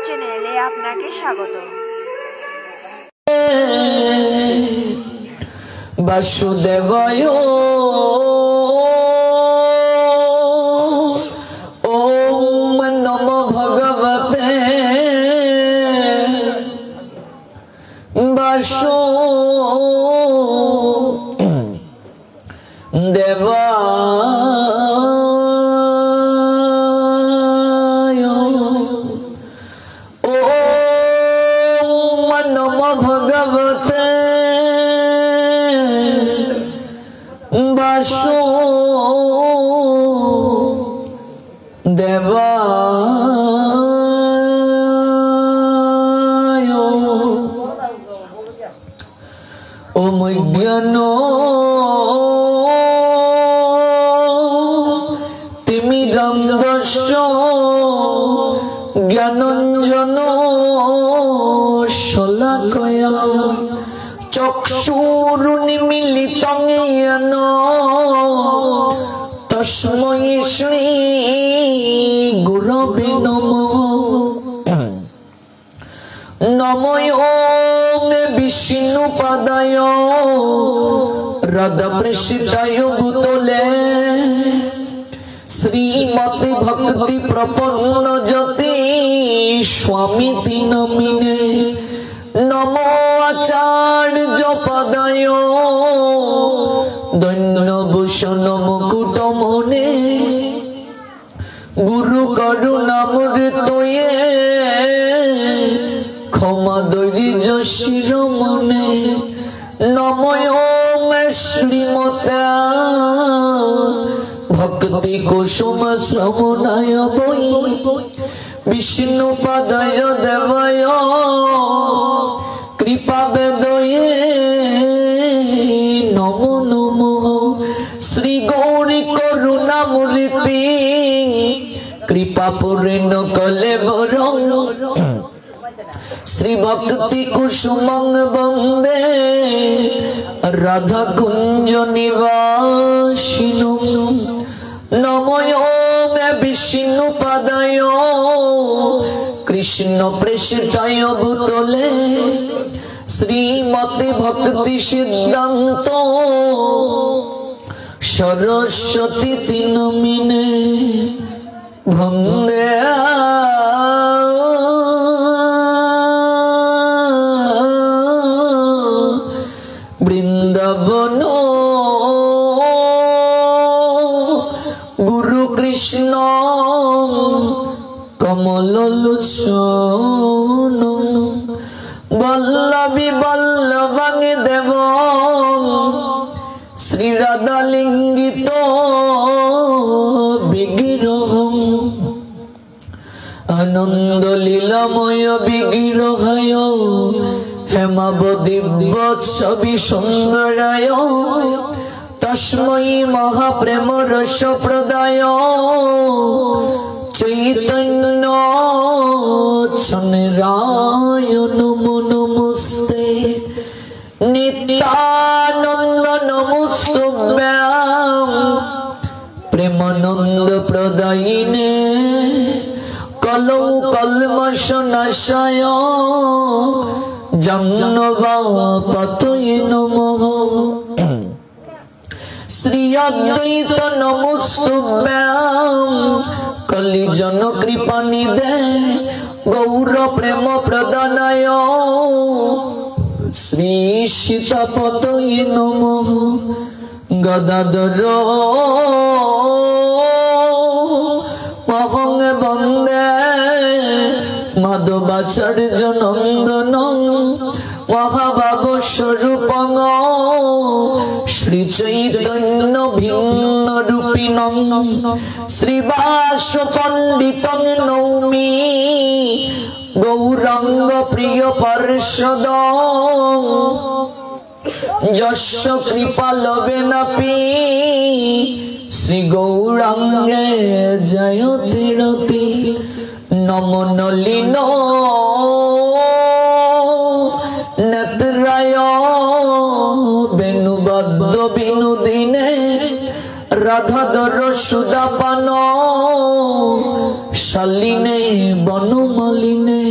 চ্যানেলে আপনাকে স্বাগত। বাসুদেবায় ওম নমো ভগবতে বাসুদেবায় ওম নমো ভগবতে বাসুদেবায় ওম জ্ঞান তিমিরন্ধস্য জ্ঞানঞ্জন শলাকয়া চক্ষুরুন্মিলিতং येन তস্मै শ্রী গুরবে নমঃ। নমো ওম বিষ্ণুপাদায় রাধাপৃষ্ঠায় ভূতলে শ্রীমতি ভক্তি প্রপন্ন জ্যোতি স্বামীতি নমিনে। নমো আচার্য পদায় দৈন্যভূষণ মুকুটমনে গুরু করুণামৃতয়ে ক্ষমা ধৈর্য শিরোমণে। নমো ওম শ্রীমতে ভক্তি কুসুম শ্রবণায় বৈ বিষ্ণুপাদায় দেবায় কৃপা বেদয়ে নমো নমঃ। শ্রী গৌরী করুণামূর্তি কৃপা পূর্ণ কলে বর শ্রী ভক্তি কুসুমং বন্দে রাধা কুঞ্জ নিবাসিনঃ। নমো ওম বিষ্ণুপাদায় কৃষ্ণ প্রেষ্ঠায় ভূতলে শ্রীমতি ভক্তি সিদ্ধান্ত সরস্বতী নমিনে বন্দে। বৃন্দাবন গুরু কৃষ্ণ কমল লোচন বল্লভী বল্লভাং দেব শ্রী রাধা লিঙ্গিত বিগ্রহং আনন্দ লীলাময় বিগ্রহায় হেমাবতী বৎসবি সুন্দরায় তস্मै মহাপ্রেম রস প্রদায় চৈতন্য চন্দ্রায় নমো নমস্তে। নিত্যানন্দ নমস্তুভ্যাং প্রেমানন্দ প্রদায়িনে কলৌ কল্মষনাশায় জাহ্নবাপতয়ে নমঃ। শ্রী অদ্বৈত নমস্তুভ্যাং কলিজন কৃপানিধে গৌর প্রেম প্রদানায় শ্রী সীতাপতয়ে নমঃ। গদাধর মহং বন্দে মাধবাচার্য নন্দনং মহাভাব স্বরূপং শ্রী চৈতন্য ভিন্ন রূপিণং শ্রীবাস পণ্ডিতং নৌমি গৌরাঙ্গ প্রিয় পার্ষদং যস্য কৃপা লবেনাপি শ্রী গৌরাঙ্গে জয়তি রতি। নমো নলিন নেত্রায় বেণুবদ্ধ বিনোদিনে রাধাধর সুদাপান শালিনে বনমালিনে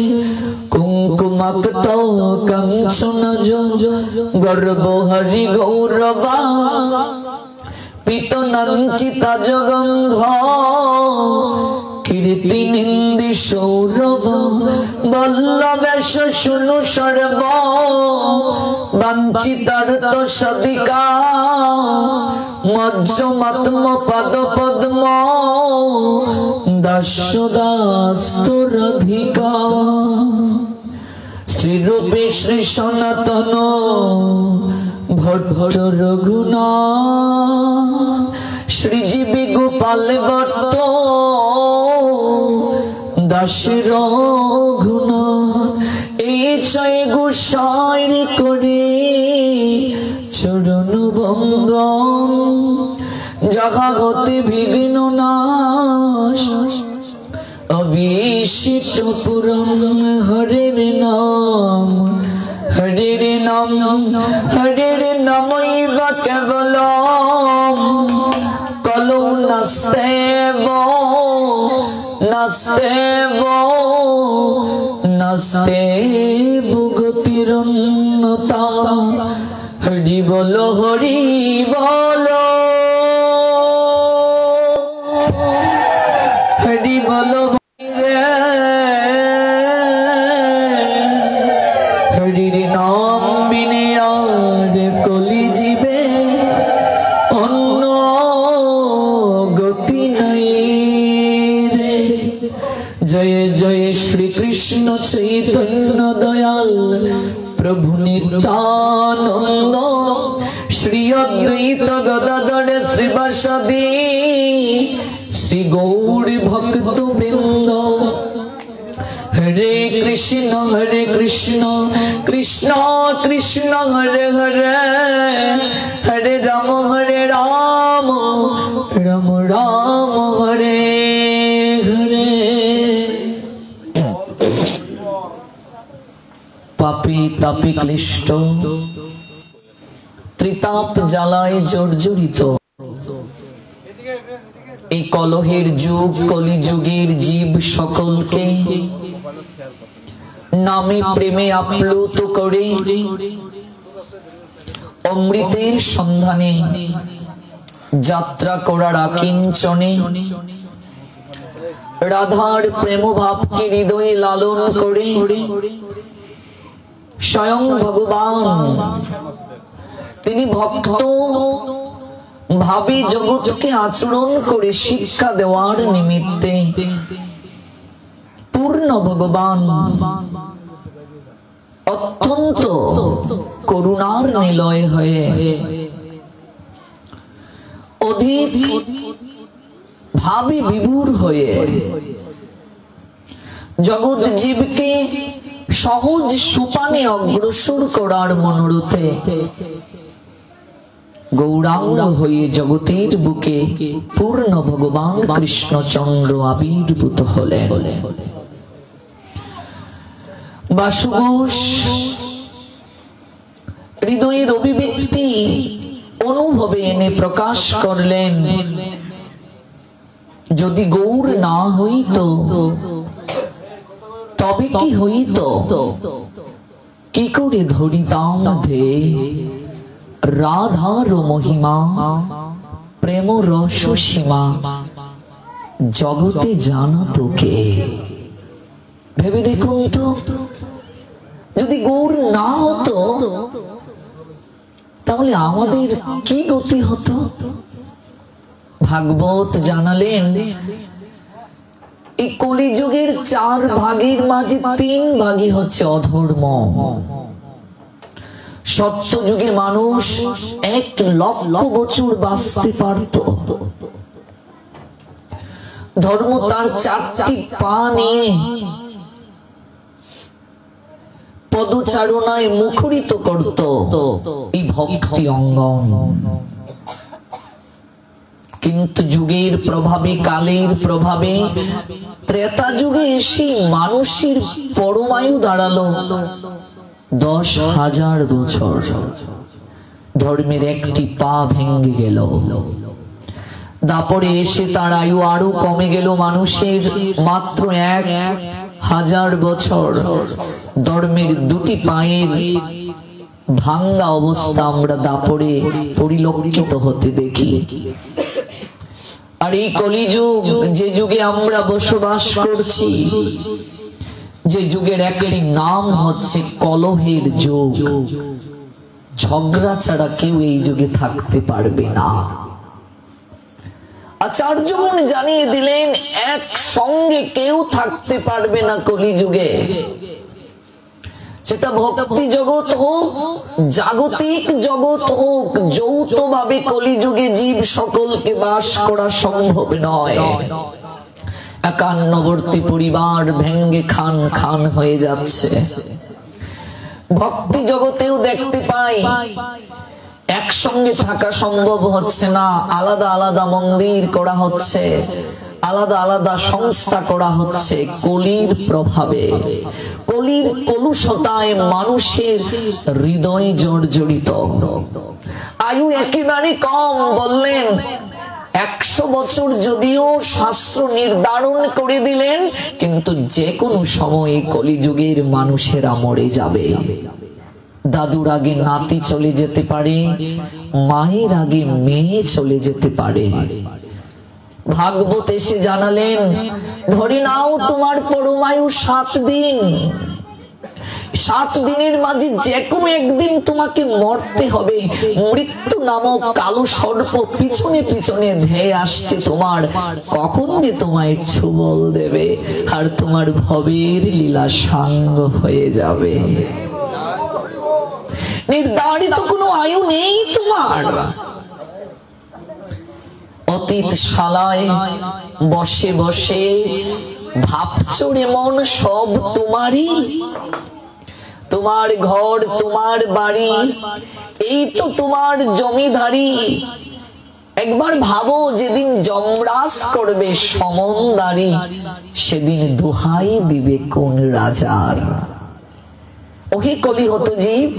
গর্ব হরি গৌরবা পিতনাঞ্চিতা জগন্ধ কীর্তি নিন্দি সৌরভ বল্লবেশ শুনু সর্ব বাঞ্ছিতার্থ সদিকা মজ্জমাত্ম পদ পদ্ম দাস্য দাস্তরাধিকা শ্রীরূপে শ্রী সনাতন ভট্ট রঘুনাথ শ্রীজীবী গোপাল ভট্ট দাস রঘুনাথ এই ছয় গোসাইর করে চরণ বন্দন যাহা গতি বিঘ্ন নাশ অবিশিষ্ট পুরম হরের নাম হরের নাম হরের নামৈব কেবলম কলৌ নাস্তেব নাস্তেব নাস্তেব গতিরন্নতা হরি বল হরি বল হরি বল হরির নাম বিনে আর কলি জীবে অন্য গতি নাই রে জয় জয় শ্রী কৃষ্ণ চৈতন্য দয়াল প্রভু নিত্যানন্দ শ্রী অদ্বৈত গদাধর শ্রীবাসাদি শ্রী গৌর ভক্ত বৃন্দ হরে কৃষ্ণ কৃষ্ণ কৃষ্ণ হরে হরে হরে রাম রাম রাম হরে হরে পাপী তাপী ক্লিষ্ট ত্রিতাপ জ্বালায় জর্জরিত এই কলহের যুগ কলিযুগের জীব সকলকে নামে প্রেমে আপ্লুত করে অমৃতের সন্ধানে যাত্রা করার আকিঞ্চনে রাধার প্রেম ভাবকে হৃদয়ে লালন করে স্বয়ং ভগবান তিনি ভক্ত ভাবি জগৎকে আচরণ করে শিক্ষা দেওয়ার নিমিত্তে পূর্ণ ভগবান অত্যন্ত করুণার নিলয় হয়ে অধিক ভাবি বিভোর হয়ে জগৎ জীবকে সহজ সোপানে অগ্রসর করার মনোরথে গৌরাঙ্গ হয়ে জগতের বুকে পূর্ণ ভগবান কৃষ্ণচন্দ্র আবির্ভূত হলেন। বাসুঘোষ হৃদয়ের অভিব্যক্তি অনুভবে এনে প্রকাশ করলেন, যদি গৌর না হইত তবে কি হইত, কি করে ধরিতাম ধে রাধার মহিমা প্রেম রস সীমা জগতে জানা তোকে। ভেবে দেখুন তো, যদি গৌর না হতো তাহলে আমাদের কি গতি হতো। ভাগবত জানালেন এই কলিযুগের 4 ভাগের মাঝে 3 ভাগই হচ্ছে অধর্ম। সত্য যুগে মানুষ 1 লক্ষ বছর বাঁচতে পারত। ধর্ম তার 4টি পা নিয়ে পদচারণায় মুখরিত করত এই ভক্তি অঙ্গন। কিন্তু যুগের প্রভাবে, কালের প্রভাবে ত্রেতা যুগে এসে মানুষের পরমায়ু দাঁড়ালো 10,000 বছর। ধর্মের একটি পা ভেঙে গেল। তারপরে এসে তার আয়ু আরো কমে গেল, মানুষের মাত্র 1000 বছর। ধর্মের 2টি পায়ের ভাঙ্গা অবস্থা আমরা দাপড়ে পরিলক্ষিত হতে দেখি। আর এই কলিযুগ, যে যুগে আমরা বসবাস করছি, যে যুগের একটি নাম হচ্ছে কলহের যুগ। ঝগড়া ছাড়া কেউ এই যুগে থাকতে পারবে না। আচার্যগণ জানিয়ে দিলেন একসঙ্গে কেউ থাকতে পারবে না কলিযুগে। সেটা ভক্তি জগৎ হোক, জাগতিক জগৎ হোক, যৌথভাবে কলিযুগে জীব সকলকে বাস করা সম্ভব নয়। একান্নবর্তী পরিবার ভেঙ্গে খান খান হয়ে যাচ্ছে। ভক্তি জগতেও দেখতে পাই একসঙ্গে থাকা সম্ভব হচ্ছে না। আলাদা আলাদা মন্দির করা হচ্ছে, আলাদা আলাদা সংস্থা করা হচ্ছে। কলির প্রভাবে, কলির কলুষতায় মানুষের হৃদয় জর্জরিত। আয়ু একেবারে কম। বললেন 100 বছর যদিও শাস্ত্র নির্ধারণ করে দিলেন, কিন্তু যে কোনো সময় কলিযুগের মানুষেরা মরে যাবে। দাদুর আগে নাতি চলে যেতে পারে, মায়ের আগে মেয়ে চলে যেতে পারে। ভাগবত এসে জানালেন, ধরে নাও তোমার পরমায়ু 7 দিন। 7 দিনের মাঝে যে কোনো একদিন তোমাকে মরতে হবে। মৃত্যু নামক কালো সর্প পিছনে পিছনে ধেয়ে আসছে তোমার। কখন যে তোমায় ছুবল দেবে আর তোমার ভবের লীলা সাঙ্গ হয়ে যাবে। নির্ধারিত কোনো আয়ু নেই তোমার। অতীত শালায় বসে বসে ভাবছো মন সব তোমারই। তোমার ঘর, তোমার বাড়ি, এই তো তোমার জমিদারি। একবার ভাবো, যেদিন যমরাজ করবে সমনদারি, সেদিন দোহাই দিবে কোন রাজার। ওহে কলিহত জীব,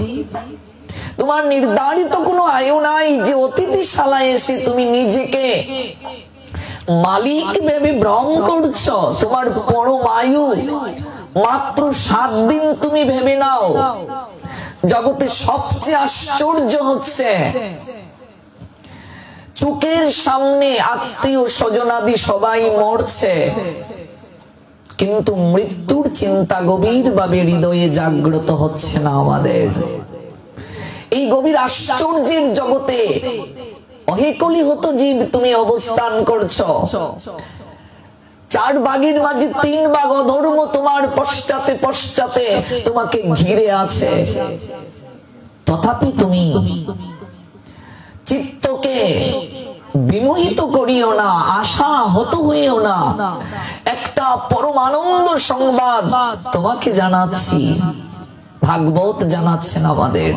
তোমার নির্ধারিত কোনো আয়ু নাই যে অতিথিশালায় এসে তুমি নিজেকে মালিক ভেবে ভ্রম করছো। তোমার পরমায়ু মাত্র 7 দিন। তুমি ভেবে নাও, জগতে সবচেয়ে আশ্চর্য হচ্ছে চোখের সামনে আত্মীয় স্বজনাদি সবাই মরছে, কিন্তু মৃত্যুর চিন্তা গভীর ভাবে হৃদয়ে জাগ্রত হচ্ছে না আমাদের। এই গভীর আশ্চর্যের জগতে অহে কলিহত জীব তুমি অবস্থান করছো। 4 ভাগের মাঝে 3 ভাগ অধর্ম তোমার পশ্চাতে পশ্চাতে তোমাকে ঘিরে আছে। তথাপি তুমি চিত্তকে বিমোহিত করিও না, আশা হত হইও না। একটা পরমানন্দ সংবাদ তোমাকে জানাচ্ছি, ভাগবত জানাচ্ছেন আমাদের।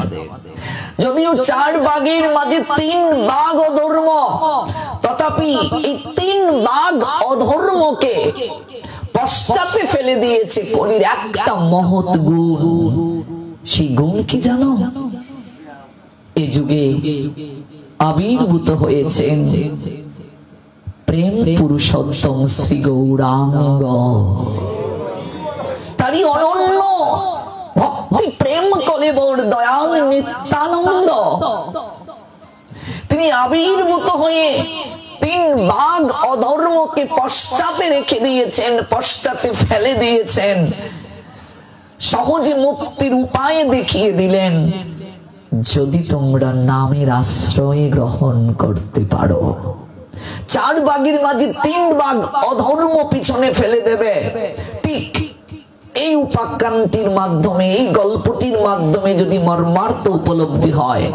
যদিও 4 ভাগের মাঝে 3 ভাগ অধর্ম, তথাপি এই 3 ভাগ অধর্মকে পশ্চাতে ফেলে দিয়েছে কলির একটা মহৎ গুণ। সেই গুণ কি জানো? এই যুগে আবির্ভূত হয়েছেন প্রেম পুরুষোত্তম শ্রী গৌরাঙ্গ। তারই অনন্য ভক্তি প্রেম কলেবর দয়াল নিত্যানন্দ। তিনি আবির্ভূত হয়ে 3 ভাগ অধর্মকে পশ্চাতে রেখে দিয়েছেন, পশ্চাতে ফেলে দিয়েছেন। সহজে মুক্তির উপায় দেখিয়ে দিলেন, যদি তোমরা নামের আশ্রয় গ্রহণ করতে পারো। 4 ভাগের মাঝে 3 ভাগ অধর্ম পিছনে ফেলে দেবে। ঠিক এই উপাখ্যানটির মাধ্যমে, এই গল্পটির মাধ্যমে যদি মর্মার্থ উপলব্ধি হয়,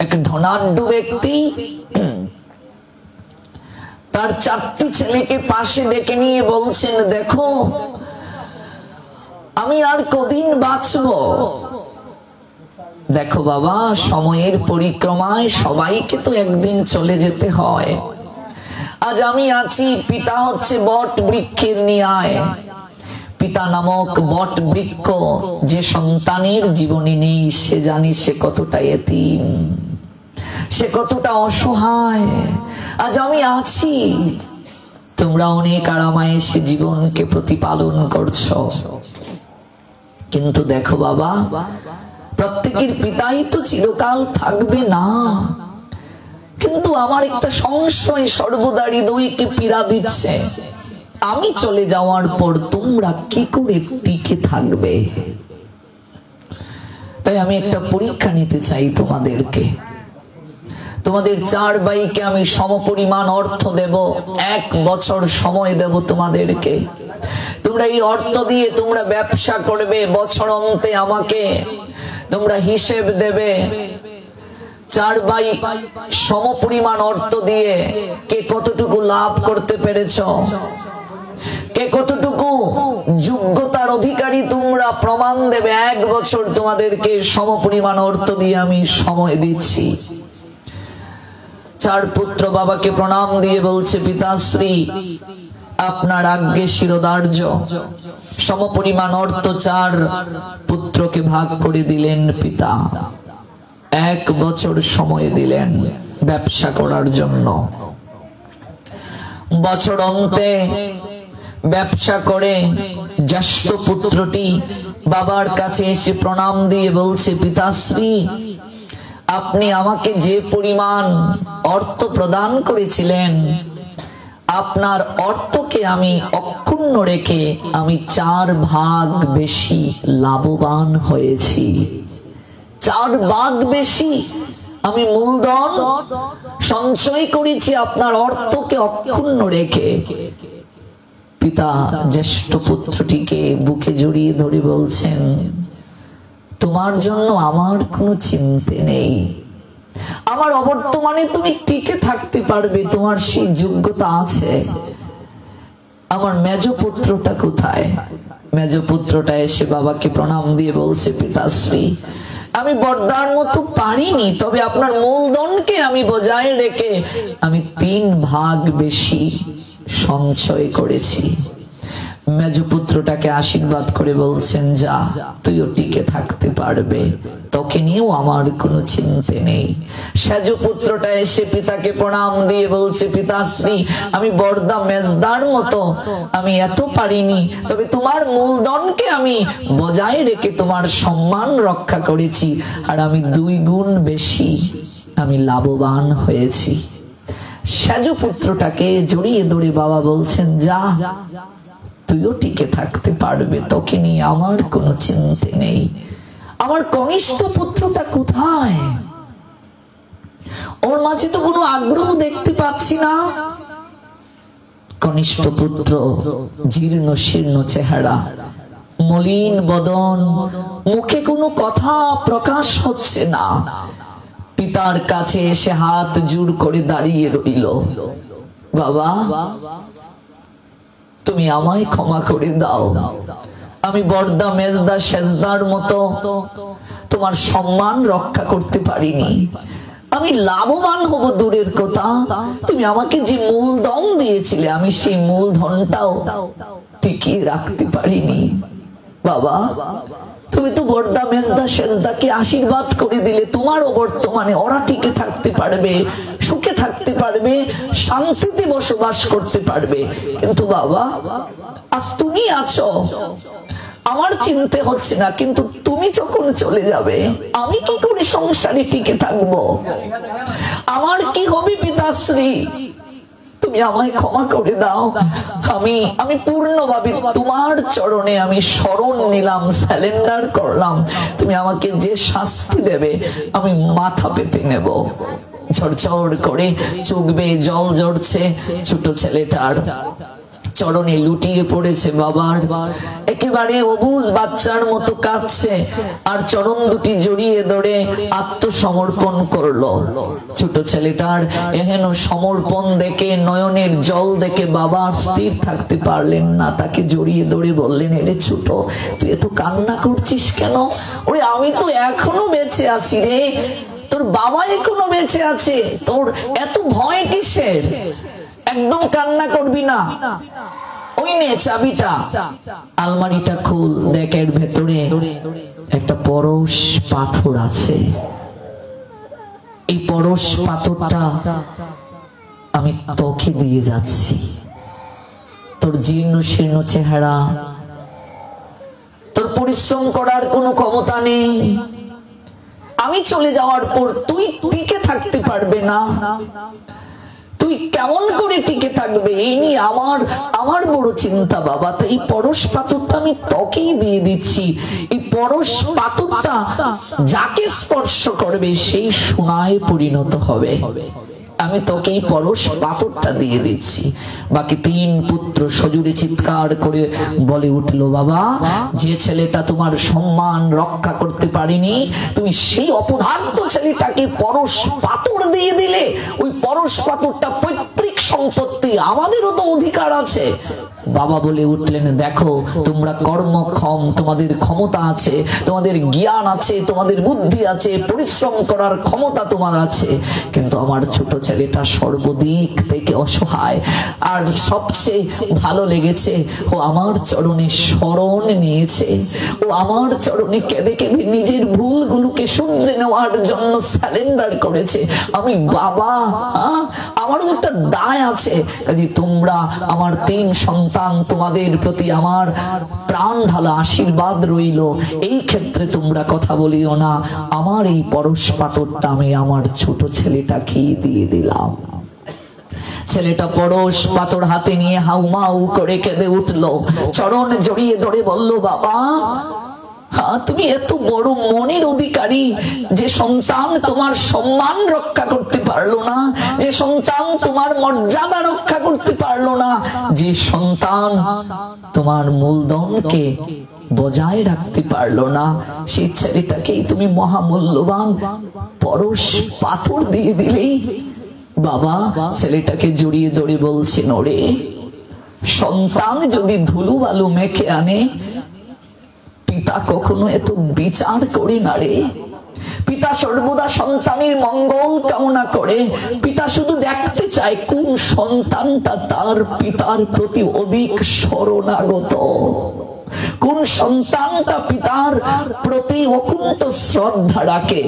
এক ধনাঢ্য ব্যক্তি তার 4টি ছেলেকে পাশে ডেকে নিয়ে বলছেন, দেখো আমি আর কদিন বাঁচবো। দেখো বাবা, সময়ের পরিক্রমায় সবাইকে তো একদিন চলে যেতে হয়। আজ আমি আছি, পিতা হচ্ছে বট বৃক্ষের ন্যায়। পিতা নামক বট বৃক্ষ যে সন্তানের জীবনে নেই, সে জানি সে কতটা এতিম, সে কতটা অসহায়। আজ আমি আছি, তোমরা অনেক আরামায় সে জীবনকে প্রতিপালন করছো, কিন্তু দেখো বাবা, প্রত্যেকের পিতাই তো চিরকাল থাকবে না, কিন্তু আমার একটা সংশয় সর্বদা হৃদয়কে পীড়া দিচ্ছে, আমি চলে যাওয়ার পর তোমরা কি করে টিকে থাকবে। তাই আমি একটা পরীক্ষা নিতে চাই তোমাদেরকে। তোমাদের 4 ভাইকে আমি সমপরিমাণ অর্থ দেব, 1 বছর সময় দেব তোমাদেরকে। তোমরা এই অর্থ দিয়ে তোমরা ব্যবসা করবে, বছর অন্তে আমাকে তোমরা হিসেব দেবে। 4 ভাই সমপরিমাণ অর্থ দিয়ে কে কতটুকু লাভ করতে পেরেছ, কে কতটুকু যোগ্যতার অধিকারী তোমরা প্রমাণ দেবে। 1 বছর তোমাদেরকে সমপরিমাণ অর্থ দিয়ে আমি সময় দিচ্ছি। 4 পুত্র বাবাকে প্রণাম দিয়ে বলছে, পিতাশ্রী আপনার আজ্ঞে শিরোধার্য। সমপরিমাণ অর্থ 4 পুত্রকে ভাগ করে দিলেন পিতা। 1 বছর সময় দিলেন ব্যবসা করার জন্য। বছর অন্তে ব্যবসা করে জ্যেষ্ঠ পুত্রটি বাবার কাছে এসে প্রণাম দিয়ে বলছে, পিতাশ্রী আপনি আমাকে যে পরিমাণ অর্থ প্রদান করেছিলেন, আপনার অর্থকে আমি অক্ষুণ্ণ রেখে আমি 4 ভাগ বেশি লাভবান হয়েছি। 4 ভাগ বেশি আমি মূলধন সঞ্চয় করেছি আপনার অর্থকে অক্ষুণ্ণ রেখে। পিতা জ্যেষ্ঠ পুত্রটিকে বুকে জড়িয়ে ধরে বলছেন, তোমার জন্য আমার কোনো চিন্তা নেই, আমার অবর্তমানে তুমি টিকে থাকতে পারবে, তোমার সেই যোগ্যতা আছে। আমার মেজ পুত্রটা কোথায়? মেজ পুত্রটা এসে বাবাকে প্রণাম দিয়ে বলছে, পিতাশ্রী আমি বর্দার মতো পারিনি, তবে আপনার মূলধনকে আমি বজায় রেখে আমি 3 ভাগ বেশি সঞ্চয় করেছি। মেজ পুত্রটাকে আশীর্বাদ করে বলছেন, যা তুইও টিকে থাকতে পারবে, তোকে নিয়েও আমার কোনো চিন্তা নেই। সেজ পুত্রটা এসে পিতাকে প্রণাম দিয়ে বলছে, পিতাশ্রী আমি বর্দা মেজদার মতো আমি এত পারিনি, তবে তোমার মূলধনকে আমি বজায় রেখে তোমার সম্মান রক্ষা করেছি, আর আমি 2 গুণ বেশি আমি লাভবান হয়েছি। সেজ পুত্রটাকে জড়িয়ে ধরে বাবা বলছেন, যা তুইও টিকে থাকতে পারবে, তোকে নিয়ে আমার কোনো চিন্তা নেই। আমার কনিষ্ঠ পুত্রটা কোথায়? ওর মাঝে তো কোনো আগ্রহ দেখতে পাচ্ছি না। কনিষ্ঠ পুত্র জীর্ণ শীর্ণ চেহারা, মলিন বদন, মুখে কোনো কথা প্রকাশ হচ্ছে না। পিতার কাছে এসে হাত জোড় করে দাঁড়িয়ে রইল, বাবা তুমি আমায় ক্ষমা করে দাও, আমি বর্দা মেজদা সেজদার মতো তোমার সম্মান রক্ষা করতে পারিনি। আমি লাভবান হব দূরের কথা, তুমি আমাকে যে মূলধন দিয়েছিলে আমি সেই মূলধনটাও টিকিয়ে রাখতে পারিনি। বাবা তুমি তো বর্দা মেজদা সেজদাকে আশীর্বাদ করে দিলে, তোমারও বর্তমানে ওরা টিকে থাকতে পারবে, সুখে থাকতে পারবে, শান্তিতে বসবাস করতে পারবে, কিন্তু বাবা আজ তুমি আছো, আমার চিন্তা হচ্ছে না, কিন্তু তুমি যখন চলে যাবে আমি কি করে সংসারে টিকে থাকবো? আমার কি হবে পিতাশ্রী? তুমি আমায় ক্ষমা করে দাও, আমি পূর্ণভাবে তোমার চরণে আমি শরণ নিলাম, স্যালেন্ডার করলাম। তুমি আমাকে যে শাস্তি দেবে আমি মাথা পেতে নেব। ঝরঝর করে চোখ বেয়ে জল ঝরছে, ছোট ছেলেটার চরণে লুটিয়ে পড়েছে বাবার, একেবারে অবুঝ বাচ্চার মতো কাঁদছে, আর চরণ দুটি জড়িয়ে ধরে আত্মসমর্পণ করলো। ছোট ছেলেটার এহেন সমর্পণ দেখে, নয়নের জল দেখে বাবা স্থির থাকতে পারলেন না, তাকে জড়িয়ে ধরে বললেন, এরে ছোট তুই এত কান্না করছিস কেন? ওরে আমি তো এখনো বেঁচে আছি রে, তোর বাবা এখনো বেঁচে আছে, তোর এত ভয় কিসের? একদম কান্না করবি না, ওই নে চাবিটা, আলমারিটা খুল, দেখ এর ভেতরে একটা পরশ পাথর আছে, এই পরশ পাথরটা আমি তোকে দিয়ে যাচ্ছি। তোর জীর্ণ শীর্ণ চেহারা, তোর পরিশ্রম করার কোনো ক্ষমতা নেই, আমি চলে যাওয়ার পর তুই টিকে থাকতে পারবে না, তুই কেমন করে টিকে থাকবে, এই নিয়ে আমার বড় চিন্তা বাবা। তো এই পরশ পাথরটা আমি তোকেই দিয়ে দিচ্ছি, এই পরশ পাথরটা যাকে স্পর্শ করবে সেই সোনায় পরিণত হবে, আমি তোকে এই পরশ পাথরটা দিয়ে দিচ্ছি। বাকি তিন পুত্র সজোরে চিৎকার করে বলে উঠলো, বাবা যে ছেলেটা তোমার সম্মান রক্ষা করতে পারেনি, তুমি সেই অপদার্থ ছেলেটাকে পরশ পাথর দিয়ে দিলে। ওই পরশ পাথরটা পৈতৃক সম্পত্তি, আমাদেরও তো অধিকার আছে। বাবা বলে উঠলেন, দেখো তোমরা কর্মক্ষম, তোমাদের ক্ষমতা আছে, তোমাদের জ্ঞান আছে, তোমাদের বুদ্ধি আছে, পরিশ্রম করার ক্ষমতা তোমার আছে, কিন্তু আমার ছোট ছেলেটা সর্বদিক থেকে অসহায়। আর সবচেয়ে ভালো লেগেছে, ও আমার চরণে শরণ নিয়েছে, ও আমার চরণে কেঁদে কেঁদে নিজের ভুলগুলোকে শুধরে নেওয়ার জন্য স্যালেন্ডার করেছে। আমি বাবা, আমারও একটা দায় আছে। কাজে তোমরা আমার তিন সন্তান, তোমাদের প্রতি আমার প্রাণ ঢালা আশীর্বাদ রইল। এই ক্ষেত্রে তোমরা কথা বলিও না, আমার এই পরশ পাথরটা আমি আমার ছোট ছেলেটাকেই দিয়ে দিলাম। ছেলেটা পরশ পাথর হাতে নিয়ে হাউমাউ করে কেঁদে উঠলো, চরণ জড়িয়ে ধরে বলল, বাবা তুমি এত বড় মনের অধিকারী, যে সন্তান তোমার সম্মান রক্ষা করতে পারলো না, যে সন্তান তোমার মর্যাদা রক্ষা করতে পারলো না, যে সন্তান তোমার মূলধনকে বজায় রাখতে পারলো না, সেই ছেলেটাকেই তুমি মহামূল্যবান পরশ পাথর দিয়ে দিলেই। বাবা ছেলেটাকে জড়িয়ে ধরে বলছেন, ওরে সন্তান যদি ধুলো বালু মেখে আনে, পিতা কখনো এত বিচার করে না রে। পিতা সর্বদা সন্তানের মঙ্গল কামনা করে। পিতা শুধু দেখতে চায় কোন সন্তানটা তার পিতার প্রতি অধিক শরণাগত, কোন সন্তানটা পিতার প্রতি অকুণ্ঠ শ্রদ্ধা রাখে।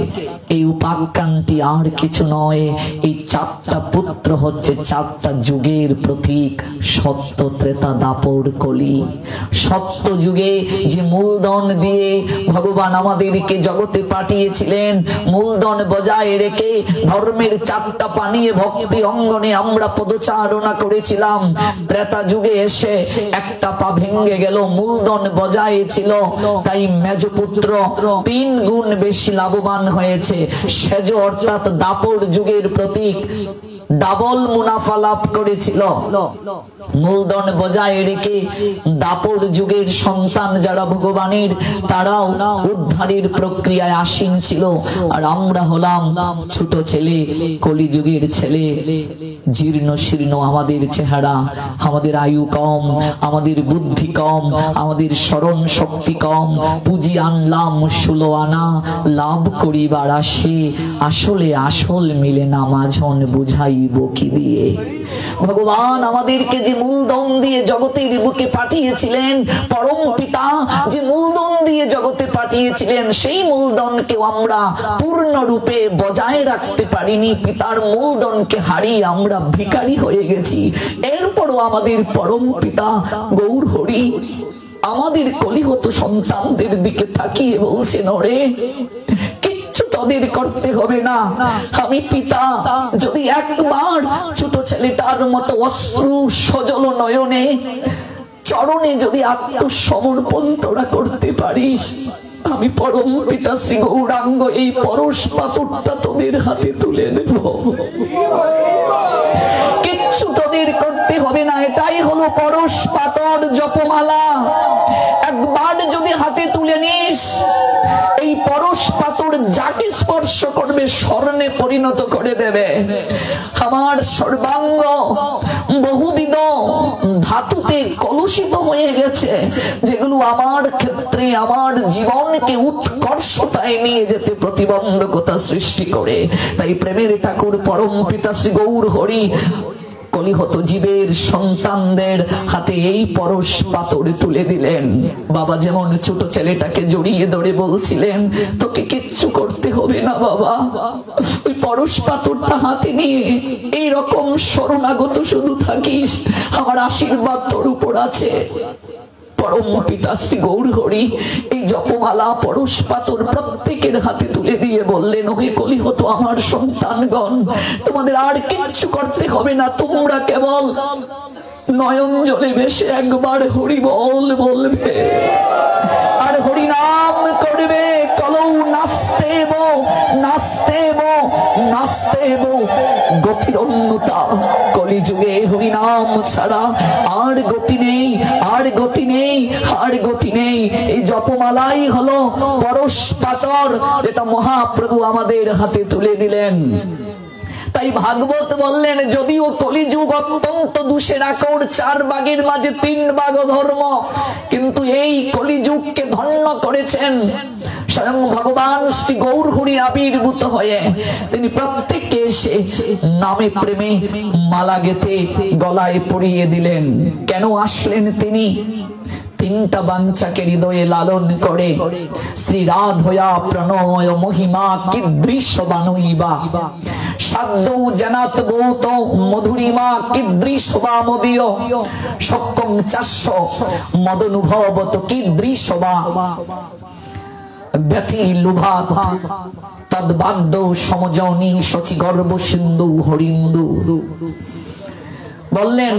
এই উপাখ্যানটি আর কিছু নয়, এই চারটা পুত্র হচ্ছে চারটা যুগের প্রতীক, সত্য ত্রেতা দাপর কলি। সত্য যুগে যে মূলধন দিয়ে ভগবান আমাদেরকে জগতে পাঠিয়েছিলেন, মূলধন বজায় রেখে ধর্মের চারটা পানিয়ে ভক্তি অঙ্গনে আমরা পদচারণা করেছিলাম। ত্রেতা যুগে এসে একটা পা ভেঙে গেল, মূলধন বজায় ছিল, তাই মেজপুত্র 3 গুণ বেশি লাভবান হয়েছে। সেজ অর্থাৎ দাপর যুগের প্রতীক ডাবল মুনাফা লাভ করেছিল। মূলধন বজায় রেখে দাপর যুগের সন্তান যারা ভগবানের, তারাও উদ্ধারের প্রক্রিয়ায় আসীন ছিল। আর আমরা হলাম ছোট ছেলে, কলিযুগের ছেলে, জীর্ণ শীর্ণ আমাদের চেহারা, আমাদের আয়ু কম, আমাদের বুদ্ধি কম, আমাদের স্মরণ শক্তি কম। পুঁজি আনলাম 16 আনা, লাভ করিবার আসে, আসলে আসল মিলে না মাঝন বুঝাই কি দিয়ে। ভগবান আমাদেরকে যে মূলধন দিয়ে জগতের বুকে পাঠিয়েছিলেন, পরম পিতা যে মূলধন দিয়ে জগতে পাঠিয়েছিলেন, সেই মূলধনকে আমরা পূর্ণরূপে বজায় রাখতে পারিনি। পিতার মূলধনকে হারিয়ে আমরা ভিখারি হয়ে গেছি। এরপরও আমাদের পরম পিতা গৌর হরি আমাদের কলিহত সন্তানদের দিকে তাকিয়ে বলছেন, ওরে তোদের করতে হবে না, আমি পিতা যদি একবার ছোট ছেলেটার মতো অশ্রু সজল নয়নে চরণে যদি আত্মসমর্পণ তোরা করতে পারিস, আমি পরম পিতা শ্রী গৌরাঙ্গ এই পরশ পাথরটা তোদের হাতে তুলে দেব। কিচ্ছু তোদের করতে হবে না, এটাই হলো পরশ পাথর জপমালা। একবার যদি হাতে তুলে নিস, এই পরশ পাথর যাকে স্পর্শ করবে স্বর্ণে পরিণত করে দেবে। আমার সর্বাঙ্গ বহুবিধ ধাতুতে কলুষিত হয়ে গেছে, যেগুলো আমার ক্ষেত্রে আমার জীবনকে উৎকর্ষতায় নিয়ে যেতে প্রতিবন্ধকতা সৃষ্টি করে। তাই প্রেমের ঠাকুর পরম পিতা শ্রী গৌর হরি কলিহত জীবের সন্তানদের হাতে এই পরশ পাথর তুলে দিলেন। বাবা যেমন ছোট ছেলেটাকে জড়িয়ে ধরে বলছিলেন, তোকে কিচ্ছু করতে হবে না বাবা, ওই পরশ পাথরটা হাতে নিয়ে এইরকম শরণাগত শুধু থাকিস, আমার আশীর্বাদ তোর উপর আছে। পরম পিতা শ্রী গৌর হরি এই জপমালা পরশ পাথর প্রত্যেকের হাতে তুলে দিয়ে বললেন, ওহে কলিহত আমার সন্তানগণ, তোমাদের আর কিচ্ছু করতে হবে না, তোমরা কেবল নয়ন জলে ভেসে একবার হরি বল বলবে আর হরি নাম করবে। কলৌ নাচতেব নাচতেব নাচতেব গতির অন্যতা, কলিযুগে হরি নাম ছাড়া আর গতি নেই, আর গতি নেই, আর গতি নেই। এই জপমালাই হলো পরশ পাথর, যেটা মহাপ্রভু আমাদের হাতে তুলে দিলেন। তাই ভাগবত বললেন, যদিও কলিযুগ অত্যন্ত দুষের আকর, 4 ভাগের মাঝে 3 ভাগ ধর্ম, কিন্তু এই কলিযুগকে ধন্য করেছেন স্বয়ং ভগবান শ্রী গৌর হরি আবির্ভূত হয়ে। তিনি প্রত্যেককে এসে নামে প্রেমে মালা গেঁথে গলায় পরিয়ে দিলেন। কেন আসলেন তিনি? 3টা বাঞ্ছাকে হৃদয়ে লালন করে শ্রী রাধয়া প্রণয় মহিমা কিদৃশ বানইবা সাধ্য জানাত বহুত মধুরিমা কিদৃশ বা মদীয় সক্কং চাস্য মদনুভবত কিদৃশ বা ব্যথি লুভাত তদ্বাদ্য সমজনী শচি গর্ভ সিন্ধু হরিন্দু। বললেন,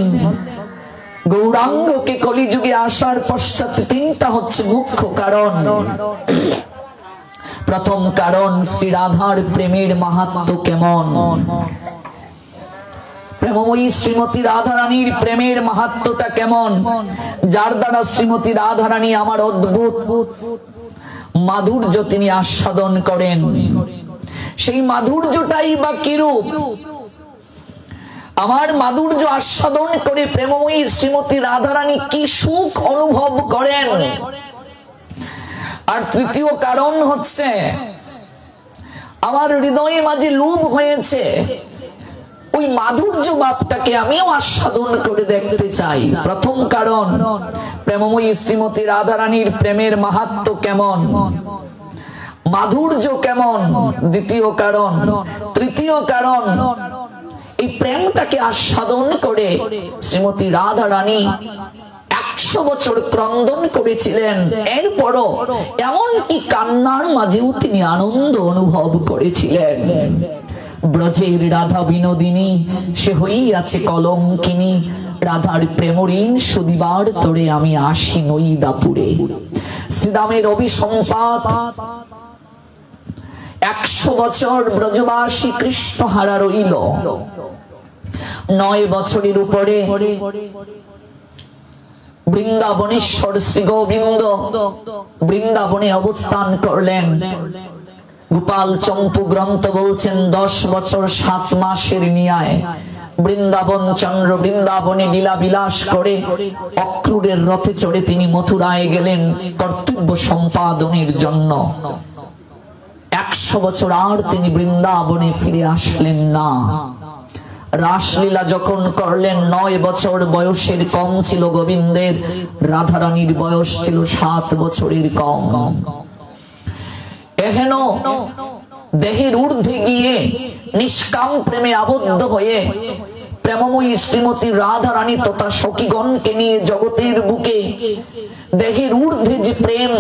গৌরাঙ্গকে কলিযুগে আসার পশ্চাৎ 3টা হচ্ছে মুখ্য কারণ। প্রথম কারণ, শ্রী রাধার প্রেমের মাহাত্ম্য কেমন। প্রেমময়ী শ্রীমতী রাধারানীর প্রেমের মাহাত্ম্যটা কেমন, যার দ্বারা শ্রীমতী রাধারানী আমার অদ্ভুত মাধুর্য তিনি আস্বাদন করেন। সেই মাধুর্যটাই বা কিরূপ? আমার মাধুর্য আস্বাদন করে প্রেমময়ী শ্রীমতী রাধারানী কি সুখ অনুভব করেন। আর তৃতীয় কারণ হচ্ছে, আমার হৃদয়ে মাঝে লোভ হয়েছে, ওই মাধুর্য ভাবটাকে আমিও আস্বাদন করে দেখতে চাই। প্রথম কারণ, প্রেমময়ী শ্রীমতী রাধারানীর প্রেমের মাহাত্ম্য কেমন, মাধুর্য কেমন। দ্বিতীয় কারণ, তৃতীয় কারণ, এই প্রেমটাকে আস্বাদন করে শ্রীমতী রাধারানী 100 বছর ক্রন্দন করেছিলেন। এরপরও এমনকি কান্নার মাঝেও তিনি আনন্দ অনুভব করেছিলেন। ব্রজের রাধা বিনোদিনী, সে হইয়াছে কলঙ্কিনী, রাধার প্রেম ঋণ সুদিবার তোরে আমি আসি নই দাপুরে। শ্রীদামের অভিসম্পাত 100 বছর ব্রজবাসী কৃষ্ণ হারা রইল। 9 বছরের উপরে বৃন্দাবনেশ্বর শ্রী গোবিন্দ বৃন্দাবনে অবস্থান করলেন। গোপাল চম্পু গ্রন্থ বলছেন 10 বছর 7 মাসের নিয়ায় বৃন্দাবন চন্দ্র বৃন্দাবনে লীলা বিলাস করে অক্রূরের রথে চড়ে তিনি মথুরায় গেলেন কর্তব্য সম্পাদনের জন্য। 100 বছর আর তিনি বৃন্দাবনে ফিরে আসলেন না। রাসলীলা যখন করলেন, 9 বছর বয়সের কম ছিল গোবিন্দের, রাধারানীর বয়স ছিল 7 বছরের কম। এহেন দেহের ঊর্ধ্বে গিয়ে নিষ্কাম প্রেমে আবদ্ধ হয়ে প্রেমময়ী শ্রীমতী রাধারানী তথা সখীগণকে নিয়ে জগতের বুকে দেহের ঊর্ধ্বে যে প্রেম,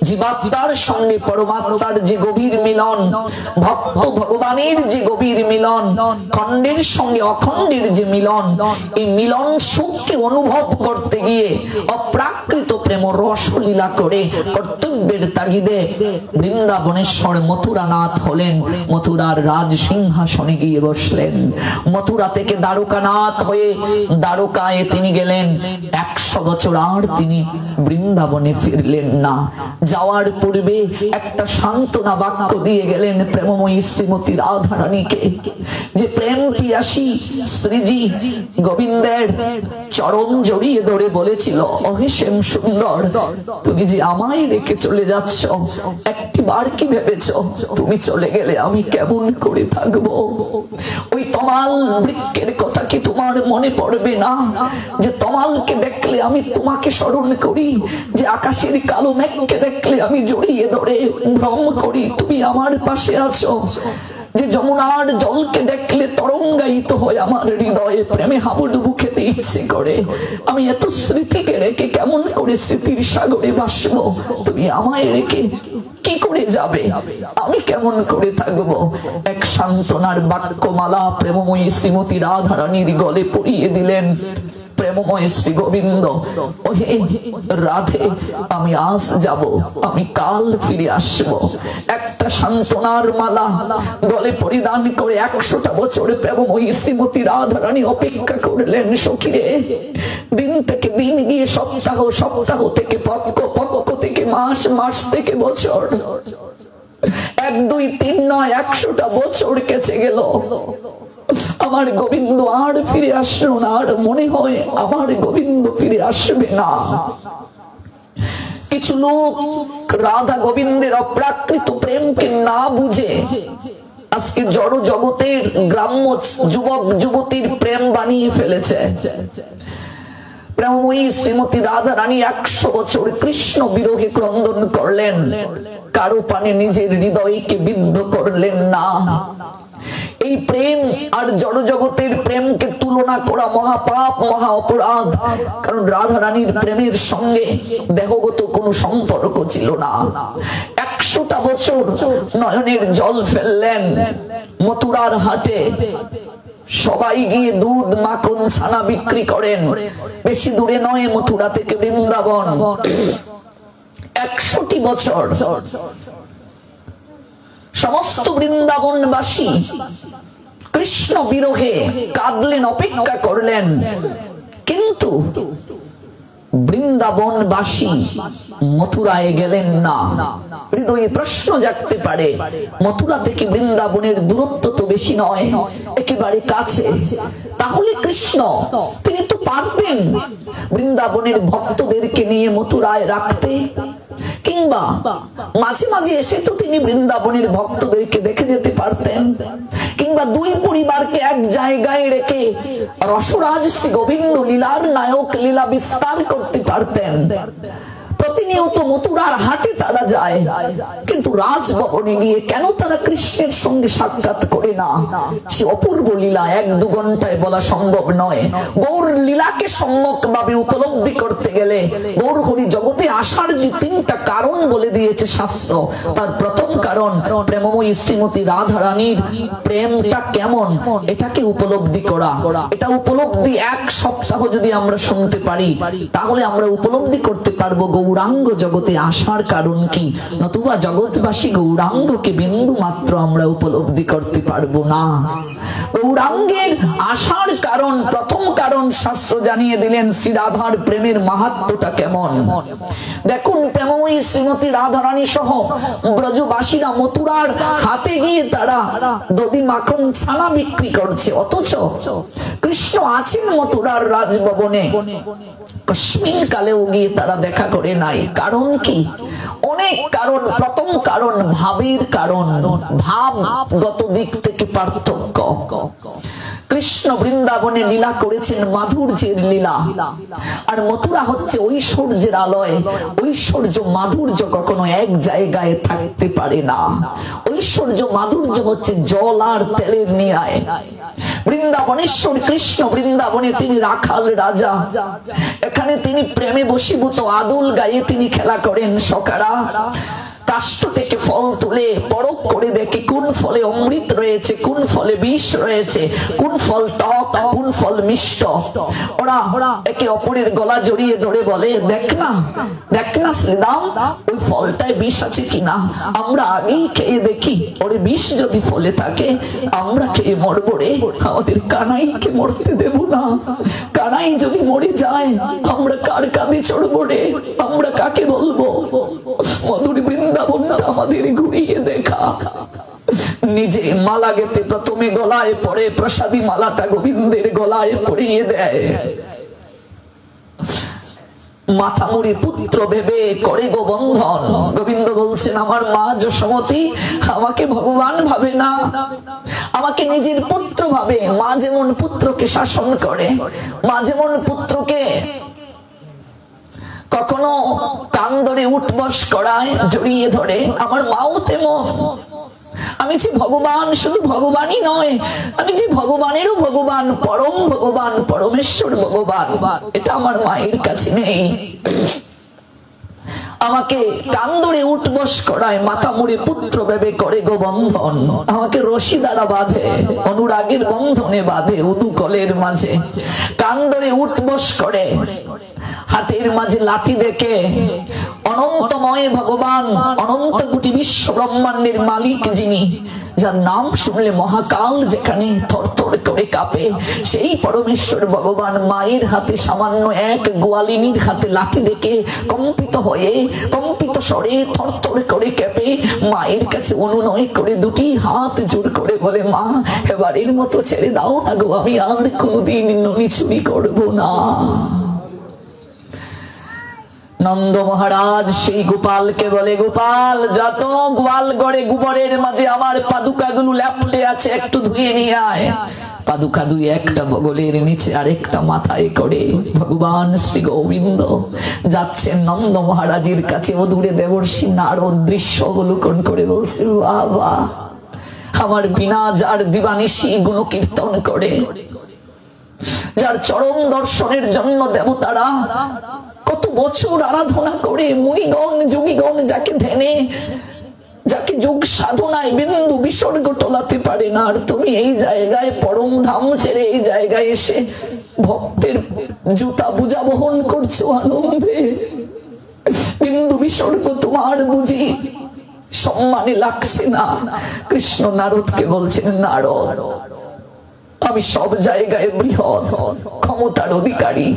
জীবাত্মার সঙ্গে পরমাত্মার যে গভীর মিলন, ভক্ত ভগবানের যে গভীর মিলন, খণ্ডের সঙ্গে অখণ্ডের যে মিলন, এই মিলন সুখকে অনুভব করতে গিয়ে অপ্রাকৃত প্রেম রসলীলা করে কর্তব্যের তাগিদে বৃন্দাবনেশ্বর মথুরানাথ হলেন। মথুরার রাজ সিংহাসনে গিয়ে বসলেন। মথুরা থেকে দ্বারকানাথ হয়ে দ্বারকায় তিনি গেলেন। 100 বছর আর তিনি বৃন্দাবনে ফিরলেন না। যাওয়ার পূর্বে একটা সান্ত্বনা বাক্য দিয়ে গেলেন প্রেমময়ী শ্রীমতী রাধারানীকে, যে প্রেম পিয়াসী শ্রীজি গোবিন্দের চরণ জড়িয়ে ধরে বলেছিল, ওহে শ্যাম সুন্দর, তুমি যে আমায় রেখে চলে যাচ্ছ, একটিবার কি ভেবেছ তুমি চলে গেলে আমি কেমন করে থাকবো? ওই তমাল বৃক্ষের কথা কি তোমার মনে পড়বে না, যে তমালকে দেখলে আমি তোমাকে স্মরণ করি, যে আকাশের কালো মেঘকে দেখলে আমি জড়িয়ে ধরে ভ্রম করি তুমি আমার পাশে আছো? যে যমুনার জলকে দেখলে তরঙ্গায়িত হয় আমার হৃদয়ে, প্রেমে হাবুডুবু খেতে ইচ্ছে করে। আমি এত স্মৃতিকে রেখে কেমন করে স্মৃতির সাগরে ভাসবো? তুমি আমায় রেখে কি করে যাবে? আমি কেমন করে থাকবো? এক সান্ত্বনার বাক্যমালা প্রেমময়ী শ্রীমতী রাধারানীর গলে পরিয়ে দিলেন প্রেমময় শ্রী গোবিন্দ। ওহে রাধে, আমি আজ যাব, আমি কাল ফিরে আসবো। একটা সান্ত্বনার মালা গলে পরিধান করে 100টা বছর প্রেমময়ী শ্রীমতী রাধারানী অপেক্ষা করলেন। সখীরে, দিন থেকে দিন গিয়ে সপ্তাহ, সপ্তাহ থেকে পক্ষ, পক্ষ থেকে মাস, মাস থেকে বছর, 1, 2, 3 নয় 100টা বছর কেচে গেল। আমার গোবিন্দ আর ফিরে আসলো না। আর মনে হয় আমার গোবিন্দ ফিরে আসবে না। কিছু লোক রাধা গোবিন্দের অপ্রাকৃত প্রেমকে না বুঝে আজকে জড় জগতের গ্রাম্য যুবক যুবতীর প্রেম বানিয়ে ফেলেছে। প্রেমময়ী শ্রীমতী রাধা রানী 100 বছর কৃষ্ণ বিরহে ক্রন্দন করলেন, কারো পানে নিজের হৃদয়কে বিদ্ধ করলেন না। এই প্রেম আর জড় জগতের প্রেমকে তুলনা করা মহাপাপ, মহা অপরাধ। কারণ রাধা রানীর প্রেমের সঙ্গে দেহগত কোনো সম্পর্ক ছিল না। 100টা বছর নয়নের জল ফেললেন মথুরার হাটে। সবাই গিয়ে দুধ, মাখন, ছানা বিক্রি করেন। বেশি দূরে নয় মথুরা থেকে বৃন্দাবন। 100টি বছর সমস্ত বৃন্দাবনবাসী কৃষ্ণ বিরহে কাঁদলেন, অপেক্ষা করলেন। কিন্তু বৃন্দাবনবাসী মথুরায় গেলেন না। হৃদয়ে প্রশ্ন জাগতে পারে, মথুরা থেকে বৃন্দাবনের দূরত্ব তো বেশি নয়, একেবারে কাছে। তাহলে কৃষ্ণ তিনি তো পারতেন বৃন্দাবনের ভক্তদেরকে নিয়ে মথুরায় রাখতে, কিংবা মাঝে মাঝে এসে তো তিনি বৃন্দাবনের ভক্তদেরকে দেখে যেতে পারতেন, কিংবা দুই পরিবারকে এক জায়গায় রেখে রসরাজ শ্রী গোবিন্দ লীলার নায়ক লীলা বিস্তার করতে পারতেন। প্রতিনিয়ত মথুরার হাটে তারা যায়, কিন্তু রাজভবনে গিয়ে কেন তারা কৃষ্ণের সঙ্গে সাক্ষাৎ করে না? সে অপূর্ব লীলা 1-2 ঘন্টায় বলা সম্ভব নয়। গৌর লীলাকে সম্যক ভাবে উপলব্ধি করতে গেলে গৌর হরি জগতে আসার যে 3টা কারণ বলে দিয়েছে শাস্ত্র, তার প্রথম কারণ প্রেমময়ী শ্রীমতী রাধা রানীর প্রেমটা কেমন এটাকে উপলব্ধি করা। এটা উপলব্ধি 1 সপ্তাহ যদি আমরা শুনতে পারি, তাহলে আমরা উপলব্ধি করতে পারবো গৌরাঙ্গ জগতে আসার কারণ কি। নতুবা জগৎবাসী গৌরাঙ্গকে বিন্দু মাত্র আমরা উপলব্ধি করতে পারবো না। গৌরাঙ্গের আসার কারণ, প্রথম কারণ শাস্ত্র জানিয়ে দিলেন শ্রী রাধার প্রেমের মাহাত্ম্যটা কেমন। দেখুন, প্রেমময়ী শ্রীমতী রাধা রানী সহ ব্রজবাসীরা মথুরার হাতে গিয়ে তারা দধি, মাখন, ছানা বিক্রি করছে, অথচ কৃষ্ণ আছেন মথুরার রাজভবনে। কশ্মীর কালেও গিয়ে তারা দেখা করে নাই। কারণ কি? অনেক কারণ। প্রথম কারণ ভাবের কারণ, ভাবগত দিক থেকে পার্থক্য। কৃষ্ণ বৃন্দাবনে লীলা করেছেন মাধুর্যের লীলা, আর মথুরা হচ্ছে ঐশ্বর্যের আলয়। ঐশ্বর্য মাধুর্য কখনো এক জায়গায় থাকতে পারে না। ঐশ্বর্য মাধুর্য হচ্ছে জল আর তেলের ন্যায়। বৃন্দাবনেশ্বর কৃষ্ণ বৃন্দাবনে তিনি রাখাল রাজা। এখানে তিনি প্রেমে বশীভূত আদুল গায়ে তিনি খেলা করেন। সকারা কাষ্ঠ থেকে ফল তুলে পরখ করে দেখে কোন ফলে অমৃত রয়েছে, কোন ফলে বিষ রয়েছে, কোন ফল টক, কোন ফল মিষ্ট। ওরা একে অপরের গলা জড়িয়ে ধরে বলে, দেখ না শ্রীরাম, ওই ফলটায় বিষ আছে কিনা, আমরা আগেই খেয়ে দেখি। ওরে বিষ যদি ফলে থাকে আমরা খেয়ে মরবো রে, আমাদের কানাইকে মরতে দেব না। কানাই যদি মরে যায় আমরা কার কাঁধে চড়বো রে, আমরা কাকে বলবো? মধুর বৃন্দাবনটা আমাদের ঘুরিয়ে দেখা। নিজে মালা গেতে প্রথমে গলায় পরে, প্রসাদী মালাটা গোবিন্দের গলায় পরিয়ে দেয়। মাথা মুড়ি পুত্র ভেবে করে গো বন্ধন। গোবিন্দ বলছেন, আমার মা যশোমতী আমাকে ভগবান ভাবে না, আমাকে নিজের পুত্র ভাবে। মা যেমন পুত্রকে শাসন করে, মা যেমন পুত্রকে কখনো কান ধরে উঠবস করায়, জড়িয়ে ধরে, আমার মাও তেমন। আমি আমি যে ভগবান, শুধু ভগবানই নয়, আমি যে ভগবানেরও ভগবান, পরম ভগবান, পরমেশ্বর ভগবান, এটা আমার মায়ের কাছে নেই। আমাকে কান ধরে উঠবস করায়, মাথা মুড়ে পুত্র ভেবে করে গো বন্ধন, আমাকে রশি দ্বারা বাঁধে, অনুরাগের বন্ধনে বাঁধে উদুকলের মাঝে, কান ধরে উঠবস করে, হাতের মাঝে লাঠি দেখে। অনন্তময় ভগবান, অনন্ত কোটি বিশ্ব ব্রহ্মাণ্ডের মালিক যিনি, যার নাম শুনলে মহাকাল যেখানে থরথর করে কাঁপে, সেই পরমেশ্বর ভগবান মায়ের হাতে সামান্য এক গোয়ালিনীর হাতে লাঠি দেখে কম্পিত হয়ে, কম্পিত স্বরে থরথর করে কেঁপে মায়ের কাছে অনুনয় করে দুটি হাত জোর করে বলে, মা এবারের মতো ছেড়ে দাও না গো, আমি আর কোনোদিন ননি চুরি করবো না। নন্দ মহারাজ সেই গোপালকে বলে, গোপাল যত গোয়াল গড়ে গোবরের মাঝে আমার পাদুকাগুলো ল্যাপটে আছে, একটু ধুয়ে নিয়ে আয়। পাদুকা দুই, একটা বগলের নিচে আরেকটা মাথায় করে ভগবান শ্রী গোবিন্দ যাচ্ছেন নন্দ মহারাজের কাছে। ও দূরে দেবর্ষি নারদ দৃশ্য অবলোকন করে বলছে, বাবা আমার বিনা যার দিবানিশি গুণ কীর্তন করে, যার চরণ দর্শনের জন্য দেবতারা কত বছর আরাধনা করে, মুনিগণ যোগীগণ যাকে ধ্যানে, যাকে যোগ সাধনায় বিন্দু বিসর্গ টলাতে পারে না, আর তুমি এই জায়গায় পরম ধাম ছেড়ে এই জায়গায় এসে ভক্তের জুতা বুঝা বহন করছো আনন্দে, বিন্দু বিসর্গ তোমার বুঝি সম্মানে লাগছে না। কৃষ্ণ নারদকে বলছেন, নারদ আমি সব জায়গায় বৃহৎ ক্ষমতার অধিকারী,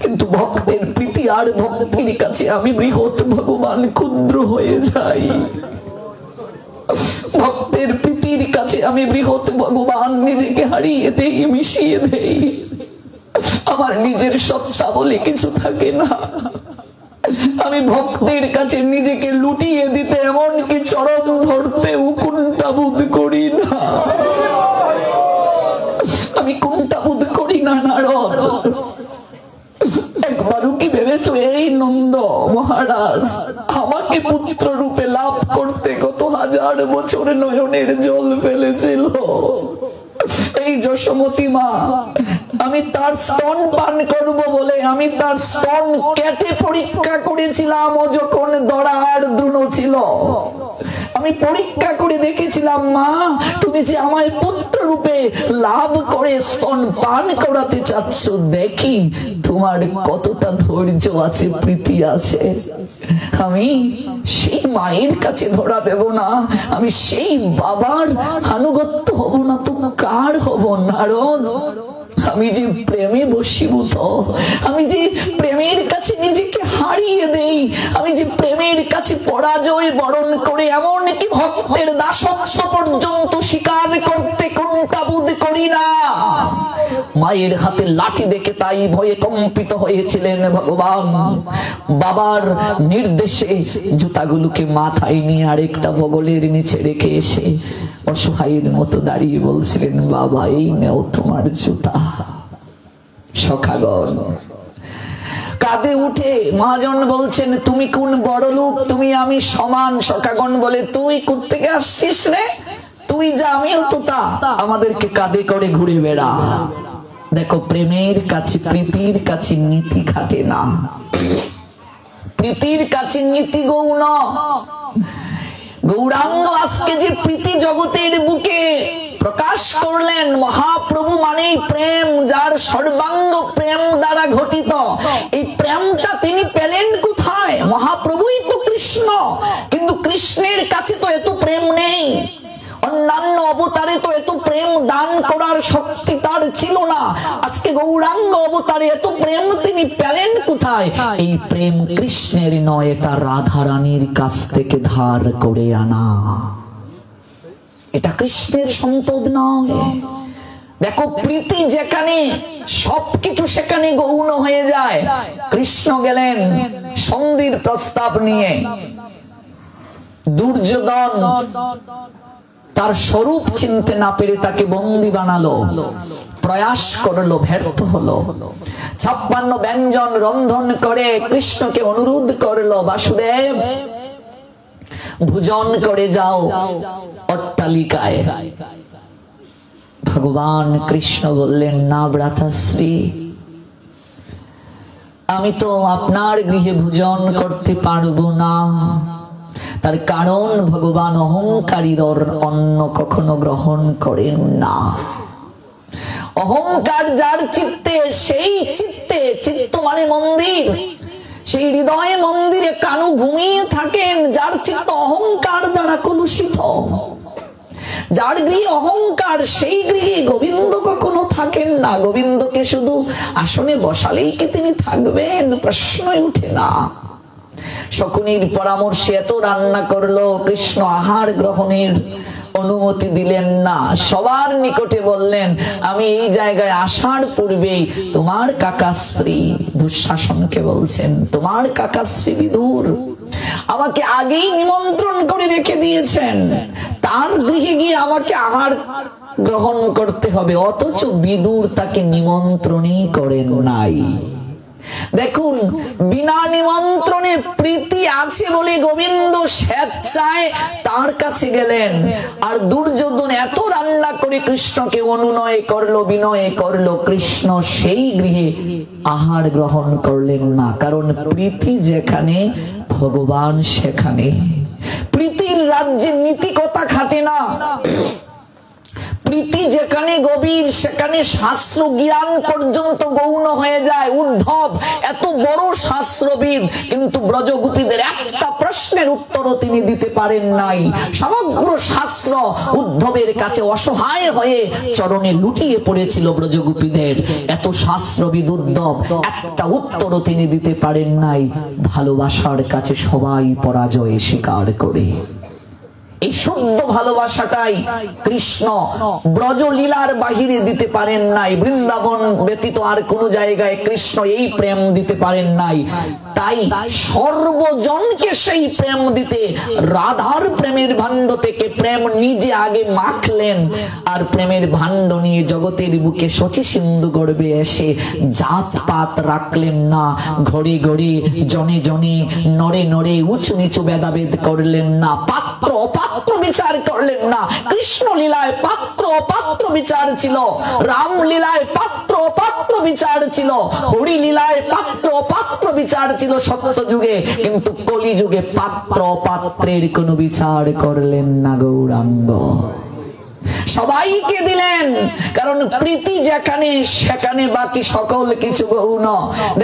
কিন্তু ভক্তের প্রীতি আর ভক্তির কাছে আমি বৃহৎ ভগবান ক্ষুদ্র হয়ে যাই। ভক্তের প্রীতির কাছে আমি বৃহৎ ভগবান নিজেকে হারিয়ে দেই, মিশিয়ে দেই, আমার নিজের সত্তা বলে কিছু থাকে না। আমি ভক্তের কাছে নিজেকে লুটিয়ে দিতে, এমনকি চরণ ধরতে কুণ্ঠা বোধ করি না, আমি কুণ্ঠা বোধ করি না। নারদ একবারও কি ভেবেছো এই নন্দ মহারাজ আমাকে পুত্র রূপে লাভ করতে কত হাজার বছর নয়নের জল ফেলেছিল? এই যশোমতী মা, আমি তার স্তন পান করব বলে আমি তার স্তন কেটে পরীক্ষা করেছিলাম। ও যখন দরার দ্রুণ ছিল, আমি পরীক্ষা করে দেখেছিলাম, মা তুমি যে আমায় পুত্র রূপে লাভ করে স্তন পান করাতে চাচ্ছ, দেখি তোমার কতটা ধৈর্য আছে, প্রীতি আছে। আমি সেই মায়ের কাছে ধরা দেব না, আমি সেই বাবার আনুগত্য হব না, তো কার হব? নারদ আমি যে প্রেমে বশীভূত, আমি যে প্রেমের কাছে নিজেকে হারিয়ে দেই, আমি যে প্রেমের কাছে পরাজয় বরণ করে এমনকি ভক্তের দাসত্ব পর্যন্ত স্বীকার করতে কুণ্ঠাবোধ করি না। মায়ের হাতে লাঠি দেখে তাই ভয়ে কম্পিত হয়েছিলেন ভগবান। বাবার নির্দেশে জুতাগুলোকে মাথায় নিয়ে আরেকটা বগলের নিচে রেখে এসে অসহায়ের মতো দাঁড়িয়ে বলছিলেন, বাবা এই নেও তোমার জুতা। সখাগণ কাঁদে উঠে মহাজন বলছেন, তুমি কোন বড় লোক, তুমি আমি সমান। সখাগণ বলে, তুই কোত্থেকে আসছিস রে? তুই যা, আমিও তো তা, আমাদেরকে কাঁধে করে ঘুরে বেড়া। দেখো প্রেমের কাছে, প্রীতির কাছে নীতি খাটে না, প্রীতির কাছে নীতি গৌণ। গৌরাঙ্গ আজকে যে প্রীতি জগতের বুকে প্রকাশ করলেন, মহাপ্রভু মানেই প্রেম, যার সর্বাঙ্গ প্রেম দ্বারা ঘটিত। এই প্রেমটা তিনি পেলেন কোথায়? মহাপ্রভুই তো কৃষ্ণ, কিন্তু কৃষ্ণের কাছে তো এত প্রেম নেই। অন্যান্য অবতারে তো এত প্রেম দান করার শক্তি তার ছিল না। আজকে গৌরাঙ্গ অবতারে এত প্রেম তিনি পেলেন কোথায়? এই প্রেম কৃষ্ণের নয়, এটা রাধারানীর কাছ থেকে ধার করে আনা। এটা কৃষ্ণের সম্পদ নয়। দেখো প্রীতি যেখানে, সবকিছু সেখানে গৌণ হয়ে যায়। কৃষ্ণ গেলেন সন্ধির প্রস্তাব নিয়ে, দুর্যোধন তার স্বরূপ চিনতে না পেরে তাকে বন্দী বানালো, প্রয়াস করলো, ব্যর্থ হলো। 56 ব্যঞ্জন রন্ধন করে কৃষ্ণকে অনুরোধ করলো, বাসুদেব ভোজন করে যাও অট্টালিকায়। ভগবান কৃষ্ণ বললেন, না ভ্রাতাশ্রী, আমি তো আপনার গৃহে ভোজন করতে পারবো না। তার কারণ ভগবান অহংকারীর অন্ন কখনো গ্রহণ করেন না। অহংকার যার চিত্তে, সেই চিত্তে, চিত্ত মানে মন্দির, সেই হৃদয়ে মন্দিরে কানু ঘুমিয়ে থাকেন যার চিত্ত অহংকার দ্বারা কলুষিত। যার গৃহে অহংকার, সেই গৃহে গোবিন্দ কখনো থাকেন না। গোবিন্দকে শুধু আসনে বসালেই কি তিনি থাকবেন? প্রশ্নই উঠে না। শকুনির পরামর্শে এত রান্না করলো, কৃষ্ণ আহার গ্রহণের অনুমতি দিলেন না। সবার নিকটে বললেন, আমি এই জায়গায় আসার পূর্বেই তোমার কাকাশ্রী, দুঃশাসনকে বলছেন, তোমার কাকাশ্রী বিদুর আমাকে আগেই নিমন্ত্রণ করে রেখে দিয়েছেন, তার গৃহে গিয়ে আমাকে আহার গ্রহণ করতে হবে। অথচ বিদুর তাকে নিমন্ত্রণই করেন নাই। দেখুন, বিনা নিমন্ত্রণে প্রীতি আছে বলে গোবিন্দ স্বেচ্ছায় তার কাছে গেলেন। আর দুর্যোধন এত রান্না করে কৃষ্ণকে অনুনয় করলো, বিনয় করলো, কৃষ্ণ সেই গৃহে আহার গ্রহণ করলেন না। কারণ প্রীতি যেখানে, ভগবান সেখানে। প্রীতির রাজ্যে নীতি কথা খাটে না। প্রীতি যেখানে গভীর, সেখানে শাস্ত্র জ্ঞান পর্যন্ত গৌণ হয়ে যায়। উদ্ধব এত বড় শাস্ত্রবিদ, কিন্তু ব্রজগোপীদের একটা প্রশ্নের উত্তরও তিনি দিতে পারেন নাই। সমগ্র শাস্ত্র উদ্ধবের কাছে অসহায় হয়ে চরণে লুটিয়ে পড়েছিল ব্রজগোপীদের। এত শাস্ত্রবিদ উদ্ধব, একটা উত্তরও তিনি দিতে পারেন নাই। ভালোবাসার কাছে সবাই পরাজয় স্বীকার করে। এই শুদ্ধ ভালোবাসাটাই কৃষ্ণ ব্রজলীলার বাহিরে দিতে পারেন নাই। বৃন্দাবন ব্যতীত আর কোন জায়গায় কৃষ্ণ এই প্রেম দিতে পারেন নাই। তাই সর্বজনকে সেই প্রেম দিতে রাধার প্রেমের ভাণ্ড থেকে প্রেম নিজে আগে মাখলেন, আর প্রেমের ভাণ্ড নিয়ে জগতের বুকে শচী সিন্ধু গর্ভে এসে জাত পাত রাখলেন না। ঘরে ঘরে, জনে জনে, নরে নরে উঁচু নিচু ভেদাভেদ করলেন না। পাত্র অপাত্র বিচার করলেন না। কৃষ্ণ লীলায় পাত্র অপাত্র বিচার ছিল, রাম লীলায় পাত্র অপাত্র বিচার ছিল, হরি লীলায় পাত্র অপাত্র বিচার ছিল সত্য যুগে। কিন্তু কলি যুগে পাত্র অপাত্রের কোন বিচার করলেন না গৌরাঙ্গ। সবাইকে দিলেন, কারণ প্রীতি যেখানে, সেখানে বাকি সকল কিছু গৌণ।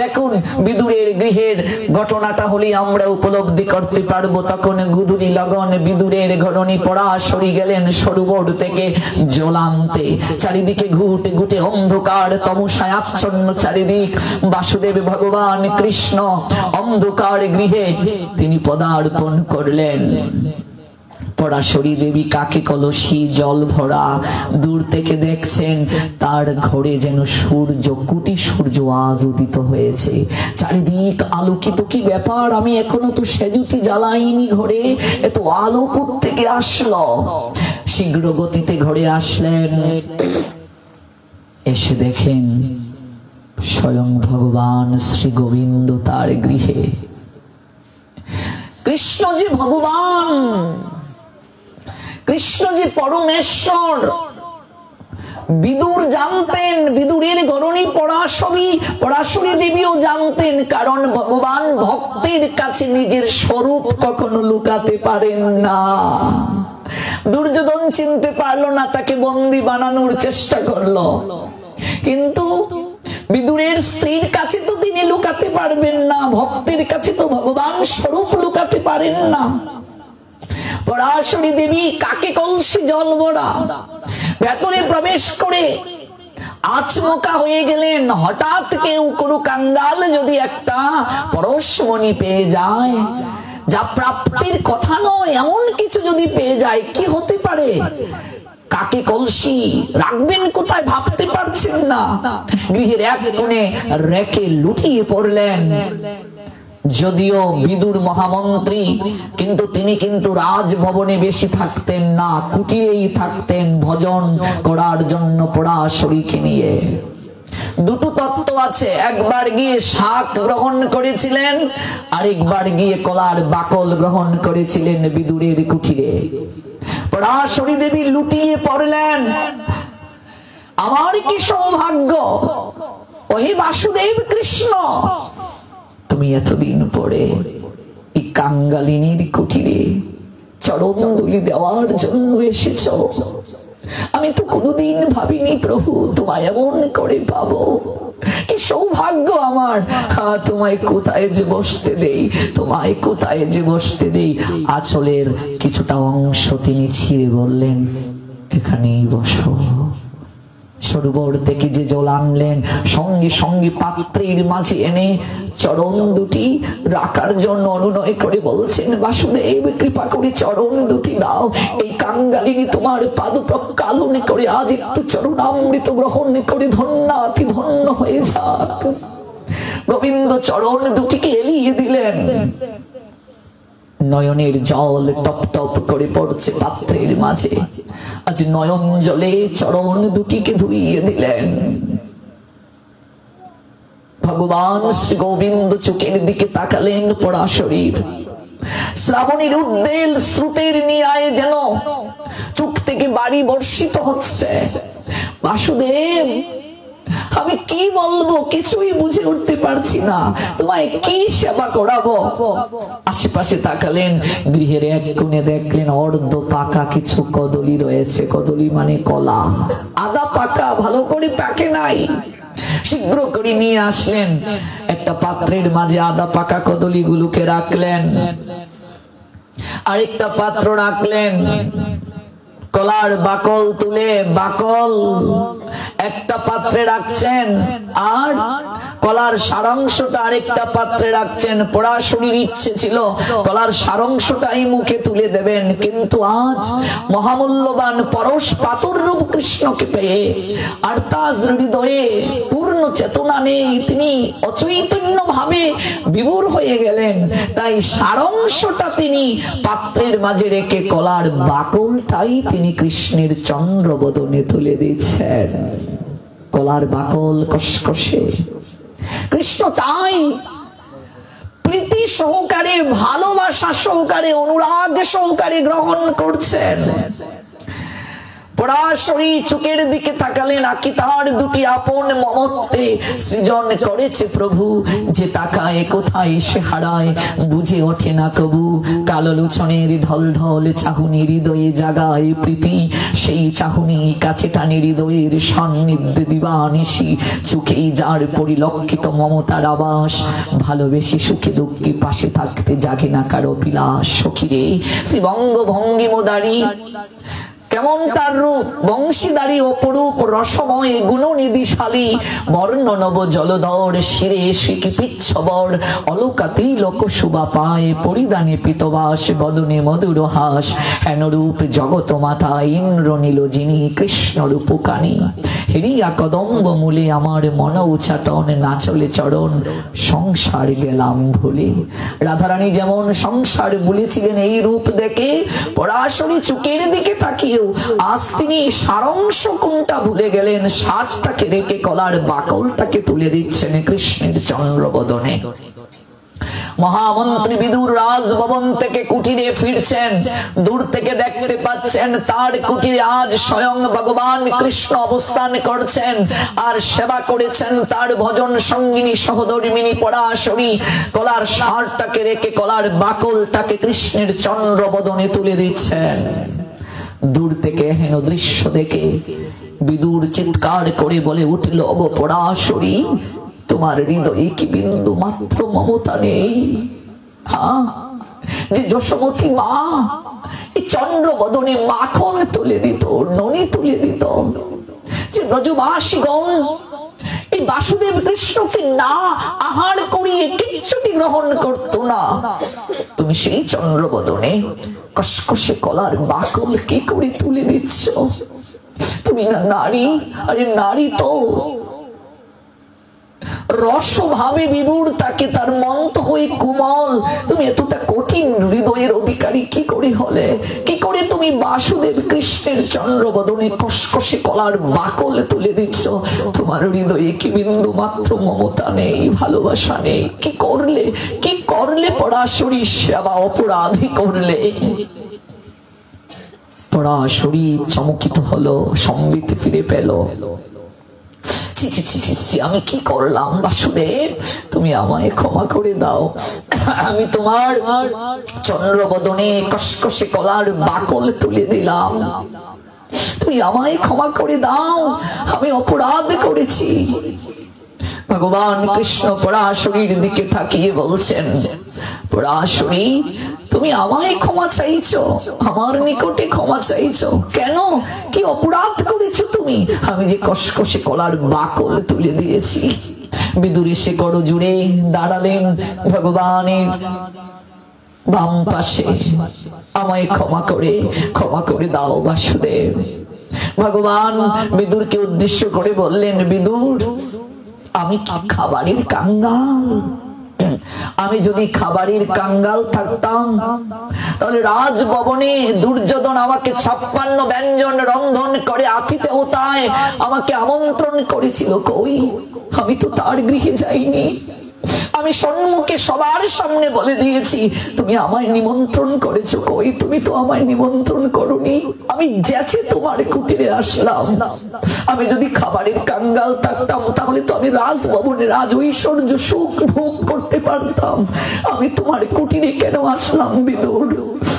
দেখুন, বিদুরের গৃহের ঘটনাটা হলে আমরা উপলব্ধি করতে পারবো। তখন গুদুরি লগন বিদুরের ঘরণী পরাশরী গেলেন সরোবর থেকে জল আনতে। চারিদিকে ঘুটে ঘুটে অন্ধকার, তমসায় আচ্ছন্ন চারিদিক। বাসুদেব ভগবান কৃষ্ণ অন্ধকার গৃহে তিনি পদার্পণ করলেন। পরাশরী দেবী কাকে কলসি জল ভরা, দূর থেকে দেখছেন তার ঘরে যেন সূর্য, কোটি সূর্য আজ উদিত হয়েছে। চারিদিক আলোকিত। কি ব্যাপার, আমি এখনো তো সেজুতি জ্বালাইনি ঘরে, এত আলো থেকে আসলো। শীঘ্র গতিতে ঘরে আসলেন। এসে দেখেন স্বয়ং ভগবান শ্রী গোবিন্দ তার গৃহে। কৃষ্ণ যে ভগবান, কৃষ্ণ যে পরমেশ্বর, বিদুর জানতেন। বিদুরের ঘরণী পরাশরী দেবীও জানতেন। কারণ ভগবান ভক্তের কাছে নিজের স্বরূপ কখনো লুকাতে পারেন না। দুর্যোধন চিনতে পারলো না, তাকে বন্দী বানানোর চেষ্টা করলো। কিন্তু বিদুরের স্ত্রীর কাছে তো তিনি লুকাতে পারবেন না, ভক্তের কাছে তো ভগবান স্বরূপ লুকাতে পারেন না। পরাশরী দেবী কাকে কলসি জল ভরা ভেতরে প্রবেশ করে আচমকা হয়ে গেলেন। হঠাৎ কেউ কোনো কাঙ্গাল যদি একটা পরশমণি পেয়ে যায়, যা প্রাপ্তির কথা নয়, এমন কিছু যদি পেয়ে যায়, কি হতে পারে? কাকে কলসি রাখবেন কোথায় ভাবতে পারছেন না। গৃহের এক কোণে রেখে লুটিয়ে পড়লেন। যদিও বিদুর মহামন্ত্রী, কিন্তু তিনি কিন্তু রাজভবনে বেশি থাকতেন না, কুটিরেই থাকতেন ভজন করার জন্য পরাশরীকে নিয়ে। দুটো তত্ত্ব আছে, একবার গিয়ে শাক গ্রহণ করেছিলেন, আরেকবার গিয়ে কলার বাকল গ্রহণ করেছিলেন বিদুরের কুঠিরে। পরাশরী দেবী লুটিয়ে পড়লেন, আমার কি সৌভাগ্য, ওহে বাসুদেব কৃষ্ণ, তুমি এতদিন পরে এই কাঙ্গালিনীর কুঠিরে চরণ ধুলি দেওয়ার জন্য এসেছ। আমি তো কোনোদিন ভাবিনি প্রভু তোমায় এমন করে পাবো, কি সৌভাগ্য আমার। তোমায় কোথায় যে বসতে দেই, তোমায় কোথায় যে বসতে দেই। আঁচলের কিছুটা অংশ তিনি ছিঁড়ে বললেন, এখানেই বসো। সরোবর থেকে যে জল আনলেন, সঙ্গে সঙ্গে পাত্রের মাঝে এনে চরণ দুটি রাখার জন্য অনুনয় করে বলছেন, বাসুদেব কৃপা করে চরণ দুটি দাও। এই কাঙ্গালিনী তোমার পাদ প্রক্ষালন করে আজ একটু চরণামৃত গ্রহণ করে ধন্যাতি ধন্য হয়ে যাক। গোবিন্দ চরণ দুটিকে এলিয়ে দিলেন, নয়নের জল টপ টপ করে পড়ছে পাত্রের মাঝে। আজ নয়ন জলে চরণ দুটিকে ধুইয়ে দিলেন। ভগবান শ্রী গোবিন্দ চোখের দিকে তাকালেন, পরাশরীর শ্রাবণীর উদ্বেল স্রোতের ন্যায় যেন চোখ থেকে বাড়ি বর্ষিত হচ্ছে। বাসুদেব, আমি কি বলবো কিছুই বুঝে উঠতে পারছি না, তোমায় কি সেবা করাবো। আশেপাশে তাকালেন, গৃহের এক কোণে দেখলেন অর্ধ পাকা কিছু কদলি রয়েছে। কদলি মানে কলা, আদা পাকা, ভালো করে পাকে নাই। শীঘ্র করে নিয়ে আসলেন, একটা পাত্রের মাঝে আদা পাকা কদলি গুলোকে রাখলেন, আরেকটা পাত্র রাখলেন, কলার বাকল তুলে বাকল একটা পাত্রে রাখছেন, আর কলার সারাংশটা আরেকটা পাত্রে রাখছেন। পরাশরীর ইচ্ছে ছিল কলার সারাংশটাই মুখে তুলে দেবেন, কিন্তু আজ মহামূল্যবান পরশ পাতুর রূপ কৃষ্ণকে পেয়ে আর তার হৃদয়ে পূর্ণ চেতনা নেই, তিনি অচৈতন্য ভাবে বিভোর হয়ে গেলেন। তাই সারাংশটা তিনি পাত্রের মাঝে রেখে কলার বাকলটাই তিনি কৃষ্ণের চন্দ্রবদনে তুলে দিচ্ছেন। কলার বাকল কসকসে কৃষ্ণ তাই প্রীতি সহকারে, ভালোবাসা সহকারে, অনুরাগ সহকারে গ্রহণ করছেন। পরাশরী চোখের দিকে তাকালেন, আকি তার দুটি আপন মমত্বে সৃজন করেছে প্রভু, যে তাকায় কোথায় সে হারায় বুঝে ওঠে না কবু। কালো লোচনের ঢল ঢল চাহুনি হৃদয়ে জাগায় প্রীতি, সেই চাহুনি কাছে টানে হৃদয়ের সান্নিধ্যে দিবানিশি। চোখেই যার পরিলক্ষিত মমতার আবাস, ভালোবেসে সুখে দুঃখে পাশে থাকতে জাগে না কারো বিলাস। সখিরে শ্রীবঙ্গ ভঙ্গিমদারি, কেমন তার রূপ, বংশীদারী অপরূপ রসময় গুণনিধিশালী, বর্ণ নব জলধর শিরে শিখি পিচ্ছবর, অলকাতি লোক শুভা পায় পরিধানে পিতবাস, বদনে মধুর হাস, হেনরূপ জগত মাতা ইন্দ্র নীল যিনি কৃষ্ণ রূপকানী। হেরিয়া কদম্ব মূলে আমার মন উচাটন, নাচলে চরণ সংসার গেলাম ভুলে। রাধারানী যেমন সংসার ভুলেছিলেন এই রূপ দেখে, পরাশরী চোখের দিকে তাকিয়ে আজ তিনি সারাংশ কোনটা ভুলে গেলেন, সারটাকে রেখে কলার বাকলটাকে তুলে দিচ্ছেন কৃষ্ণের চন্দ্রবদনে। মহামন্ত্রী বিদুর রাজভবন থেকে কুটিরে ফিরছেন, দূর থেকে দেখতে পাচ্ছেন তার কুটিরে আজ স্বয়ং ভগবান কৃষ্ণ অবস্থান করছেন, আর সেবা করেছেন তার ভজন সঙ্গিনী সহধর্মিনী পরাশরী। কলার সারটাকে রেখে কলার বাকলটাকে কৃষ্ণের চন্দ্রবদনে তুলে দিচ্ছেন। দূর থেকে হেন দৃশ্য দেখে বিদুর চিৎকার করে বলে উঠল, ওগো পরাশরী, তোমার হৃদয়ে কি বিন্দু মাত্র মমতা নেই? যে যশোমতী মা এই চন্দ্রবদনে মাখন তুলে দিত, ননি তুলে দিত, যে ব্রজবাসীগণ এই বাসুদেব কৃষ্ণকে না আহার করিয়ে কিচ্ছুটি গ্রহণ করতো না, তুমি সেই চন্দ্রবদনে কসকসে কলার বাকল কি করে তুলে দিচ্ছ? তুমি না নারী? আরে নারী তো রস ভাবে বিভোর, তাকে তার মন্ত হয়ে কোমল, তুমি এতটা কঠিন কঠিন হৃদয়ের অধিকারী কি করে হলে? কি করে তুমি বাসুদেব কৃষ্ণের চন্দ্রবদনে কসকসে কলার বাকল তুলে দিচ্ছ? তোমার হৃদয়ে কি বিন্দু মাত্র মমতা নেই, ভালোবাসা নেই? কি করলে, কি করলে পরাশরী সেবা অপরাধী করলে? পরাশরী চমকিত হলো, সম্বিত ফিরে পেল। আমি কি করলাম বাসুদেব, তুমি আমায় ক্ষমা করে দাও। আমি তোমার চন্দ্রবদনে কসকসে কলার বাকল তুলে দিলাম, তুমি আমায় ক্ষমা করে দাও, আমি অপরাধ করেছি। ভগবান কৃষ্ণ পরাশরীর দিকে তাকিয়ে বলছেন, পরাশরী তুমি আমায় ক্ষমা চাইছো, আমার নিকটে ক্ষমা চাইছো কেন? কি অপরাধ করেছো তুমি? আমি যে কসকসে কলার বাকল তুলে দিয়েছি। বিদুর এসে করো জুড়ে দাঁড়ালেন ভগবানের বাম পাশে। আমায় ক্ষমা করে দাও বাসুদেব। ভগবান বিদুরকে উদ্দেশ্য করে বললেন, বিদুর আমি কি খাবারের কাঙ্গাল? আমি যদি খাবারের কাঙ্গাল থাকতাম তাহলে রাজভবনে দুর্যোধন আমাকে 56 ব্যঞ্জন রন্ধন করে আতিথেয়তায় আমাকে আমন্ত্রণ করেছিল। কই, আমি তো তার গৃহে যাইনি। আমি সম্মুখে সবার সামনে বলে দিয়েছি তুমি আমায় নিমন্ত্রণ করেছো, কই তুমি তো আমায় নিমন্ত্রণ করোনি। আমি যেচে তোমার কুটিরে আসলাম। আমি যদি খাবারের কাঙ্গাল থাকতাম তাহলে তো আমি রাজভবনে রাজ ঐশ্বর্য সুখ ভোগ করতে পারতাম। আমি তোমার কুটিরে কেন আসলাম বিদুর?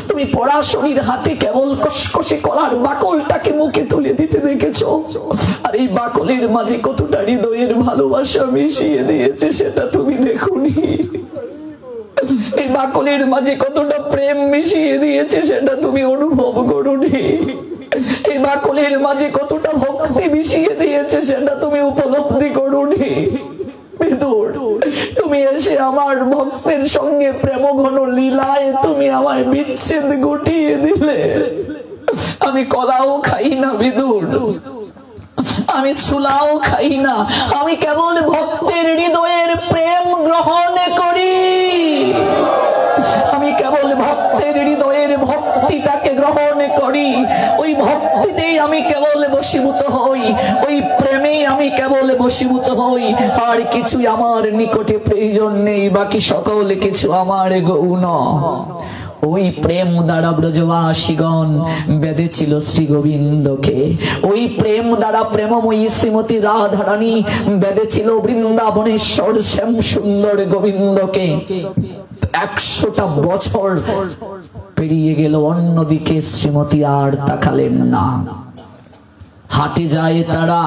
তুমি পরাশরীর হাতে কেবল কসকসে কলার বাকলটাকে মুখে তুলে দিতে দেখেছো, আর এই বাকলের মাঝে কতটা হৃদয়ের ভালোবাসা মিশিয়ে দিয়েছে সেটা তুমি দেখোনি। এই বাকলের মাঝে কতটা প্রেম মিশিয়ে দিয়েছে সেটা তুমি অনুভব করোনি। এই বাকলের মাঝে কতটা ভক্তি মিশিয়ে দিয়েছে সেটা তুমি উপলব্ধি করোনি। বিদুর তুমি এসে আমার ভক্তের সঙ্গে প্রেম ঘন লীলায় তুমি আমার বিচ্ছেদ ঘটিয়ে দিলে। আমি কলাও খাই না বিদুর, আমি ছুলাও খাই না, আমি কেবল ভক্তের হৃদয়ের প্রেম গ্রহণ করি। আমি কেবল ভক্তের হৃদয়ের ভক্তিটাকে গ্রহণ করি। ওই ভক্তিতেই আমি কেবল বশীভূত হই, ওই প্রেমেই আমি কেবল বশীভূত হই। আর কিছু আমার নিকটে প্রয়োজন নেই, বাকি সকল কিছু আমার গৌণ। ওই প্রেম দ্বারা ব্রজবাসীগণ বেঁধেছিল শ্রী গোবিন্দকে। ওই প্রেম দ্বারা প্রেমময়ী শ্রীমতী রাধারানী বেঁধেছিল বৃন্দাবনেশ্বর শ্যাম সুন্দর গোবিন্দকে। 100টা বছর পেরিয়ে গেল, অন্যদিকে শ্রীমতী আর তাকালেন না। হাটে যায় তারা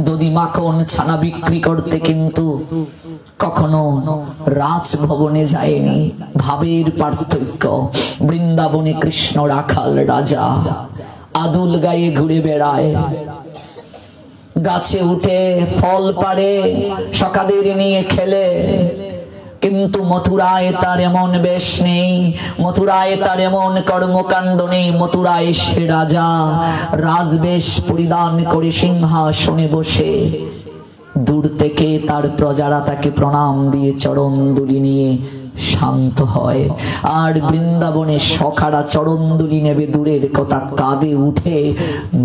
দধি মাখন ছানা বিক্রি করতে, কিন্তু কখনো রাজভবনে যায়নি। ভাবের পার্থক্য। বৃন্দাবনে কৃষ্ণ রাখাল রাজা, আদুল গায়ে ঘুরে বেড়ায়, গাছে উঠে ফল পাড়ে, সখাদের নিয়ে খেলে। কিন্তু মথুরায় তার এমন বেশ নেই, মথুরায় তার এমন কর্মকাণ্ড নেই। মথুরায় সে রাজা, রাজবেশ পরিধান করে সিংহাসনে বসে। দূর থেকে তার প্রজারা তাকে প্রণাম দিয়ে চরণ দুলি নিয়ে শান্ত হয়। আর বৃন্দাবনে সখারা চরণ দুলি নেবে দূরের কথা, কাঁধে উঠে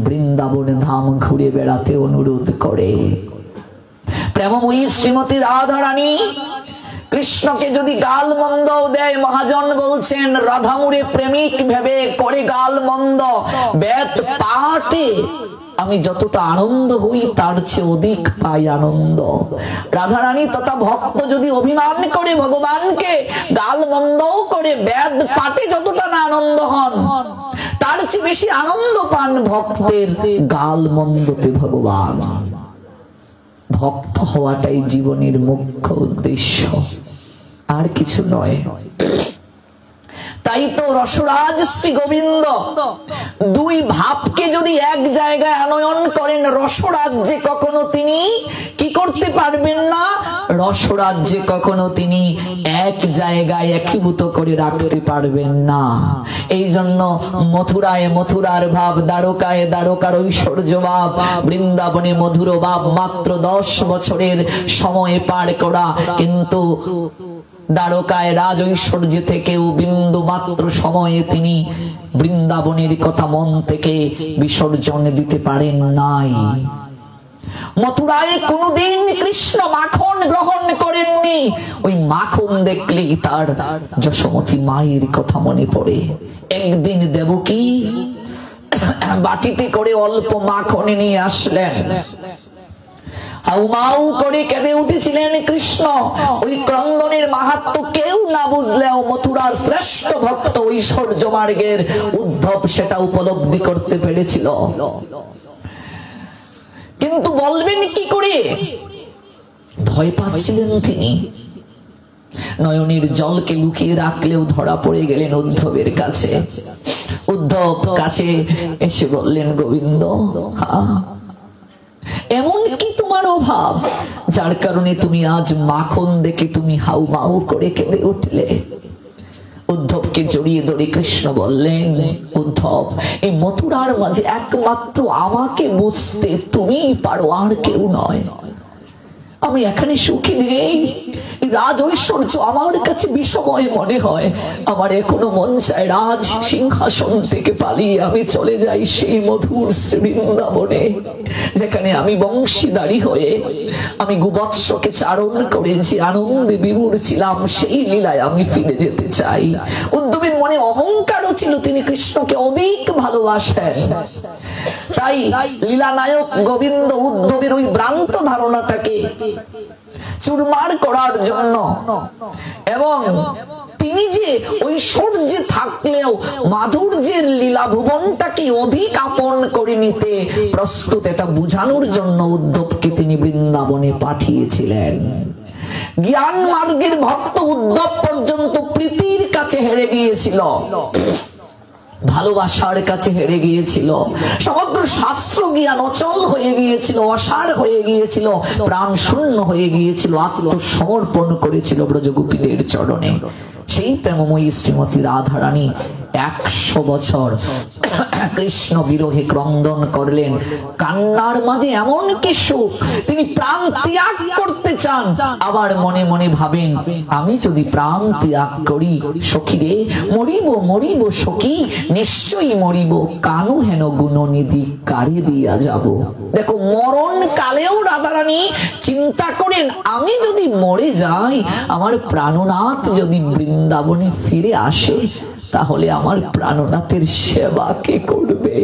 বৃন্দাবন ধাম ঘুরে বেড়াতে অনুরোধ করে। প্রেমময়ী শ্রীমতী রাধারানী কৃষ্ণকে যদি গাল মন্দ দেয়, মহাজন বলছেন রাধামুরে প্রেমিক ভেবে করে গাল মন্দ, বেদ পাঠে আমি যতটা আনন্দ হই তার চেয়ে অধিক পাই আনন্দ। রাধারানী তথা ভক্ত যদি অভিমান করে ভগবানকে গাল মন্দও করে, বেদ পাঠে যতটা না আনন্দ হন তার চেয়ে বেশি আনন্দ পান ভক্তের গাল মন্দতে ভগবান। ভক্ত হওয়াটাই জীবনের মুখ্য উদ্দেশ্য, আর কিছু নয়। তাই তো রসরাজ শ্রী গোবিন্দ দুই ভাবকে যদি এক জায়গায় আনয়ন করেন, রসরাজ্যে কখনো তিনি কি করতে পারবেন না? রসরাজ্যে কখনো তিনি এক জায়গায় একীভূত করে রাখতে পারবেন না। এই জন্য মথুরায় মথুরার ভাব, দ্বারকায় দ্বারকার ঐশ্বর্য ভাব, বৃন্দাবনে মধুর ভাব। মাত্র 10 বছরের সময় পার করা, কিন্তু দ্বারকায় রাজ ঐশ্বর্য থেকেও বিন্দু মাত্র সময়ে তিনি বৃন্দাবনের কথা মন থেকে বিসর্জন দিতে পারেন নাই। মথুরায় কোনদিন কৃষ্ণ মাখন গ্রহণ করেননি। ওই মাখন দেখলেই তার যশোমতী মায়ের কথা মনে পড়ে। একদিন দেবকী বাটিতে করে অল্প মাখন নিয়ে আসলেন। হাউমাউ করে কেঁদে উঠেছিলেন কৃষ্ণ। ওই ক্রন্দনের মাহাত্ম্য কেউ না বুঝলেও মথুরার শ্রেষ্ঠ ভক্ত ঐশ্বর্য মার্গের উদ্ধব সেটা উপলব্ধি করতে পেরেছিল। কিন্তু বলবেন কি করে? ভয় পাচ্ছিলেন তিনি। নয়নের জলকে লুকিয়ে রাখলেও ধরা পড়ে গেলেন উদ্ধবের কাছে। উদ্ধব কাছে এসে বললেন, গোবিন্দ, এমন কি তোমার অভাব যার কারণে তুমি আজ মাখন দেখে তুমি হাউমাউ করে কেঁদে উঠলে? উদ্ধবকে জড়িয়ে ধরে কৃষ্ণ বললেন, উদ্ধব, এই মথুরার মাঝে একমাত্র আমাকে বুঝতে তুমিই পারো, আর কেউ নয়। আমি এখানে সুখী নেই। রাজ ঐশ্বর্য আমার কাছে বিষময় মনে হয়। আমার এখনো মন চায় রাজ সিংহাসন থেকে পালিয়ে আমি চলে যাই সেই মধুর বৃন্দাবনে, যেখানে আমি বংশীদারি হয়ে আমি গোবৎসকে চারণ করেছি, আনন্দে বিমূঢ় ছিলাম। সেই লীলায় আমি ফিরে যেতে চাই। উদ্ধবের মনে অহংকারও ছিল, তিনি কৃষ্ণকে অধিক ভালোবাসেন। তাই লীলা নায়ক গোবিন্দ উদ্ধবের ওই ভ্রান্ত ধারণাটাকে চুরমার করার জন্য এবং তিনি যে ঐশ্বর্যে থাকলেও মাধুর্যের লীলা ভুবনটাকে অধিক আপন করে নিতে প্রস্তুত, এটা বুঝানোর জন্য উদ্ধবকে তিনি বৃন্দাবনে পাঠিয়েছিলেন। জ্ঞান মার্গের ভক্ত উদ্ধব পর্যন্ত প্রীতির কাছে হেরে গিয়েছিল, ভালোবাসার কাছে হেরে গিয়েছিল। সমগ্র শাস্ত্র জ্ঞান অচল হয়ে গিয়েছিল, অসার হয়ে গিয়েছিল, প্রাণ শূন্য হয়ে গিয়েছিল, আত্মসমর্পণ করেছিল ব্রজগোপীদের চরণে। সেই প্রেমময়ী শ্রীমতী রাধারানী 100 বছর কৃষ্ণ বিরহে ক্রন্দন করলেন। কান্নার মাঝে এমন কি সুখ, তিনি প্রাণ ত্যাগ করতে চান, আবার মনে মনে ভাবেন, আমি যদি প্রাণ ত্যাগ করি সখী রে, মরিব মরিব সখী, নিশ্চয়ই মরিব, কানু হেন গুণনিধি কারে দিয়া যাব। দেখো, মরণ কালেও রাধারানী চিন্তা করেন, আমি যদি মরে যাই, আমার প্রাণনাথ যদি বৃন্দাবনে ফিরে আসে, তাহলে আমার প্রাণনাথের সেবা কে করবে?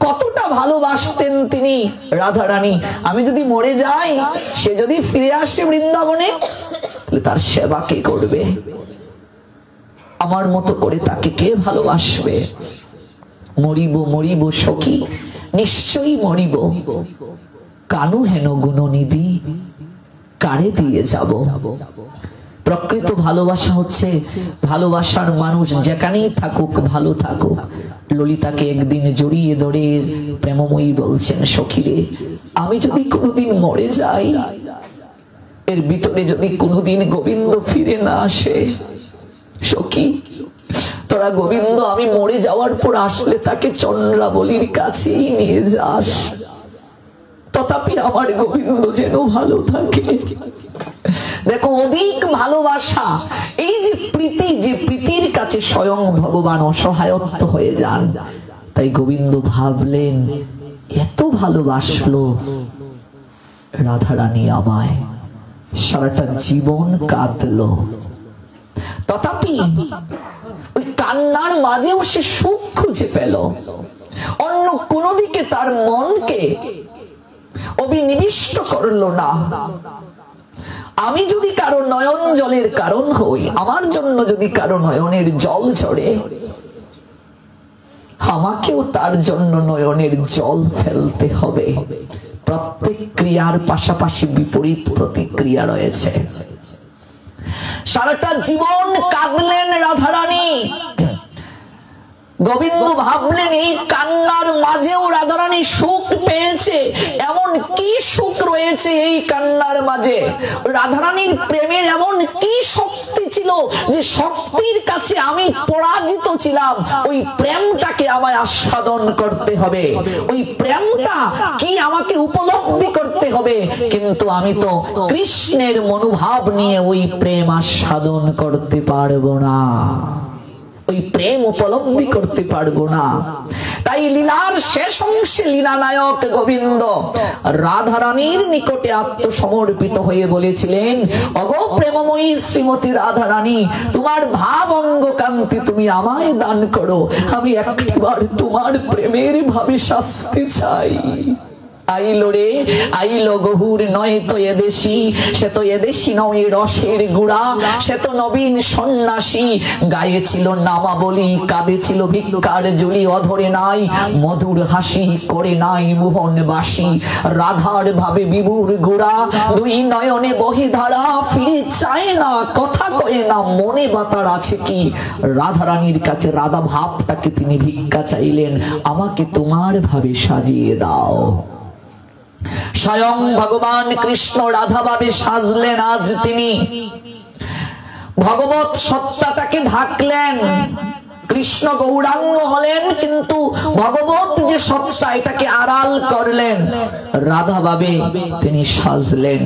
কতটা ভালোবাসতেন তিনি রাধারানী। আমি যদি মরে যাই, সে যদি ফিরে আসে বৃন্দাবনে, তাহলে তার সেবা কে করবে? আমার মতো করে তাকে কে ভালোবাসবে? মরিব মরিব সখী, নিশ্চয়ই মরিব, কানু হেন গুণনিধি কারে দিয়ে যাব। প্রকৃত ভালোবাসা হচ্ছে ভালোবাসার মানুষ যেখানেই থাকুক ভালো থাকুক। ললিতাকে একদিন জড়িয়ে ধরে প্রেমময়ী বলছেন, সখীরে, আমি যদি কোনোদিন মরে যাই, এর ভিতরে যদি কোনোদিন গোবিন্দ ফিরে না আসে, সখী তোরা গোবিন্দ আমি মরে যাওয়ার পর আসলে তাকে চন্দ্রাবলীর কাছেই নিয়ে যাস, তথাপি আমার গোবিন্দ যেন ভালো থাকে। দেখো, অধিক ভালোবাসা, এই যে প্রীতি, যে প্রীতির কাছে স্বয়ং ভগবান অসহায়ত্ব হয়ে যান। তাই গোবিন্দ ভাবলেন, এত ভালোবাসলো রাধারানী আমায়, সারাটা জীবন কাঁদলো, তথাপি ওই কান্নার মাঝেও সে সুখ খুঁজে পেল। অন্য কোন দিকে তার মনকে অবিনিবিষ্ট করলো না। আমি যদি কারো নয়ন জলের কারণ হই, আমার জন্য যদি কারো নয়নের জল ঝরে, আমাকেও তার জন্য নয়নের জল ফেলতে হবে। প্রত্যেক ক্রিয়ার পাশাপাশি বিপরীত প্রতিক্রিয়া রয়েছে। সারাটা জীবন কাঁদলেন রাধারানী। গোবিন্দ ভাবলেন এই কান্নার মাঝেও রাধারানী সুখ পেয়েছে, এমন কি সুখ রয়েছে এই কান্নার মাঝে? রাধারানীর প্রেমের এমন কি শক্তি ছিল যে শক্তির কাছে আমি পরাজিত ছিলাম? ওই প্রেমটাকে আমায় আস্বাদন করতে হবে, ওই প্রেমটা কি আমাকে উপলব্ধি করতে হবে। কিন্তু আমি তো কৃষ্ণের মনোভাব নিয়ে ওই প্রেম আস্বাদন করতে পারবো না, ওই প্রেম উপলব্ধি করতে পারবো না। তাই লীলার শেষ অংশে লীলা নায়ক গোবিন্দ রাধারানীর নিকটে আত্মসমর্পিত হয়ে বলেছিলেন, অগো প্রেমময়ী শ্রীমতী রাধারানী, তোমার ভাব অঙ্গ কান্তি তুমি আমায় দান করো, আমি একবার তোমার প্রেমের ভাবে শাস্তি চাই। আইলো রে আইলো গহুর নয় তো এদেশি, সে তো এদেশি নয় রসের গুড়া, সে তো নবীন সন্ন্যাসী, গায়ে ছিল নামাবলী, কাঁধে ছিল ভিক্ষার ঝুলি, অধরে নাই মধুর হাসি, করে নাই মোহনবাসী, রাধার ভাবে বিভুর গুড়া, দুই নয়নে বহে ধারা, ফিরে চায় না কথা কয়ে না, মনে বাতার আছে কি? রাধারানীর কাছে রাধা ভাবটাকে তিনি ভিক্ষা চাইলেন, আমাকে তোমার ভাবে সাজিয়ে দাও। স্বয়ং ভগবান কৃষ্ণ রাধা ভাবে সাজলেন। আজ তিনি ভগবত সত্তাটাকে ঢাকলেন, কৃষ্ণ গৌরাঙ্গ হলেন, কিন্তু ভগবত যে সত্তা এটাকে আড়াল করলেন, রাধা ভাবে তিনি সাজলেন,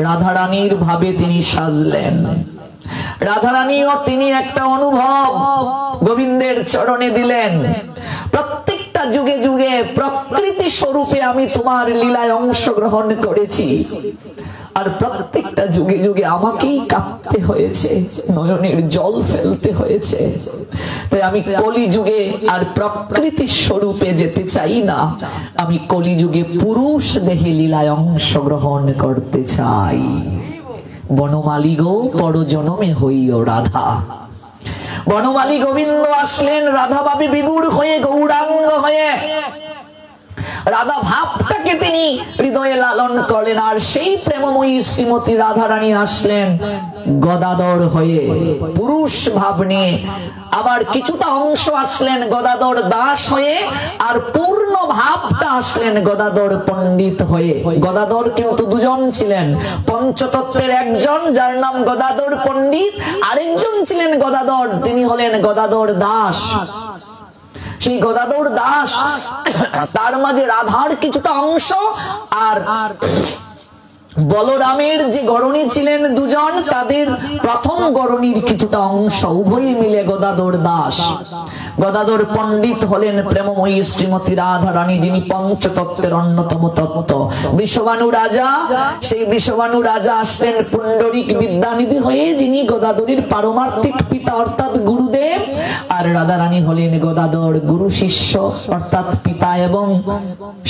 রাধারানীর ভাবে তিনি সাজলেন। রাধারানীও তিনি একটা অনুভব গোবিন্দের চরণে দিলেন, প্রত্যেকটা যুগে যুগে প্রকৃতি স্বরূপে আমি তোমার লীলায় অংশগ্রহণ করেছি, আর প্রত্যেকটা যুগে যুগে আমাকেই কাঁদতে হয়েছে, নয়নের জল ফেলতে হয়েছে। তাই আমি কলিযুগে আর প্রকৃতি স্বরূপে যেতে চাই না, আমি কলিযুগে পুরুষ দেহে লীলায় অংশগ্রহণ করতে চাই। বনমালী গো পরজনমে হইও রাধা। বনমালী গোবিন্দ আসলেন রাধা ভাবে বিভোর হয়ে, গৌরাঙ্গ হয়ে, রাধা ভাবটাকে তিনি হৃদয়ে লালন করলেন। আর সেই প্রেমময়ী শ্রীমতী রাধারানী আসলেন গদাধর হয়ে, পুরুষ ভাব নিয়ে। আবার কিছুটা অংশ আসলেন গদাধর দাস হয়ে, আর পূর্ণ ভাবটা আসলেন গদাধর পণ্ডিত হয়ে। গদাধর কিন্তু দুজন ছিলেন, পঞ্চতত্ত্বের একজন যার নাম গদাধর পণ্ডিত, আরেকজন ছিলেন গদাধর, তিনি হলেন গদাধর দাস। সেই গদাধর দাস, তার মাঝে রাধার কিছুটা অংশ, আর বলরামের যে গরণী ছিলেন দুজন, তাদের প্রথম গরণীর কিছুটা অংশ, উভয়ে মিলে গদাধর দাস। গদাধর পণ্ডিত হলেন প্রেমময়ী শ্রীমতী রাধারানী, যিনি পঞ্চতত্ত্বের অন্যতম তত্ত্ব। বৃষভানু রাজা, সেই বৃষভানু রাজা আসলেন পুণ্ডরিক বিদ্যানিধি হয়ে, যিনি গদাধরীর পারমার্থিক পিতা অর্থাৎ গুরুদেব। আর রাধারানী হলেন গদাধর গুরু শিষ্য অর্থাৎ পিতা এবং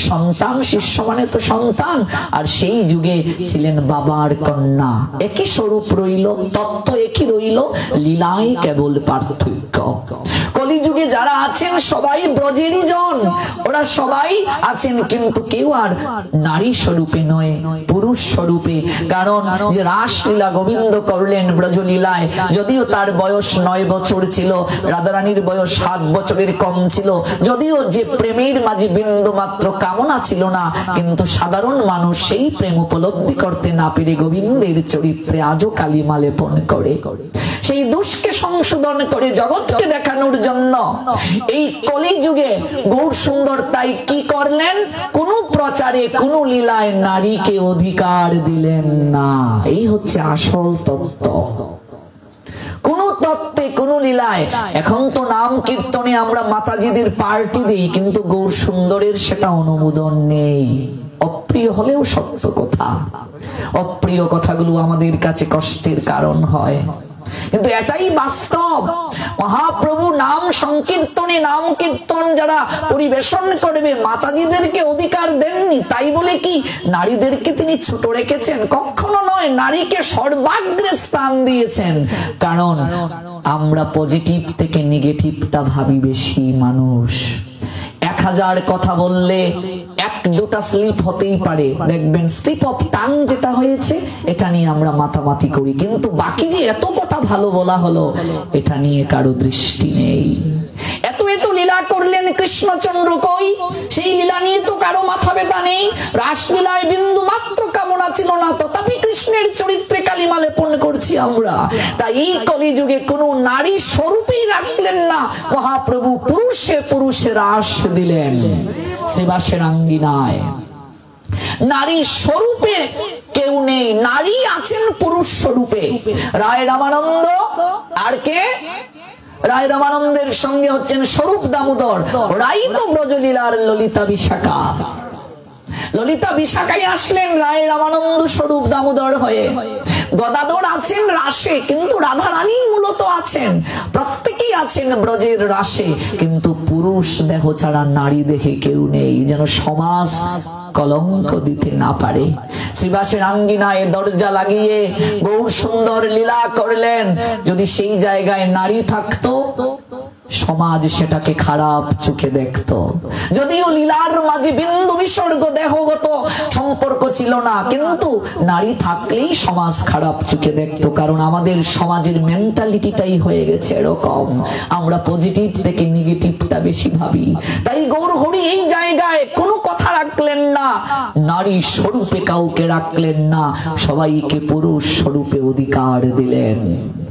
সন্তান। শিষ্য মানে তো সন্তান, আর সেই যুগে ছিলেন বাবার কন্যা। একই স্বরূপ রইল, তত্ত্ব একই রইল, লীলায় কেবল পার্থক্য। কলিযুগে যারা আছেন সবাই ব্রজেরই জন, ওরা সবাই আছেন, কিন্তু কেউ আর নারী স্বরূপে নয়, পুরুষ স্বরূপে। কারণ যে রাসলীলা গোবিন্দ করলেন ব্রজলীলায়, যদিও তার বয়স 9 বছর ছিল, রাধারানীর বয়স 7 বছরের কম ছিল, যদিও যে প্রেমের মাঝে বিন্দু মাত্র কামনা ছিল না, কিন্তু সাধারণ মানুষ সেই প্রেম উপলব্ধি করতে না পেরে গোবিন্দের চরিত্রে আজও কালিমা লেপন করে। সেই দোষকে সংশোধন করে জগৎকে দেখানোর জন্য এই কলিযুগে গৌর সুন্দর তাই কি করলেন? কোন প্রচারে কোন লীলায় নারীকে অধিকার দিলেন না। এই হচ্ছে আসল তত্ত্ব। কোন তত্ত্বে কোন লীলায়, এখন তো নাম কীর্তনে আমরা মাতাজিদের পার্টি দিই, কিন্তু গৌর সুন্দরের সেটা অনুমোদন নেই। অপ্রিয় হলেও সত্য কথা, অপ্রিয় কথাগুলো আমাদের কাছে কষ্টের কারণ হয়, কিন্তু এটাই বাস্তব। মহাপ্রভু নাম সংকীর্তনে, নাম কীর্তন যারা পরিবেশন করবে, মাতাজিদেরকে অধিকার দেননি তাই বলে কি নারীদেরকে তিনি ছোট রেখেছেন? কখনো নয়, নারীকে সর্বাগ্রে স্থান দিয়েছেন। কারণ আমরা পজিটিভ থেকে নেগেটিভটা ভাবি বেশি। মানুষ 1000 কথা বললে এক দুটা স্লিপ হতেই পারে, দেখবেন স্লিপ অফ টাং যেটা হয়েছে এটা নিয়ে আমরা মাতামাতি করি, কিন্তু বাকি যে এত কথা ভালো বলা হলো এটা নিয়ে কারো দৃষ্টি নেই। এত এত লীলা করলেন কৃষ্ণচন্দ্র, কই সেই লীলা নিয়ে তো কারো মাথা ব্যথা নেই। রাসলীলায় বিন্দু মাত্র কামনা ছিল না, তথাপি কৃষ্ণের চরিত্রে কালিমা লেপন করছি আমরা। তাই এই কলিযুগে কোন নারী স্বরূপেই রাখলেন না, মহাপ্রভু পুরুষে পুরুষে রাস দিলেন শ্রীবাসের আঙ্গিনায়। নারী স্বরূপে কেউ নেই, নারী আছেন পুরুষ স্বরূপে। রায় রামানন্দ আর কে? রায় রামানন্দের সঙ্গে হচ্ছেন স্বরূপ দামোদর, রাই তো ব্রজলীলার ললিতা বিশাখা। ললিতা বিশাখায় আসলেন রায় রামানন্দ স্বরূপ দামোদর হয়ে। গদাধর আছেন রাসে, কিন্তু রাধা রানী মূলত আছেন, প্রত্যেকেই আছেন ব্রজের রাসে, কিন্তু পুরুষ দেহ ছাড়া নারী দেহে কেউ নেই, যেন সমাজ কলঙ্ক দিতে না পারে। শ্রীবাসের আঙ্গিনায় দরজা লাগিয়ে গৌর সুন্দর লীলা করলেন। যদি সেই জায়গায় নারী থাকতো সমাজ সেটাকে খারাপ চোখে দেখত। যদিও লীলার মাঝে বিন্দু বিসর্গ দেহগত সম্পর্ক ছিল না, কিন্তু নারী থাকলেই সমাজ খারাপ চোখে দেখত। কারণ আমাদের সমাজের মেন্টালিটিটাই হয়ে গেছে এরকম, আমরা পজিটিভ থেকে নেগেটিভটা বেশি ভাবি। তাই গৌর হরি এই জায়গায় কোনো কথা রাখলেন না, নারী স্বরূপে কাউকে রাখলেন না, সবাইকে পুরুষ স্বরূপে অধিকার দিলেন,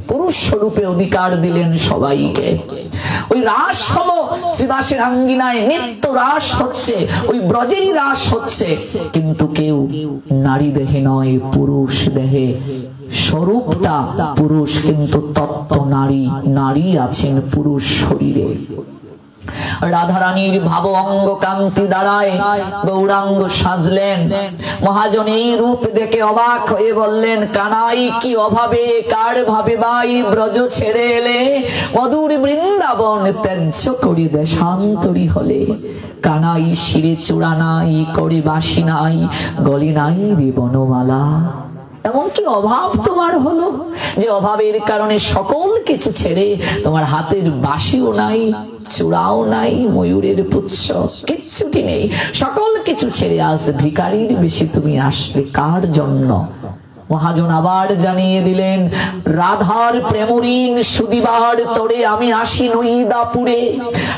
পুরুষ স্বরূপে অধিকার দিলেন সবাইকে। ওই রাস হলো শ্রীবাসের আঙ্গিনায় নিত্য রাস হচ্ছে, ওই ব্রজেরই রাস হচ্ছে, কিন্তু কেউ নারী দেহে নয়, পুরুষ দেহে। স্বরূপটা পুরুষ, কিন্তু তত্ত্ব নারী, নারী আছেন পুরুষ শরীরে। রাধারানীর ভাব অঙ্গ কান্তি দ্বারায় গৌরাঙ্গ সাজলেন। মহাজন এই রূপ দেখে অবাক হয়ে বললেন, কানাই কি অভাবে কার ভাবে ভাই ব্রজ ছেড়ে এলে, মধুর বৃন্দাবন ত্যায্য করি দেশান্তরী হলে। কানাই শিরে চূড়া নাই, করে বাসি নাই, গলি নাই রে বনমালা। এমন কি অভাব তোমার হলো যে অভাবের কারণে সকল কিছু ছেড়ে তোমার হাতের বাঁশিও নাই, চূড়াও নাই, ময়ূরের পুচ্ছ কিচ্ছুটি নেই, সকল কিছু ছেড়ে আজ ভিখারির বেশি তুমি আসলে কার জন্য? মহাজন আবার জানিয়ে দিলেন, রাধার প্রেমঋণ সুদিবার তরে আমি আসি নইদাপুরে।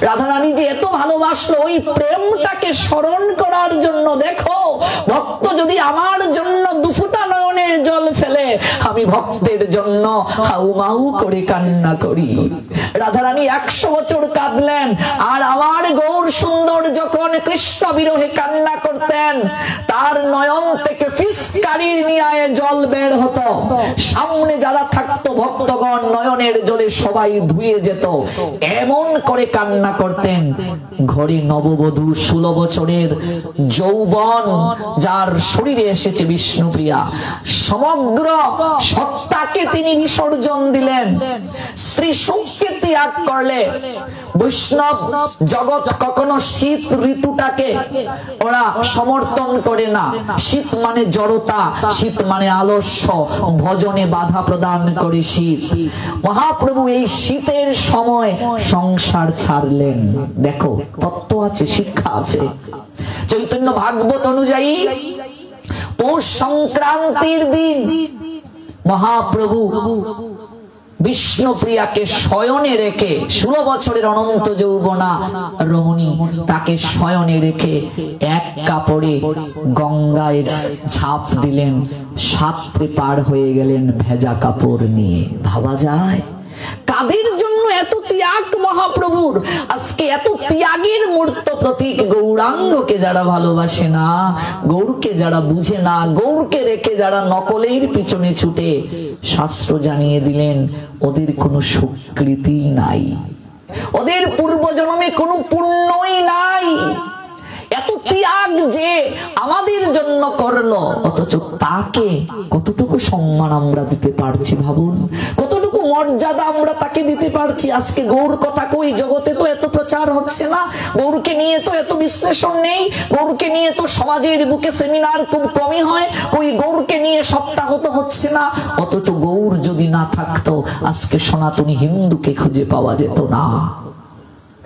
রাধারানী যে এত ভালোবাসলো, ওই প্রেমটাকে স্মরণ করার জন্য। দেখো, ভক্ত যদি আমার জন্য দুফুটা নয়নের জল ফেলে, আমি ভক্তের জন্য হাউমাউ করে কান্না করি। রাধারানী 100 বছর কাঁদলেন, আর আমার গৌর সুন্দর যখন কৃষ্ণ বিরহে কান্না করতেন, তার নয়ন থেকে ফিসকারির নিয়ায়ে জল বের হতো। সামনে যারা থাকতো ভক্তগণ নয়নের জলে সবাই ধুয়ে যেত, এমন করে কান্না করতেন। ঘরে নববধূ 16 বছরের যৌবন যার শরীরে এসেছে বিষ্ণুপ্রিয়া, সমগ্র সত্তাকে তিনি বিসর্জন দিলেন। স্ত্রী সুখকে ত্যাগ করলে। বৈষ্ণব জগৎ কখনো শীত ঋতুটাকে ওরা সমর্থন করে না। শীত মানে জড়তা, শীত মানে আলস্য, ভজনে বাধা প্রদান করে শীত। মহাপ্রভু এই শীতের সময় সংসার ছাড়লেন। দেখো, তত্ত্ব আছে, শিক্ষা আছে। চৈতন্য ভাগবত অনুযায়ী পৌষ সংক্রান্তির দিন মহাপ্রভু বিষ্ণুপ্রিয়াকে শয়নে রেখে, 16 বছরের অনন্ত যৌবনা রমণী, তাকে শয়নে রেখে এক কাপড়ে গঙ্গায় ঝাঁপ দিলেন, সাঁতরে পার হয়ে গেলেন ভেজা কাপড় নিয়ে। ভাবা যায় কাদের জন্য এত ত্যাগ মহাপ্রভুর? আজকে এত ত্যাগের মূর্ত প্রতীক গৌরাঙ্গকে যারা ভালোবাসে না, গৌরকে যারা বুঝে না, গৌরকে রেখে যারা নকলের পিছনে ছুটে, শাস্ত্র জানিয়ে দিলেন ওদের কোনো সুকৃতি নাই, ওদের পূর্বজন্মে কোনো পুণ্যই নাই। এত ত্যাগ যে আমাদের জন্য করলো, অথচ তাকে কতটুকু সম্মান আমরা দিতে পারছি ভাবুন, কতটুকু মর্যাদা আমরা তাকে দিতে পারছি। আজকে গৌর কথা কই, জগতে তো এত প্রচার হচ্ছে না, গৌরকে নিয়ে তো এত বিশ্লেষণ নেই, গৌরকে নিয়ে তো সমাজের বুকে সেমিনার খুব কমই হয়, কই গৌরকে নিয়ে সপ্তাহ তো হচ্ছে না। অথচ গৌর যদি না থাকতো আজকে সনাতনী হিন্দুকে খুঁজে পাওয়া যেত না।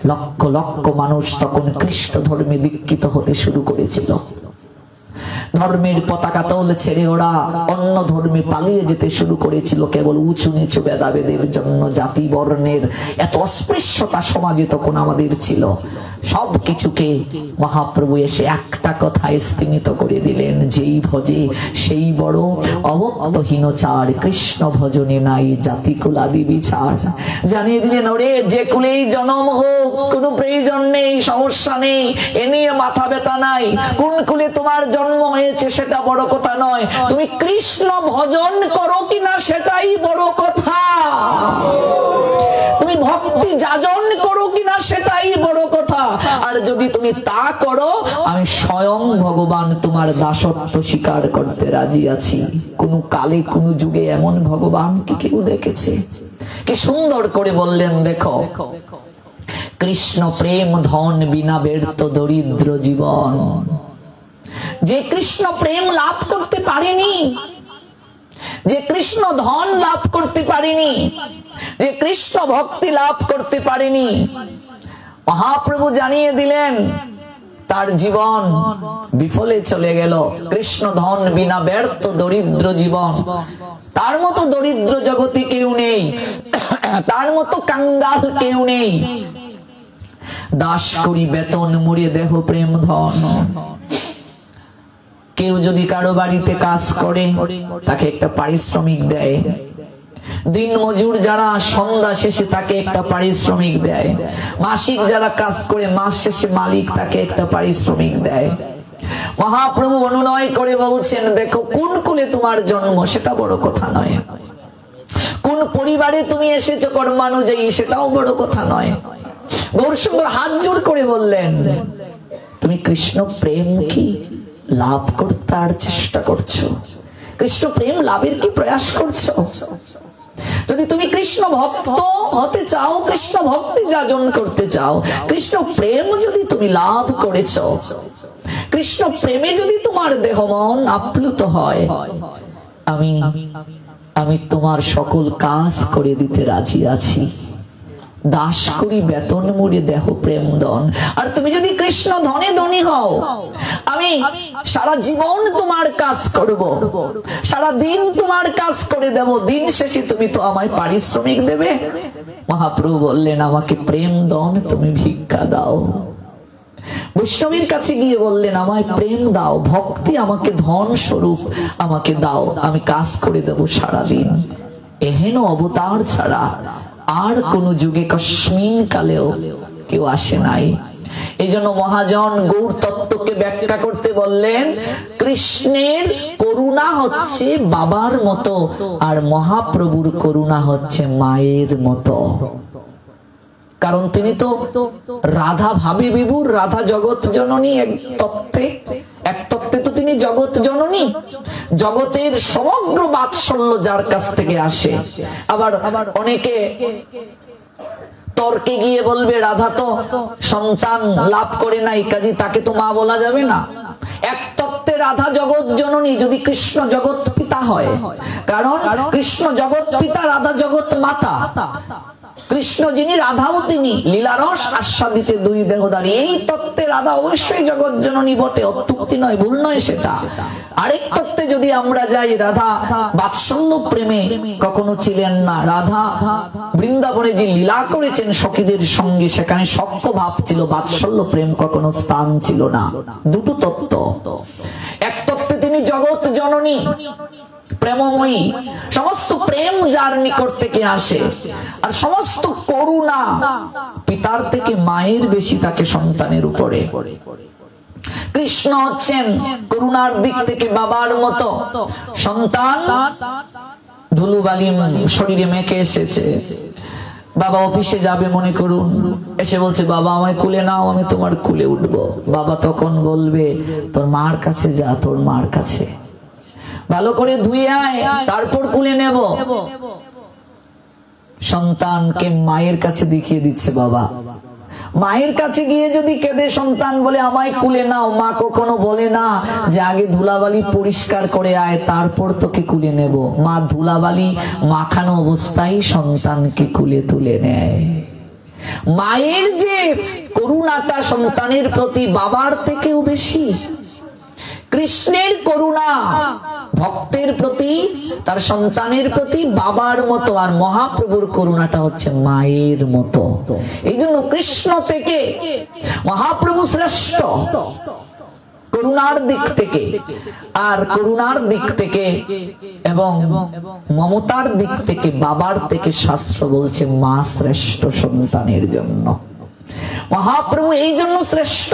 লক্ষ লক্ষ মানুষ তখন খ্রিস্ট ধর্মে দীক্ষিত হতে শুরু করেছিল। ধর্মের পতাকা তল ছেড়ে ওরা অন্য ধর্মে পালিয়ে যেতে শুরু করেছিল, কেবল উঁচু নিচু ভেদাভেদের জন্য। জাতি বর্ণের এত অস্পৃশ্যতা সমাজে তখন আমাদের ছিল। সবকিছুকে মহাপ্রভু এসে একটা কথায় স্তীমিত করে দিলেন, যেই ভজে সেই বড়, অভক্তহীন চার, কৃষ্ণ ভজনে নাই জাতি কুলাদি বিচার। জানিয়ে দিলেন, ওরে যে কুলেই জন্ম হোক কোনো প্রয়োজন নেই, সমস্যা নেই, এ নিয়ে মাথা ব্যথা নাই। কোন কুলে তোমার জন্ম হয়েছে সেটা বড় কথা নয়, তুমি কৃষ্ণ ভজন করো কিনা সেটাই বড় কথা। তুমি ভক্তি যাজন করো কিনা সেটাই বড় কথা। আর যদি তুমি তা করো, আমি স্বয়ং ভগবান তোমার দাসত্ব স্বীকার করতে রাজি আছি। কোন কালে কোন যুগে এমন ভগবান কি কেউ দেখেছে? কি সুন্দর করে বললেন, দেখো, কৃষ্ণ প্রেম ধন বিনা ব্যর্থ দরিদ্র জীবন। যে কৃষ্ণ প্রেম লাভ করতে পারেনি, যে কৃষ্ণ ধন লাভ করতে পারেনি, যে কৃষ্ণ ভক্তি লাভ করতে পারেনি, মহাপ্রভু জানিয়ে দিলেন তার জীবন বিফলে চলে গেল। কৃষ্ণ ধন বিনা ব্যর্থ দরিদ্র জীবন। তার মতো দরিদ্র জগতে কেউ নেই, তার মতো কাঙ্গাল কেউ নেই। দাস করি বেতন মুড়ে দেহ প্রেম ধন। কেউ যদি কারো বাড়িতে কাজ করে তাকে একটা পারিশ্রমিক দেয়। দিন মজুর যারা সন্ধ্যা শেষে তাকে একটা পারিশ্রমিক দেয়। মাসিক যারা কাজ করে মাস শেষে মালিক তাকে একটা পারিশ্রমিক দেয়। মহাপ্রভু অনুনয় করে বলছেন, দেখো, কোন কুলে তোমার জন্ম সেটা বড় কথা নয়, কোন পরিবারে তুমি এসেছো কর্মানুযায়ী সেটাও বড় কথা নয়। গৌরসুন্দর হাত জোর করে বললেন, তুমি কৃষ্ণ প্রেম কি লাভ করতে আর চেষ্টা করছো? কৃষ্ণ প্রেম লাভের কি প্রয়াস করছো? যদি তুমি কৃষ্ণ ভক্ত হতে চাও, কৃষ্ণ ভক্তি যাজন করতে চাও, কৃষ্ণ প্রেম যদি তুমি লাভ করেছো, কৃষ্ণ প্রেমে যদি তোমার দেহ মন আপ্লুত হয়, আমি তোমার সকল কাজ করে দিতে রাজি আছি। দাস করি বেতন মুড়ে দেহ প্রেম দন। আর তুমি যদি কৃষ্ণ ধনে ধনী হও, আমি সারা জীবন তোমার কাজ করব, সারা দিন তোমার কাজ করে দেব, দিন শেষে তুমি তো আমায় পারিশ্রমিক দেবে। মহাপ্রভু বললেন, আমাকে প্রেম দন, তুমি ভিক্ষা দাও। বৈষ্ণবীর কাছে গিয়ে বললেন, আমায় প্রেম দাও, ভক্তি আমাকে ধন স্বরূপ আমাকে দাও, আমি কাজ করে দেব সারাদিন। এহেন অবতার ছাড়া আর কোন যুগে কস্মিন কালেও কেউ আসে নাই। এই জন্য মহাজন গৌর তত্ত্বকে ব্যাখ্যা করতে বললেন, কৃষ্ণের করুণা হচ্ছে বাবার মতো, আর মহাপ্রভুর করুণা হচ্ছে মায়ের মতো। কারণ তিনি তো রাধা ভাবে বিভুর, রাধা জগৎ জননী। এক তত্ত্বে তো তিনি জগৎ জননী। জগতের সমগ্র বাৎসল্য যার কাছ থেকে আসে। আবার অনেকে তর্কে গিয়ে বলবে, রাধা তো সন্তান লাভ করে নাই, কাজী তাকে তো মা বলা যাবে না। এক তত্ত্বে রাধা জগৎ জননী, যদি কৃষ্ণ জগৎ পিতা হয়। কারণ কৃষ্ণ জগৎ পিতা, রাধা জগৎ মাতা। কৃষ্ণ যিনি, রাধাও তিনি, লীলারস আস্বাদিতে দুই দেহধারী। এই তত্ত্বে রাধা অবশ্যই জগৎ জননী বটে, অত্যুক্তি নয়, ভুল নয় সেটা। আরেক তত্ত্বে যদি আমরা যাই, রাধা বাৎসল্য প্রেমে কখনো ছিলেন না। রাধা বৃন্দাবনে যে লীলা করেছেন সখীদের সঙ্গে, সেখানে সখ্য ভাব ছিল, বাৎসল্য প্রেম কখনো স্থান ছিল না। দুটো তত্ত্ব। এক তত্ত্বে তিনি জগৎ জননী, প্রেমময়ী, সমস্ত প্রেম যার নিকট থেকে আসে, আর সমস্ত করুণা পিতার থেকে মায়ের বেশি তাকে সন্তানের উপরে। কৃষ্ণ হচ্ছেন করুণার দিক থেকে বাবার মতো। সন্তান ধুলোবালি শরীরে মেখে এসেছে, বাবা অফিসে যাবে মনে করুন, এসে বলছে, বাবা আমায় কুলে নাও, আমি তোমার কুলে উঠবো। বাবা তখন বলবে, তোর মার কাছে যা, তোর মার কাছে ভালো করে ধুয়ে আয়, তারপর কুলে নেব। সন্তানকে মায়ের কাছে দেখিয়ে দিচ্ছে বাবা। মায়ের কাছে গিয়ে যদি কেঁদে সন্তান বলে আমায় কুলে নাও, মা কখনো বলে না যে আগে ধুলাবালি পরিষ্কার করে আয়, তারপর তোকে কুলে নেব। মা ধুলাবালি মাখানো অবস্থায় সন্তানকে কুলে তুলে নেয়। মায়ের যে করুণাটা সন্তানের প্রতি বাবার থেকেও বেশি, কৃষ্ণের করুণা ভক্তের প্রতি, তার সন্তানের প্রতি বাবার মতো, আর মহাপ্রভুর করুণাটা হচ্ছে মায়ের মতো। এই জন্য কৃষ্ণ থেকে মহাপ্রভু শ্রেষ্ঠ করুণার দিক থেকে, আর করুণার দিক থেকে এবং মমতার দিক থেকে বাবার থেকে শাস্ত্র বলছে মা শ্রেষ্ঠ সন্তানের জন্য। মহাপ্রভু এই জন্য শ্রেষ্ঠ,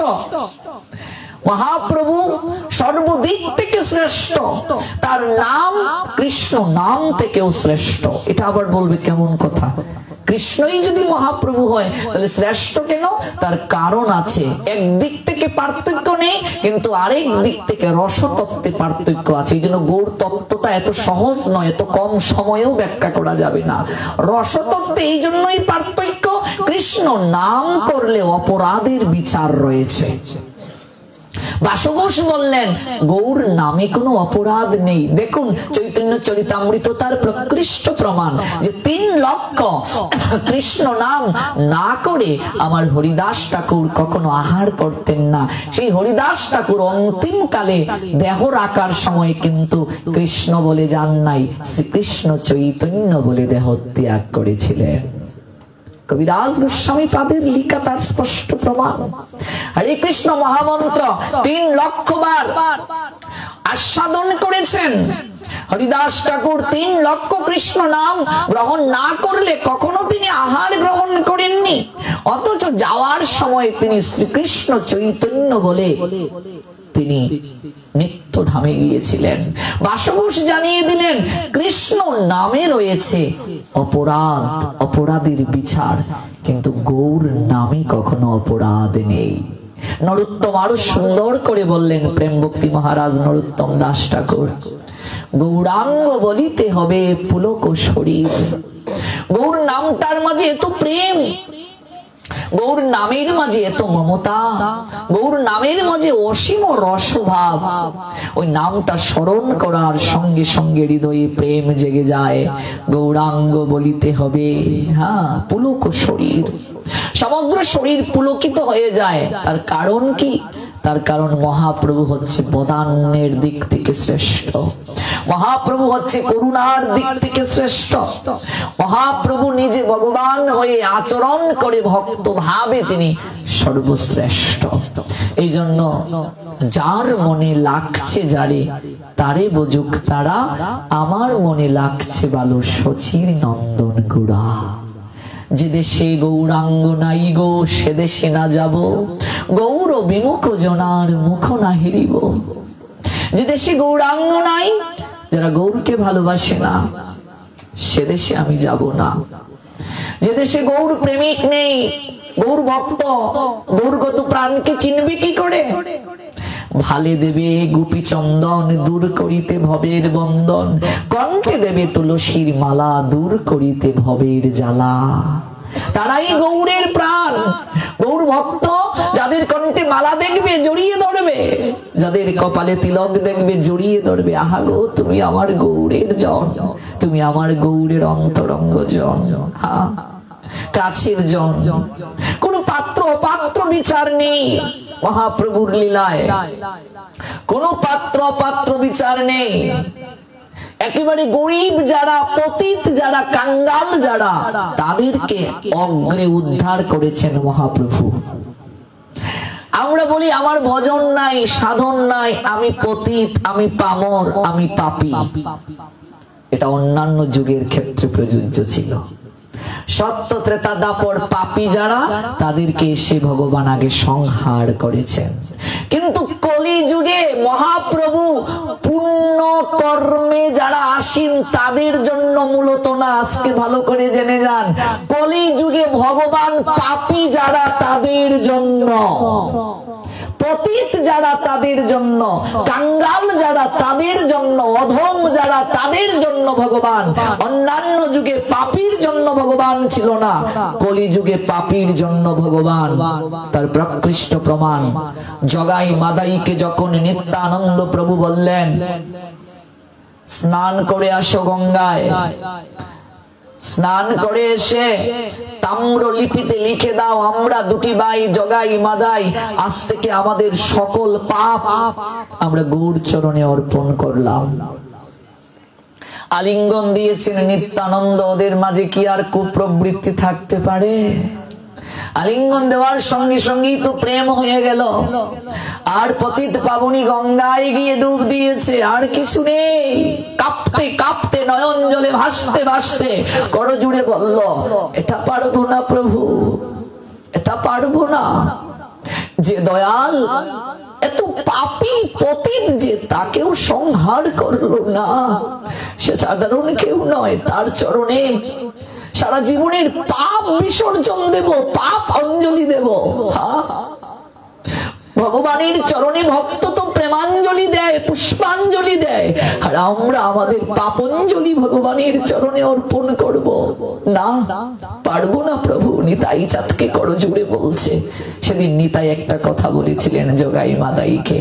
মহাপ্রভু সর্বদিক থেকে শ্রেষ্ঠ, তার নাম কৃষ্ণ নাম থেকেও শ্রেষ্ঠ। এটা আবার বলবে কেমন কথা, কৃষ্ণই যদি মহাপ্রভু হয় তাহলে শ্রেষ্ঠ কেন? তার কারণ আছে। একদিক থেকে পার্থক্য নেই, কিন্তু আরেক দিক থেকে রসতত্ত্বে পার্থক্য আছে। এই জন্য গৌর তত্ত্বটা এত সহজ নয়, এত কম সময়েও ব্যাখ্যা করা যাবে না। রসতত্ত্বে এই জন্যই পার্থক্য, কৃষ্ণ নাম করলে অপরাধের বিচার রয়েছে। বাসুঘোষ বললেন গৌর নামে কোনো অপরাধ নেই। দেখুন চৈতন্য চরিতামৃত তার প্রকৃষ্ট প্রমাণ যে 3 লক্ষ কৃষ্ণ নাম না করে আমার হরিদাস ঠাকুর কখনো আহার করতেন না। সেই হরিদাস ঠাকুর অন্তিম কালে দেহ রাখার সময় কিন্তু কৃষ্ণ বলে যান নাই, শ্রীকৃষ্ণ চৈতন্য বলে দেহ ত্যাগ করেছিলেন। কবিরাজ গোস্বামী পাদের লিখা তার স্পষ্ট প্রমাণ। হরে কৃষ্ণ মহামন্ত্র 3 লক্ষ বার আস্বাদন করেছেন। হরিদাস ঠাকুর 3 লক্ষ কৃষ্ণ নাম গ্রহণ না করলে কখনো তিনি আহার গ্রহণ করেননি, অথচ যাওয়ার সময় তিনি শ্রীকৃষ্ণ চৈতন্য বলে তিনি নিত্য ধামে গিয়েছিলেন। বাসুঘোষ জানিয়ে দিলেন কৃষ্ণ নামে রয়েছে অপরাধ, অপরাধীর বিচার, কিন্তু গৌর নামে কখনো অপরাধ নেই। নরোত্তম আরো সুন্দর করে বললেন, প্রেম ভক্তি মহারাজ নরোত্তম দাস ঠাকুর, গৌরাঙ্গ বলিতে হবে পুলক শরীর। গৌর নামটার মাঝে এত প্রেম, গৌর নামের মাঝে এত মমতা, গৌর নামের মাঝে অসীম রসভাব। ওই নামটা স্মরণ করার সঙ্গে সঙ্গে হৃদয়ে প্রেম জেগে যায়। গৌরাঙ্গ বলিতে হবে, হ্যাঁ, পুলক শরীর, সমগ্র শরীর পুলকিত হয়ে যায়। তার কারণ কি? তার কারণ মহাপ্রভু হচ্ছে বদান্যের দিক থেকে শ্রেষ্ঠ, মহাপ্রভু হচ্ছে করুণার দিক থেকে শ্রেষ্ঠ, মহাপ্রভু নিজে ভগবান হয়ে আচরণ করে ভক্ত ভাবে তিনি সর্বশ্রেষ্ঠ। এই জন্য যার মনে লাগছে যারে তারে বুঝুক তারা, আমার মনে লাগছে ভালো শচীর নন্দন গুড়া। যে দেশে গৌরাঙ্গ নাই গো সে দেশে না যাব, গৌর বিমুখ জনার মুখ না হেরিব। যে দেশে গৌরাঙ্গ নাই, যারা গৌরকে ভালোবাসে না, সে দেশে আমি যাব না। যে দেশে গৌর প্রেমিক নেই, গৌর ভক্ত, গৌরগত প্রাণকে চিনবে কি করে? ভালে দেবে গোপী চন্দন দূর করিতে ভবের বন্ধন, কণ্ঠে দেবে তুলসীর মালা দূর করিতে ভবের জ্বালা। তারাই গৌরের প্রাণ, গৌর ভক্ত। যাদের কণ্ঠে মালা দেখবে জড়িয়ে ধরবে, যাদের কপালে তিলক দেখবে জড়িয়ে ধরবে। আহা গো, তুমি আমার গৌরের জন, তুমি আমার গৌরের অন্তরঙ্গ জন, হ্যাঁ, কাছের জন। কোন পাত্র অপাত্র বিচার নেই মহাপ্রভুর লীলায়, কোন পাত্র অপাত্র বিচার নেই। একেবারে গরিব যারা, পতিত যারা, কাঙ্গাল যারা, তাদেরকে অগ্রে উদ্ধার করেছেন মহাপ্রভু। আমরা বলি আমার ভজন নাই, সাধন নাই, আমি পতিত, আমি পামর, আমি পাপী। এটা অন্যান্য যুগের ক্ষেত্রে প্রযোজ্য ছিল। সত্য ত্রেতা দাপর পাপী যারা, তাদেরকে এসে ভগবান আগে সংহার করেছেন। কিন্তু কলি যুগে মহাপ্রভু পুণ্য কর্মে যারা আসেন তাদের জন্য মূলত না। আজকে ভালো করে জেনে যান, কলি যুগে ভগবান পাপী যারা তাদের জন্য, পতিত যারা তাদের জন্য, কাঙ্গাল যারা তাদের জন্য, অধম যারা তাদের জন্য ভগবান। অন্যান্য যুগে পাপীর জন্য ভগবান ছিল না, কলি যুগে পাপীর জন্য ভগবান। তার প্রকৃষ্ট প্রমাণ জগাই মাদাইকে যখন নিত্যানন্দ প্রভু বললেন স্নান করে আসো গঙ্গায়, স্নান করে এসে তাম্র লিপিতে লিখে দাও, আমরা দুটি ভাই জগাই মাদাই আজ থেকে আমাদের সকল পাপ আমরা গৌর চরণে অর্পণ করলাম। আলিঙ্গন দিয়েছেন নিত্যানন্দ, ওদের মাঝে কি আর কুপ্রবৃত্তি থাকতে পারে? আলিঙ্গন দেওয়ার সঙ্গে সঙ্গেই তো প্রেম হয়ে গেল। আর পতিত পাবনী গঙ্গায় গিয়ে ডুব দিয়েছে, আর কিছু নেই। কাঁপতে কাঁপতে নয়ন জলে ভাসতে ভাসতে করজুড়ে বলল, এটা পারবো না প্রভু, এটা পারবো না। যে দয়াল এত পাপী পতিত যে তাকেও সংহার করলো না, সে সাধারণ কেউ নয়। তার চরণে সারা জীবনের পাপ বিসর্জন দেব, পাপ অঞ্জলি দেব। ভগবানের চরণে ভক্ত তো প্রেমাঞ্জলি দেয়, পুষ্পাঞ্জলি দেয়, আর আমরা আমাদের পাপঞ্জলি ভগবানের চরণে অর্পণ করব না। পারবো না প্রভু। নিতাই চাঁদকে করজুড়ে বলছে। সেদিন নিতাই একটা কথা বলেছিলেন জগাই মাদাইকে,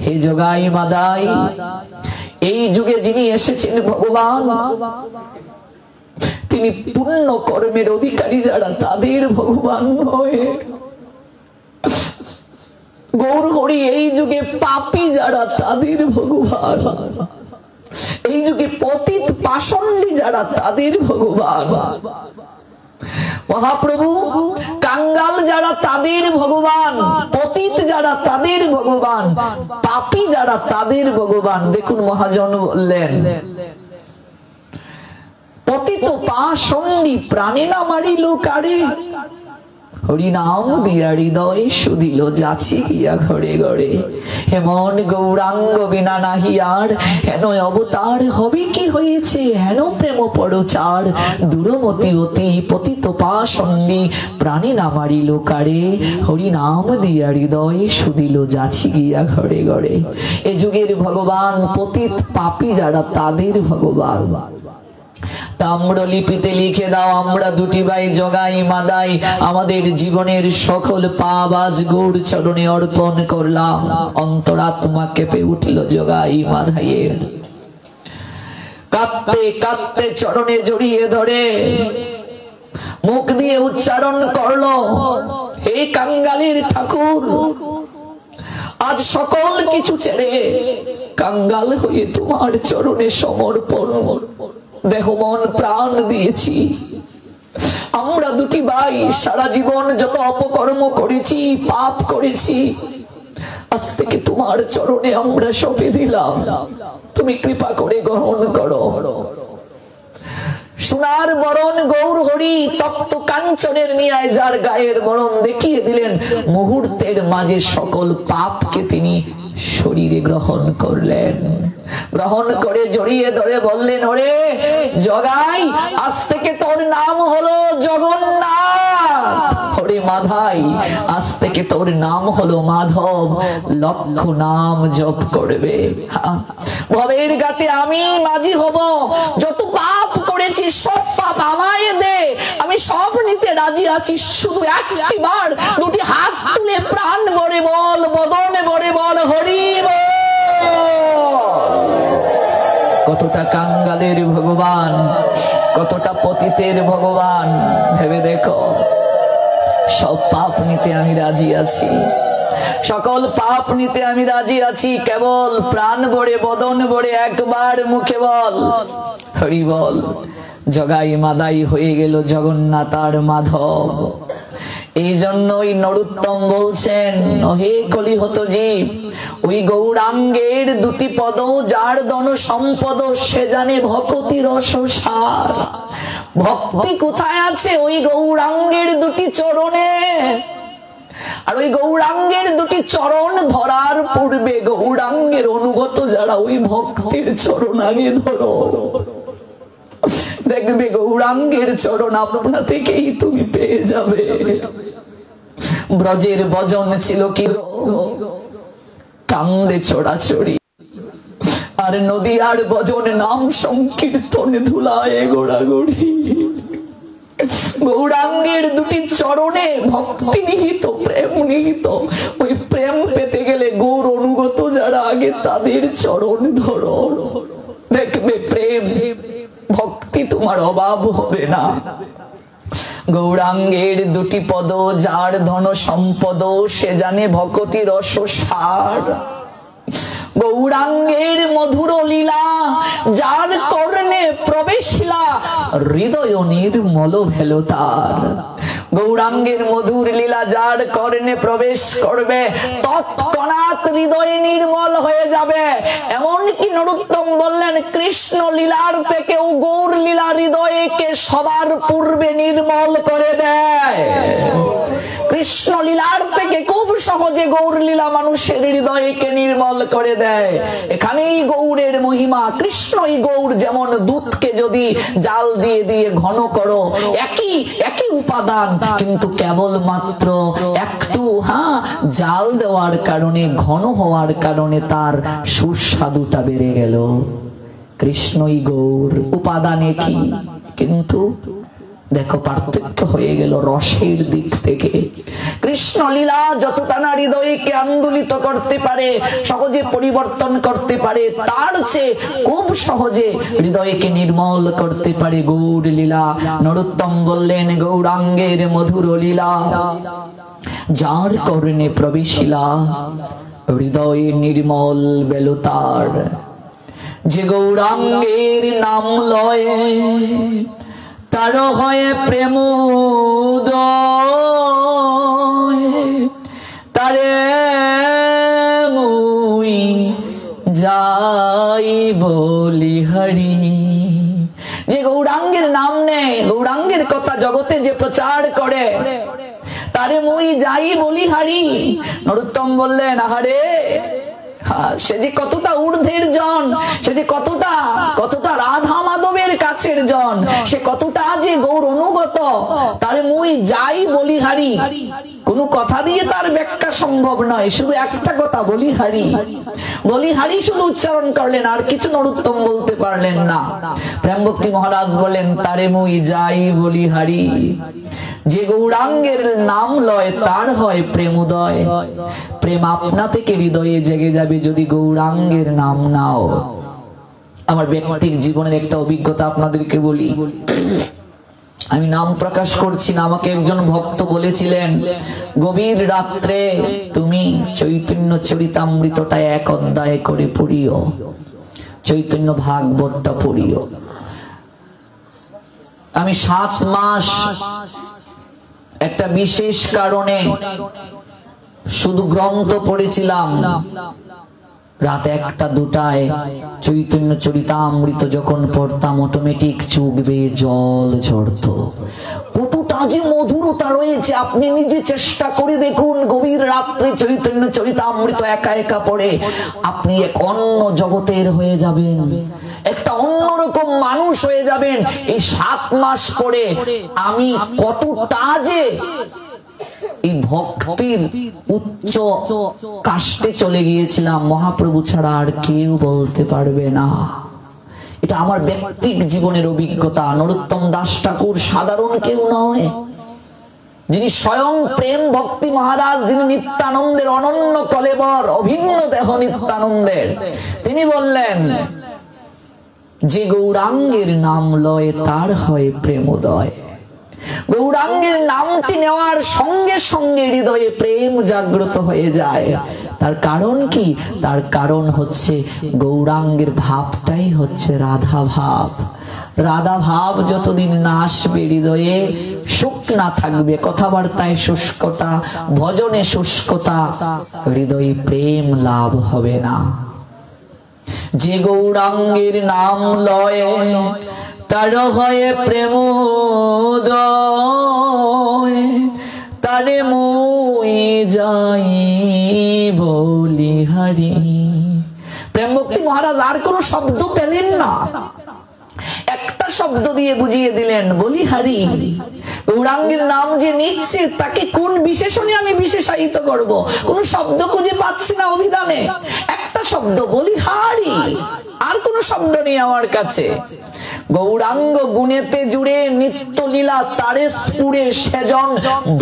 হে জগাই মাদাই, এই যুগে যিনি এসেছেন ভগবান, তিনি পুণ্য কর্মের অধিকারী যারা তাদের ভগবান নয়। গৌর হরি এই যুগে পাপী যারা তাদের ভগবান, এই যুগে পতিত পাষণ্ডী যারা তাদের ভগবান। মহাপ্রভু কাঙ্গাল যারা তাদের ভগবান, পতিত যারা তাদের ভগবান, পাপী যারা তাদের ভগবান। দেখুন মহাজন বললেন, পতিত পাষণ্ডী প্রাণে না মারিল কারে, হরিনাম দিয়া হৃদয় সুদিল যাচি গিয়া ঘরে ঘরে। হেমন গৌরাঙ্গ বিনা নাহি আর হেন অবতার, হবে কি হয়েছে হেন প্রেম পরচার। দূরমতি অতি পতিত পাষণ্ডী প্রাণে না মারিল কারে, হরিনাম দিয়া হৃদয় সুদিল যাচি গিয়া ঘরে ঘরে। এ যুগের ভগবান পতিত পাপী যারা তাদের ভগবান। তাম্র লিপিতে লিখে দাও, আমরা দুটি ভাই জগাই মাদাই আমাদের জীবনের সকল পাপ আজ গৌর চরণে অর্পণ করলাম। অন্তরাত্মা কেঁপে উঠল জগাই মাদাইয়ের। কাঁদতে কাঁদতে চরণে জড়িয়ে ধরে মুখ দিয়ে উচ্চারণ করলো, হে কাঙ্গালের ঠাকুর, আজ সকল কিছু ছেড়ে কাঙ্গাল হয়ে তোমার চরণে সমর্পণ দেহ মন প্রাণ দিয়েছি। আমরা দুটি ভাই সারা জীবন যত অপকর্ম করেছি, পাপ করেছি, আজ থেকে তোমার চরণে আমরা সঁপে দিলাম, তুমি কৃপা করে গ্রহণ করো। সোনার বরণ গৌর হরি তপ্ত কাঞ্চনের ন্যায় যার গায়ের বরণ দেখিয়ে দিলেন, মুহূর্তের মাঝে সকল পাপকে তিনি শরীরে গ্রহণ করলেন। গ্রহণ করে জড়িয়ে ধরে বললেন, ওরে জগাই, আজ থেকে তোর নাম হলো জগন্নাথ। ওরে মাধাই, আজ থেকে তোর নাম হলো মাধব। লক্ষ নাম জপ করবে, ভবের ঘাটে আমি মাঝি হব। যত পাপ করেছি সব পাপ আমায় দে, আমি সব নিতে রাজি আছি। শুধু একটি বার দুটি হাত তুলে প্রাণ ভরে বল, বদন ভরে বল, হরি বল। কতটা কাঙ্গালের ভগবান, কতটা পতিতের ভগবান ভেবে দেখো। সব পাপ নিতে আমি রাজি আছি, সকল পাপ নিতে আমি রাজি আছি। কেবল প্রাণ ভরে বদন ভরে একবার মুখে বল, হরি বল। জগাই মাদাই হয়ে গেল জগন্নাথ আর মাধব। এই জন্যই নরোত্তম বলছেন, হে কলিহত জীব, ওই গৌরাঙ্গের দুটি পদ যার ধন সম্পদ, সে জানে ভক্তি রস সার। ভক্তি কোথায় আছে? ওই গৌরাঙ্গের দুটি চরণে। আর ওই গৌরাঙ্গের দুটি চরণ ধরার পূর্বে গৌরাঙ্গের অনুগত যারা, ওই ভক্তের চরণ আগে ধরো, দেখবে গৌরাঙ্গের চরণ আপনা থেকেই তুমি পেয়ে যাবে। ব্রজের ভজন ছিল কি কান্দে চড়াচড়ি, আর নদীয়ার ভজন নাম সংকীর্তন ধুলায় গোড়াগড়ি। গৌরাঙ্গের দুটি চরণে ভক্তি নিহিত, প্রেম নিহিত। ওই প্রেম পেতে গেলে গৌর অনুগত যারা আগে, তাদের চরণ ধরো, দেখবে প্রেম ভক্তি তোমার অভাব হবে না। গৌরাঙ্গের দুটি পদ, যার ধন সম্পদ সে জানে ভকতি রস সার। গৌরাঙ্গের মধুর লীলা, যার কর্ণে প্রবেশিলা হৃদয় নির্মল ভেল তার। গৌরাঙ্গের মধুর লীলা যার কর্ণে প্রবেশ করবে তৎক্ষণাৎ হৃদয় নির্মল হয়ে যাবে। এমনকি নরোত্তম বললেন, কৃষ্ণ লীলার থেকেও গৌর লীলা হৃদয়কে সবার পূর্বে নির্মল করে দেয়। কৃষ্ণ লীলার থেকে খুব সহজে গৌর লীলা মানুষের হৃদয়কে নির্মল করে দেয়। এখানেই গৌরের মহিমা। কৃষ্ণই গৌর। যেমন দুধকে যদি জাল দিয়ে দিয়ে ঘন করো, একই উপাদান, কিন্তু কেবলমাত্র একটু জাল দেওয়ার কারণে, ঘন হওয়ার কারণে তার সুস্বাদুটা বেড়ে গেল। কৃষ্ণই গৌর, উপাদান একই, কিন্তু দেখো পার্থক্য হয়ে গেল রসের দিক থেকে। কৃষ্ণ লীলা যতটা না হৃদয়কে আন্দোলিত করতে পারে, সহজে পরিবর্তন করতে পারে, তার চেয়ে খুব সহজে হৃদয়কে নির্মল করতে পারে গৌর লীলা। নরোত্তম বললেন, গৌরাঙ্গের মধুর লীলা যার কর্ণে প্রবেশিলা হৃদয় নির্মল বেল তার। যে গৌরাঙ্গের নাম লয়ে তার হয় প্রেম তারে মুই যাই বলি হরি। যে গৌরাঙ্গের নাম নেয়, গৌরাঙ্গের কথা জগতে যে প্রচার করে, তারে মুই যাই বলি হরি। নরোত্তম বললেন, আহারে সে যে কতটা ঊর্ধ্বের জন, সে যে কতটা রাধা মাধবের কাছের জন, সে কতটা যে গৌর অনুগত, তারে মুই যাই বলি হারি। কোন কথা দিয়ে তার ব্যাখ্যা সম্ভব নয়, শুধু একটা কথা, বলি হারি। বলি হারি শুধু উচ্চারণ করলেন, আর কিছু নরোত্তম বলতে পারলেন না। প্রেম ভক্তি মহারাজ বলেন, তারে মুই যাই বলি হারি। যে গৌরাঙ্গের নাম লয় তার হয় প্রেমোদয়। প্রেম আপনা থেকে হৃদয়ে জেগে যাবে যদি গৌরাঙ্গের নাম নাও। আমার ব্যক্তিক জীবনের একটা অভিজ্ঞতা আপনাদেরকে বলি। আমি নাম প্রকাশ করছি না। আমাকে একজন ভক্ত বলেছিলেন, গভীর রাত্রে তুমি চৈতন্য চরিতামৃতটা এক অধ্যায় করে পড়িও, চৈতন্য ভাগবতটা পড়িও। আমি 7 মাস একটা বিশেষ কারণে শুধু গ্রন্থ পড়েছিলাম। রাত 1টা-2টায় চৈতন্য চরিতামৃত যখন পড়তাম, অটোমেটিক চোখ বেয়ে জল ঝরতো। কতটা যে মধুরতা রয়েছে আপনি নিজে চেষ্টা করে দেখুন। গভীর রাত্রে চৈতন্য চরিতামৃত একা একা পড়ে আপনি এক অন্য জগতের হয়ে যাবেন, একটা অন্যরকম মানুষ হয়ে যাবেন। এই 7 মাস পরে আমি কতটা যে এই ভক্তির উচ্চ কাষ্টে চলে গিয়েছিলাম, মহাপ্রভু ছাড়া আর কেউ বলতে পারবে না। এটা আমার ব্যক্তিক জীবনের অভিজ্ঞতা। নরোত্তম দাস ঠাকুর সাধারণ কেউ নয়, যিনি স্বয়ং প্রেম ভক্তি মহারাজ, যিনি নিত্যানন্দের অনন্য কলেবর, অভিন্ন দেহ নিত্যানন্দের। তিনি বললেন, যে গৌরাঙ্গের নাম লয় তার হয় প্রেমোদয়। গৌরাঙ্গের নামটি নেওয়ার সঙ্গে সঙ্গে হৃদয়ে প্রেম জাগ্রত হয়ে যায়। তার কারণ কি? তার কারণ হচ্ছে গৌরাঙ্গের ভাবটাই হচ্ছে রাধা ভাব। রাধা ভাব যতদিন না আসবে, হৃদয়ে সুখ না থাকবে, কথাবার্তায় শুষ্কতা, ভজনে শুষ্কতা, হৃদয়ে প্রেম লাভ হবে না। যে গৌরাঙ্গের নাম লয় তার হয় প্রেমোদয়, তারে মুই যাই বলি হরি। প্রেম ভক্তি মহারাজ আর কোন শব্দ পেলেন না, একটা শব্দ দিয়ে বুঝিয়ে দিলেন, বলি হারি। গৌরাঙ্গের নাম যে নিচ্ছে তাকে কোন বিশেষণে আমি বিশেষায়িত করব? কোন শব্দ খুঁজে পাচ্ছি না অভিধানে। একটা শব্দ, বলি হারি। আর কোন শব্দ নেই আমার কাছে। গৌরাঙ্গ গুণেতে জুড়ে নিত্য লীলা তারে স্ফুরে সেজন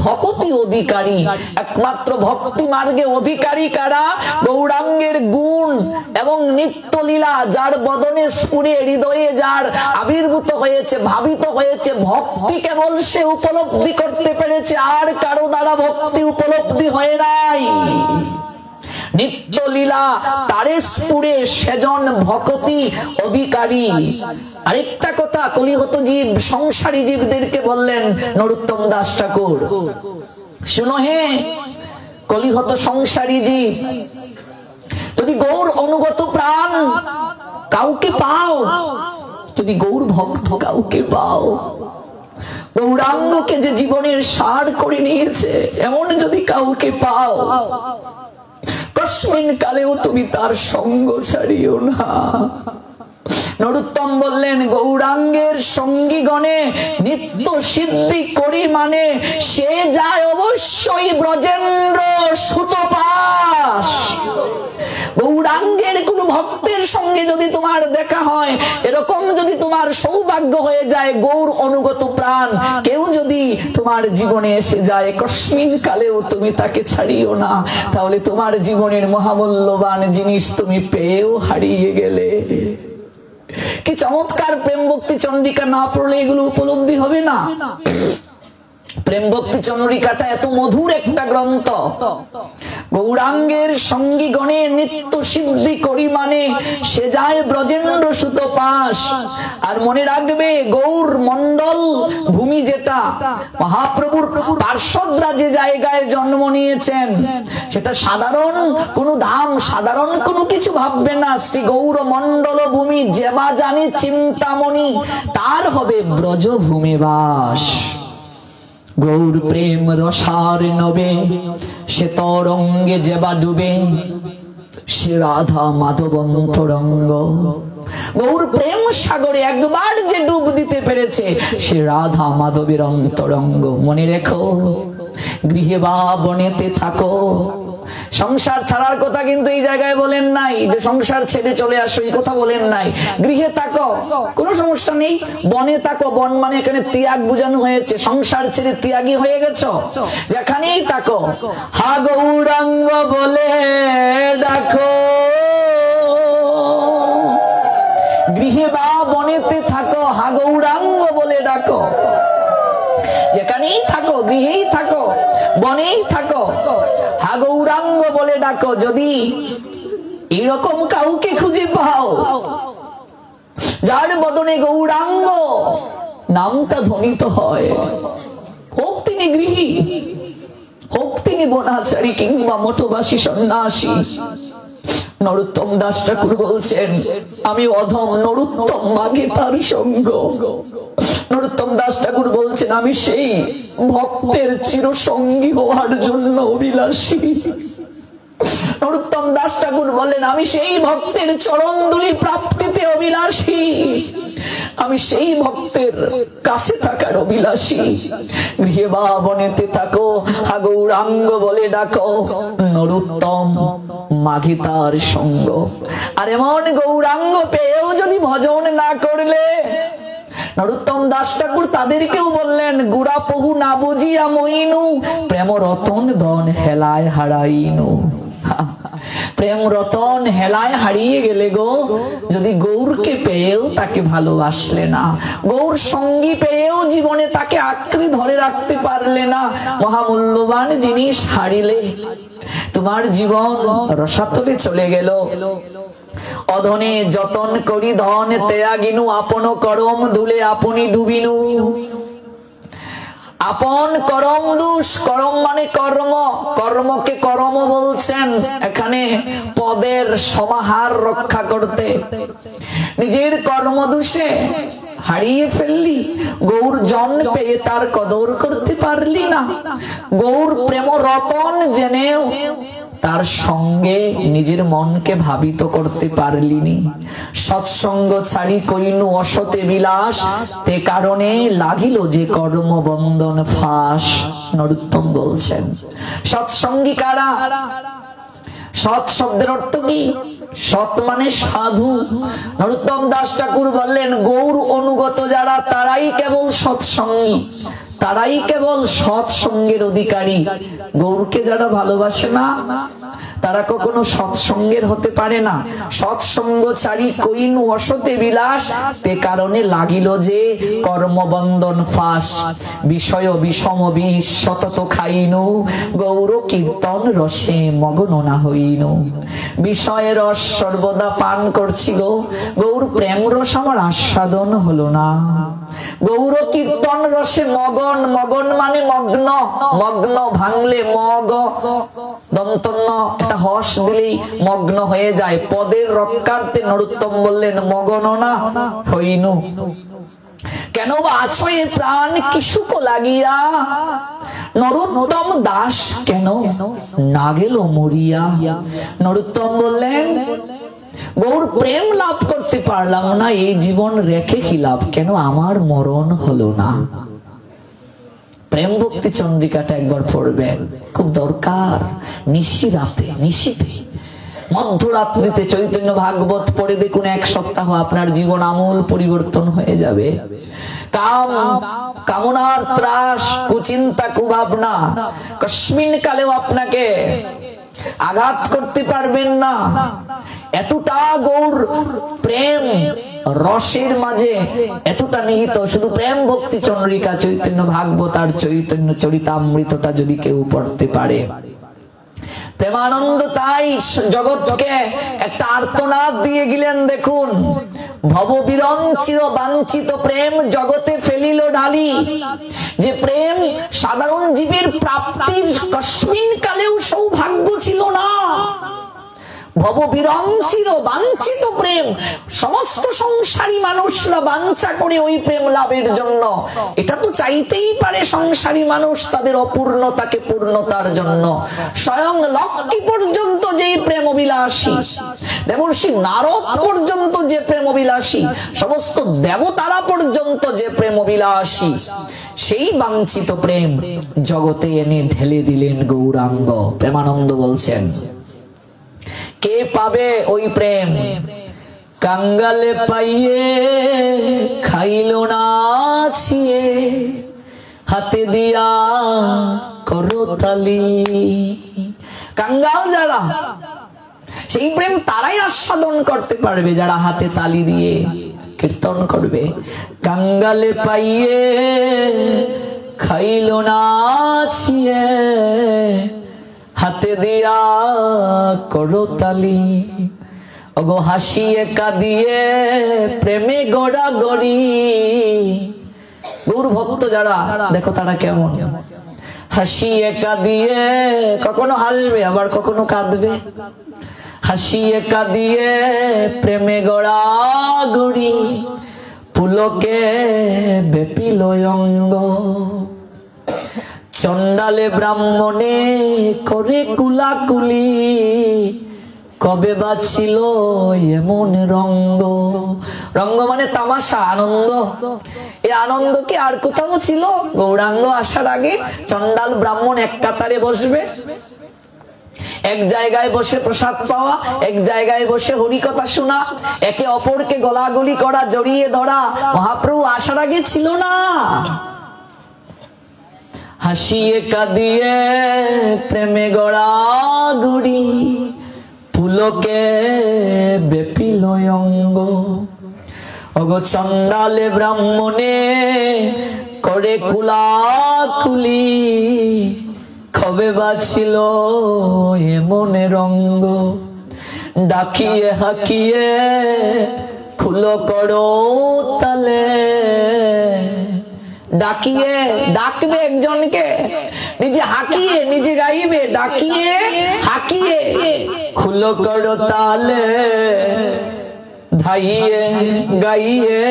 ভকতি অধিকারী। একমাত্র ভক্তি মার্গে অধিকারী কারা? গৌরাঙ্গের গুণ এবং নিত্য লীলা যার বদনে স্ফুরে, হৃদয়ে যার আবির্ভূত হয়েছে, ভাবিত হয়েছে, ভক্তি কেবল সে উপলব্ধি করতে পেরেছে, আর কারো দ্বারা ভক্তি উপলব্ধি হয় নাই। নিত্য লীলা তারে স্ফুরে সেজন ভকতি অধিকারী। আরেকটা কথা কলিহত জীব সংসারী জীবদেরকে বললেন নরোত্তম দাস ঠাকুর, শুনো হে কলিহত সংসারী জীব, যদি গৌর অনুগত প্রাণ কাউকে পাও, যদি গৌর ভক্ত কাউকে পাও, গৌরাঙ্গকে যে জীবনের সার করে নিয়েছে এমন যদি কাউকে পাও, কস্মিন কালেও তুমি তার সঙ্গ ছাড়িও না। নরোত্তম বললেন, গৌরাঙ্গের সঙ্গীগণে নিত্য সিদ্ধি করি মানে সে যায় অবশ্যই ব্রজেন্দ্র সুতপাস। গৌরাঙ্গের কোন ভক্তের সঙ্গে যদি তোমার দেখা হয়, এরকম যদি তোমার সৌভাগ্য হয়ে যায়, গৌর অনুগত প্রাণ কেউ যদি তোমার জীবনে এসে যায়, কস্মিন কালেও তুমি তাকে ছাড়িও না, তাহলে তোমার জীবনের মহামূল্যবান জিনিস তুমি পেয়েও হারিয়ে গেলে। কি চমৎকার! প্রেম ভক্তি চন্ডিকা না পড়লে এগুলো উপলব্ধি হবে না। প্রেম ভক্তি চন্ডিকাটা এত মধুর একটা গ্রন্থ। গৌরাঙ্গের সঙ্গী গণে নিত্য সিদ্ধি করি মানে সে যায় ব্রজেন্দ্র সুত পাশ। আর মনে রাখবে, গৌর মন্ডল ভূমি যেটা, মহাপ্রভুর পার্শ্বদরা যে জায়গায় জন্ম নিয়েছেন, সেটা সাধারণ কোন ধাম, সাধারণ কোনো কিছু ভাববে না। শ্রী গৌর মন্ডল ভূমি যেবা জানি চিন্তামণি, তার হবে ব্রজভূমি বাস। গৌর প্রেম রসার নবে সে তরঙ্গে যেবা ডুবে, সে রাধা মাধব অন্তরঙ্গ। গৌর প্রেম সাগরে একবার যে ডুব দিতে পেরেছে, সে রাধা মাধবের অন্তরঙ্গ। মনে রেখো, গৃহে বা বনেতে থাকো। সংসার ছাড়ার কথা কিন্তু এই জায়গায় বলেন নাই, যে সংসার ছেড়ে চলে আসো, এই কথা বলেন নাই। গৃহে থাকো, কোনো সমস্যা নেই। বনে থাকো, বন মানে এখানে ত্যাগ বোঝানো হয়েছে। সংসার ছেড়ে ত্যাগী হয়ে গেছো, যেখানেই থাকো, হা গৌরাঙ্গ বলে ডাকো। গৃহে বা বনেতে থাকো, হা গৌরাঙ্গ বলে ডাকো। যেখানেই থাকো, গৃহেই থাকো, বনেই থাকো, হা গৌরাঙ্গ বলে ডাকো। যদি এরকম কাউকে খুঁজে পাও যার বদনে গৌরাঙ্গ নামটা ধ্বনিত হয়, হোক তিনি গৃহী, হোক তিনি বনাচারী কিংবা মঠবাসী সন্ন্যাসী, নরোত্তম দাস ঠাকুর বলছেন, আমি অধম, নরোত্তম মাগে তার সঙ্গ। নরোত্তম দাস ঠাকুর বলছেন, আমি সেই ভক্তের চিরসঙ্গী হওয়ার জন্য অভিলাষী। নরোত্তম দাস ঠাকুর বলেন, আমি সেই ভক্তের চরণধুলি প্রাপ্তিতে অভিলাষী, আমি সেই ভক্তের কাছে থাকার অভিলাষী। গৃহে বা বনেতে থাকো, হা গৌরাঙ্গ বলে ডাকো। নরোত্তম মাঘে তার সঙ্গ। আর এমন গৌরাঙ্গ পেয়েও যদি ভজন না করলে, নরোত্তম দাস ঠাকুর তাদেরকেও বললেন, গুড়া পহু না বুঝিয়া মইনু, প্রেম রতন ধন হেলায় হারাইনু। প্রেম রতন হেলায় হারিয়ে গেলে গো, যদি গৌরকে পেয়েও তাকে ভালোবাসলে না, গৌর সঙ্গী পেয়েও জীবনে তাকে আঁকড়ে ধরে রাখতে পারলে না, মহামূল্যবান জিনিস হারিলে তোমার জীবন রসাতলে চলে গেল। অধনে যতন করি ধন ত্যাগিনু, আপন করম ধুলে আপনি ডুবিনু। আপন করম দুষ, করম মানে কর্ম, কর্মকে কর্ম বলছেন এখানে পদের সমাহার রক্ষা করতে। নিজের কর্ম দোষে হারিয়ে ফেললি, গৌর জন পেয়ে তার কদর করতে পারলি না, গৌর প্রেম রতন জেনেও তার সঙ্গে নিজের মনকে ভাবিত করতে পারলিনি। সৎসঙ্গ ছাড়ি কইনু অসতে বিলাস, তে কারণে লাগিল যে কর্ম বন্ধন ফাঁস। নরোত্তম বলছেন, সৎসঙ্গী কারা? সৎ শব্দের অর্থ কি? সৎ মানে সাধু। নরোত্তম দাস ঠাকুর বললেন গৌর অনুগত যারা তারাই কেবল সৎসঙ্গী, তারাই কেবল সৎসঙ্গের অধিকারী। গৌরকে যারা ভালোবাসে না তারা কখনো সৎসঙ্গের হতে পারে না। সৎসঙ্গচারী কইনু অসতে বিলাস, তে কারণে লাগিল যে কর্মবন্ধন ফাঁস। বিষয় বিষম বিষ সতত খাইনু, গৌর কীর্তন রসে মগ্ন না হইনু। বিষয়ের রস সর্বদা পান করছি গো, গৌর প্রেম রস আমার আস্বাদন হলো না। গৌর কীর্তন রসে মগন, মগন মানে মগ্ন, মগ্ন ভাঙলে মগ দন্তন্য একটা হস দিলেই মগ্ন হয়ে যায়। পদের রক্ষার্থে নরোত্তম বললেন মগন না হইনু। কেন বা আছো এ প্রাণ কিসুক লাগিয়া, নরোত্তম দাস কেন না গেল মরিয়া। নরোত্তম বললেন গৌর প্রেম লাভ করতে পারলাম না, এই জীবন রেখে কি লাভ, কেন আমার মরণ হলো না। প্রেম ভক্তি চন্দ্রিকাটা একবার পড়বেন, খুব দরকার। নিশি রাতে, নিশিতে, মধ্যরাত্রিতে চৈতন্য ভাগবত পড়ে দেখুন, এক সপ্তাহ আপনার জীবন আমূল পরিবর্তন হয়ে যাবে। কাম, কামনার ত্রাস, কুচিন্তা, কুভাবনা কস্মিন কালেও আপনাকে আঘাত করতে পারবেন না। এতটা গৌর প্রেম রসের মাঝে এতটা নিহিত। শুধু প্রেম ভক্তি চন্দ্রিকা চৈতন্য ভাগবত আর চৈতন্য চরিতামৃতটা যদি কেউ পড়তে পারে, প্রেমানন্দ তাই জগৎকে একটা আর্তনাদ দিয়ে গেলেন। দেখুন, ভববিরঞ্চিত বাঞ্ছিত প্রেম জগতে ফেলিল ঢালি। যে প্রেম সাধারণ জীবের প্রাপ্তির কস্মিন কালেও সৌভাগ্য ছিল না। ভববিরঞ্চিত বাঞ্ছিত প্রেম, সমস্ত সংসারী মানুষরা বাঞ্ছা করে ওই প্রেম লাভের জন্য। এটা তো চাইতেই পারে সংসারী মানুষ তাদের অপূর্ণতাকে পূর্ণতার জন্য। স্বয়ং লক্ষ্মী পর্যন্ত যে প্রেম অভিলাষী, দেবর্ষি নারদ পর্যন্ত যে প্রেম অভিলাষী, সমস্ত দেবতারা পর্যন্ত যে প্রেম অভিলাষী, সেই বাঞ্ছিত প্রেম জগতে এনে ঢেলে দিলেন গৌরাঙ্গ। প্রেমানন্দ বলছেন কে পাবে ওই প্রেম, কাঙ্গালে পাইয়ে খাইল না ছিয়ে, হাতে দিয়া করতালি। কাঙ্গাল যারা, সেই প্রেম তারাই আস্বাদন করতে পারবে যারা হাতে তালি দিয়ে কীর্তন করবে। কাঙ্গালে পাইয়ে খাইল না ছিয়ে, হাতে দিয়া করতালি। ওগো হাসিয়ে কাঁদিয়ে প্রেমে গড়া গড়ি। গৌর ভক্ত যারা দেখো তারা কেমন, হাসিয়ে কাঁদিয়ে, কখনো হাসবে আবার কখনো কাঁদবে। হাসিয়ে কাঁদিয়ে প্রেমে গড়া গড়ি, পুলকে বেপিল অঙ্গ। চন্ডালে ব্রাহ্মণে করে কুলাকুলি, কবে বাছিল এমন রঙ্গ। রঙ্গ মানে তামাশা, আনন্দ। এই আনন্দ কি আর কোথাও ছিল? গৌরাঙ্গ আসার আগে চন্ডাল ব্রাহ্মণ এক কাতারে বসবে, এক জায়গায় বসে প্রসাদ পাওয়া, এক জায়গায় বসে হরিকথা শোনা, একে অপরকে গলাগলি করা, জড়িয়ে ধরা। মহাপ্রভু আসার আগে ছিল না। হাসিয়ে কাঁদিয়ে প্রেমে গড়া গড়ি, পুলকে বেপিল অঙ্গ। ওগো চন্ডালে ব্রাহ্মণে করে কুলাকুলি, কবে বাছিল এমন রঙ্গ। ডাকিয়ে হাকিয়ে খুলো করো তালে, ডাকিয়ে ডাকবে একজনকে, নিজে হাকিয়ে নিজে গাইবে, ডাকিয়ে হাকিয়ে খুলো করো তালে, ধাইয়ে গাইয়ে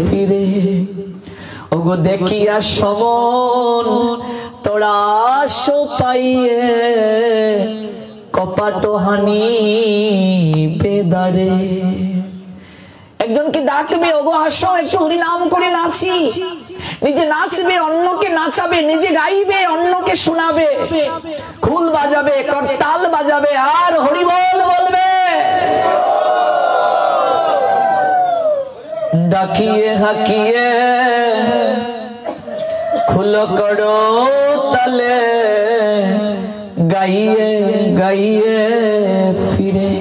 ফিরে। ওগো দেখিয়া সমন তোরা সো পাইয়ে, কপাট হানি বেদারে। একজনকে ডাকবে, ওগো আসো একটু হরি নাম করে নাচি। নিজে নাচবে, অন্যকে নাচাবে, নিজে গাইবে, অন্যকে শোনাবে, খুল বাজাবে, করতাল বাজাবে, আর হরি বল বলবে। ডাকিয়ে হাকিয়ে খুলো করো তালে, গাইয়ে গাইয়ে ফিরে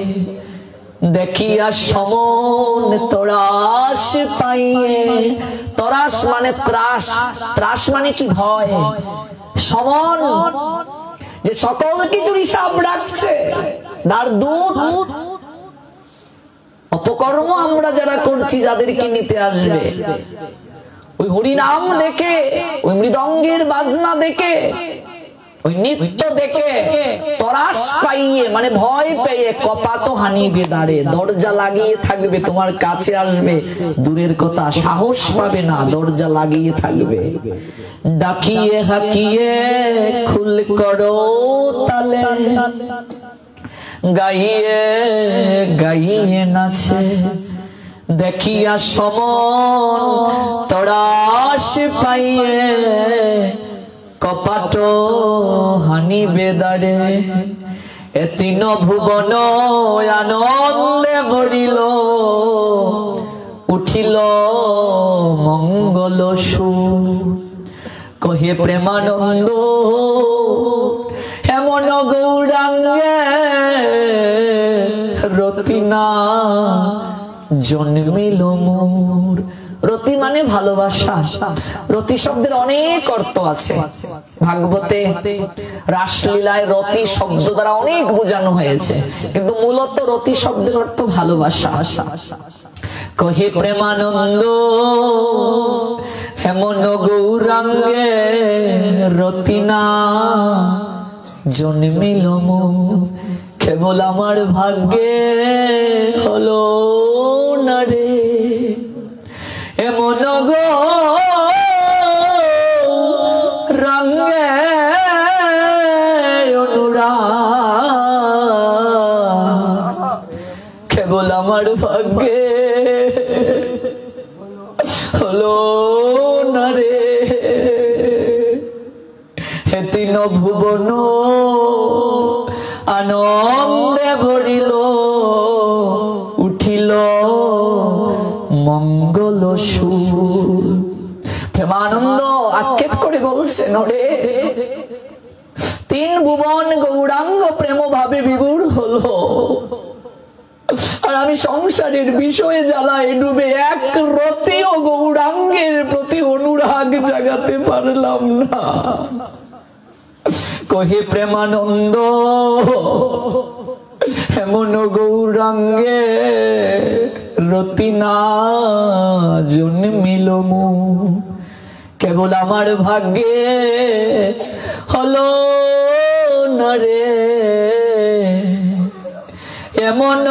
দেখিয়া সমন তরাস পাইয়ে। তরাস মানে ত্রাস, ত্রাস মানে কি ভয়। সমন যে সকল কিছুর হিসাব রাখছে, তার দূত। অপকর্ম আমরা যারা করছি যাদেরকে নিতে আসবে, ওই হরিনাম দেখে, ওই মৃদঙ্গের বাজনা দেখে, ওই নৃত্য দেখে তরাস পাইয়ে মানে ভয় পেয়ে কপাটও হানিবে দাঁড়ে, দরজা লাগিয়ে থাকবে, তোমার কাছে আসবে দূরের কথা, সাহস পাবে না, দরজা লাগিয়ে থাকবে। ডাকিয়ে হাকিয়ে খুল করো তালে, গাইয়ে গাইয়ে নাচে দেখিয়া সমন তরাস পাইয়ে, কপাট হানিবে দাঁড়ে। এ তিন ভুবন আনন্দে ভরিল, উঠিল মঙ্গল সুর। কহে প্রেমানন্দ এমন গৌরাঙ্গে রতি না জন্মিল মোর। রতি মানে ভালোবাসা। রতি শব্দের অনেক অর্থ আছে, ভাগবতে রাসলীলায় রতি শব্দ দ্বারা অনেক বোঝানো হয়েছে, কিন্তু মূলত রতি শব্দের অর্থ ভালোবাসা। কহে প্রেমানন্দ এমন গৌরাঙ্গে রতি না জন্মিল মোর, কেবল আমার ভাগ্যে হলো না রে এমন গৌরাঙ্গে অনুরাগ, কেবল আমার ভাগ্যে হলো না রে। হে তিন ভুবন আনন্দে ভরিল, উঠিল মঙ্গল সুর। প্রেমানন্দ আক্ষেপ করে বলছেন, ওরে তিন ভুবন গৌরাঙ্গ প্রেম ভাবে বিভোর হলো, আর আমি সংসারের বিষয়ে জ্বালায় ডুবে এক রতিও গৌরাঙ্গের প্রতি অনুরাগ জাগাতে পারলাম না। কহে প্রেমানন্দ এমন গৌরাঙ্গে রতি না জন্মিল মোর, কেবল আমার ভাগ্যে হলো না রে এমন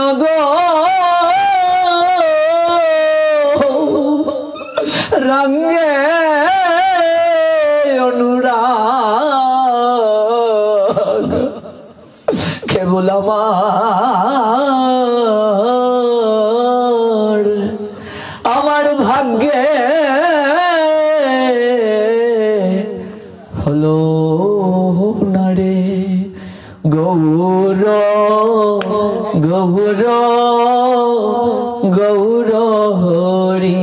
গৌরাঙ্গে অনুরাগ, কেবল আমার ভাগ্যে হলো না রে। গৌর গৌর গৌর হরি,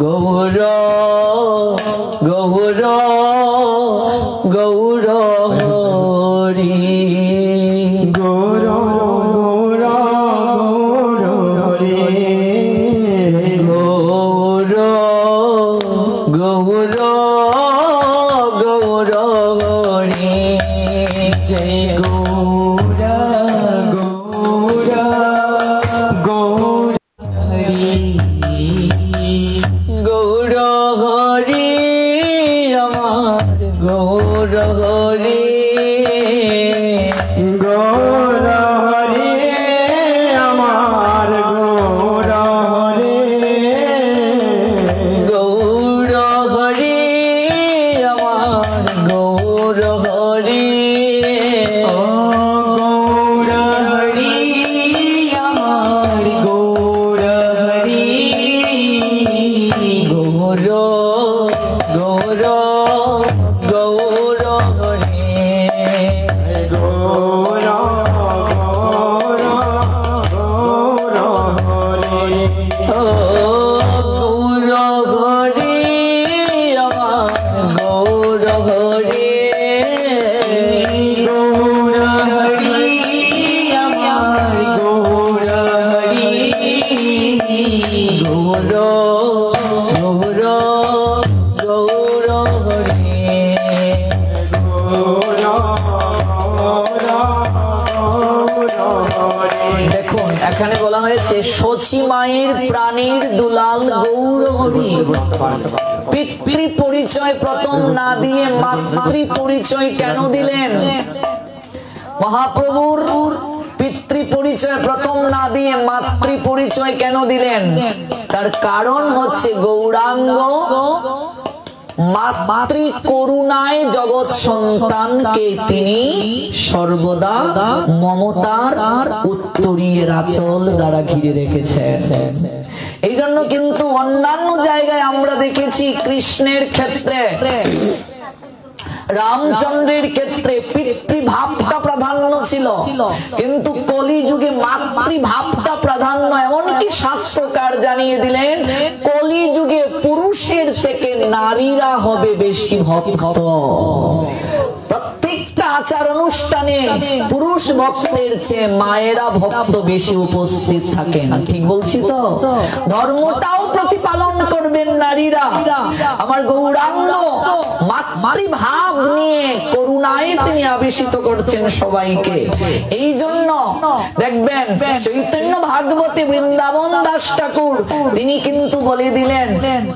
গৌর গৌর গৌর হরি, গৌর গৌর গৌর হরি, গৌর গৌর গৌর হরি। জয় গৌর গৌর গৌর হরি, গৌর হরি আমার গৌর হরি, গৌর হরি আমার গৌর হরি, গৌর হরি আমার গৌর হরি, ও গৌর হরি আমার গৌর হরি, ও গৌর হরি আমার গৌর হরি গৌর হরি আমার গৌর হরি গৌর গৌর গৌর হরি দেখুন এখানে বলা হয়েছে শচী মায়ের প্রাণীর দুলাল গৌর হরি। পিতৃ পরিচয় প্রথম না দিয়ে মাতৃ পরিচয় কেন দিলেন? মহাপ্রভুর পিতৃ পরিচয় প্রথম না দিয়ে মাতৃ পরিচয় কেন দিলেন? তার কারণ হচ্ছে গৌরাঙ্গ মাতৃ করুণায় জগৎ সন্তানকে তিনি সর্বদা মমতার উত্তরীয় আঁচল দ্বারা ঘিরে রেখেছেন। এই জন্য কিন্তু অন্যান্য জায়গায় আমরা দেখেছি কৃষ্ণের ক্ষেত্রে, রামচন্দ্রের ক্ষেত্রে পিতৃভাবটা প্রাধান্য ছিল, কিন্তু কলিযুগে মাতৃভাবটা প্রাধান্য। এমনকি শাস্ত্রকার জানিয়ে দিলেন কলিযুগে পুরুষের থেকে নারীরা হবে বেশি ভক্ত। প্রত্যেকটা আচার অনুষ্ঠানে পুরুষ ভক্তের চেয়ে মায়েরা ভক্ত বেশি উপস্থিত থাকেন। ঠিক বলছি তো? ধর্মটাও প্রতিপালন করবেন নারীরা। আমার গৌরাঙ্গ মাতৃভাব নিয়ে করুণায় তিনি আবেশিত করছেন সবাইকে। এই জন্য দেখবেন চৈতন্য ভাগবতে বৃন্দাবন দাস ঠাকুর তিনি কিন্তু বলে দিলেন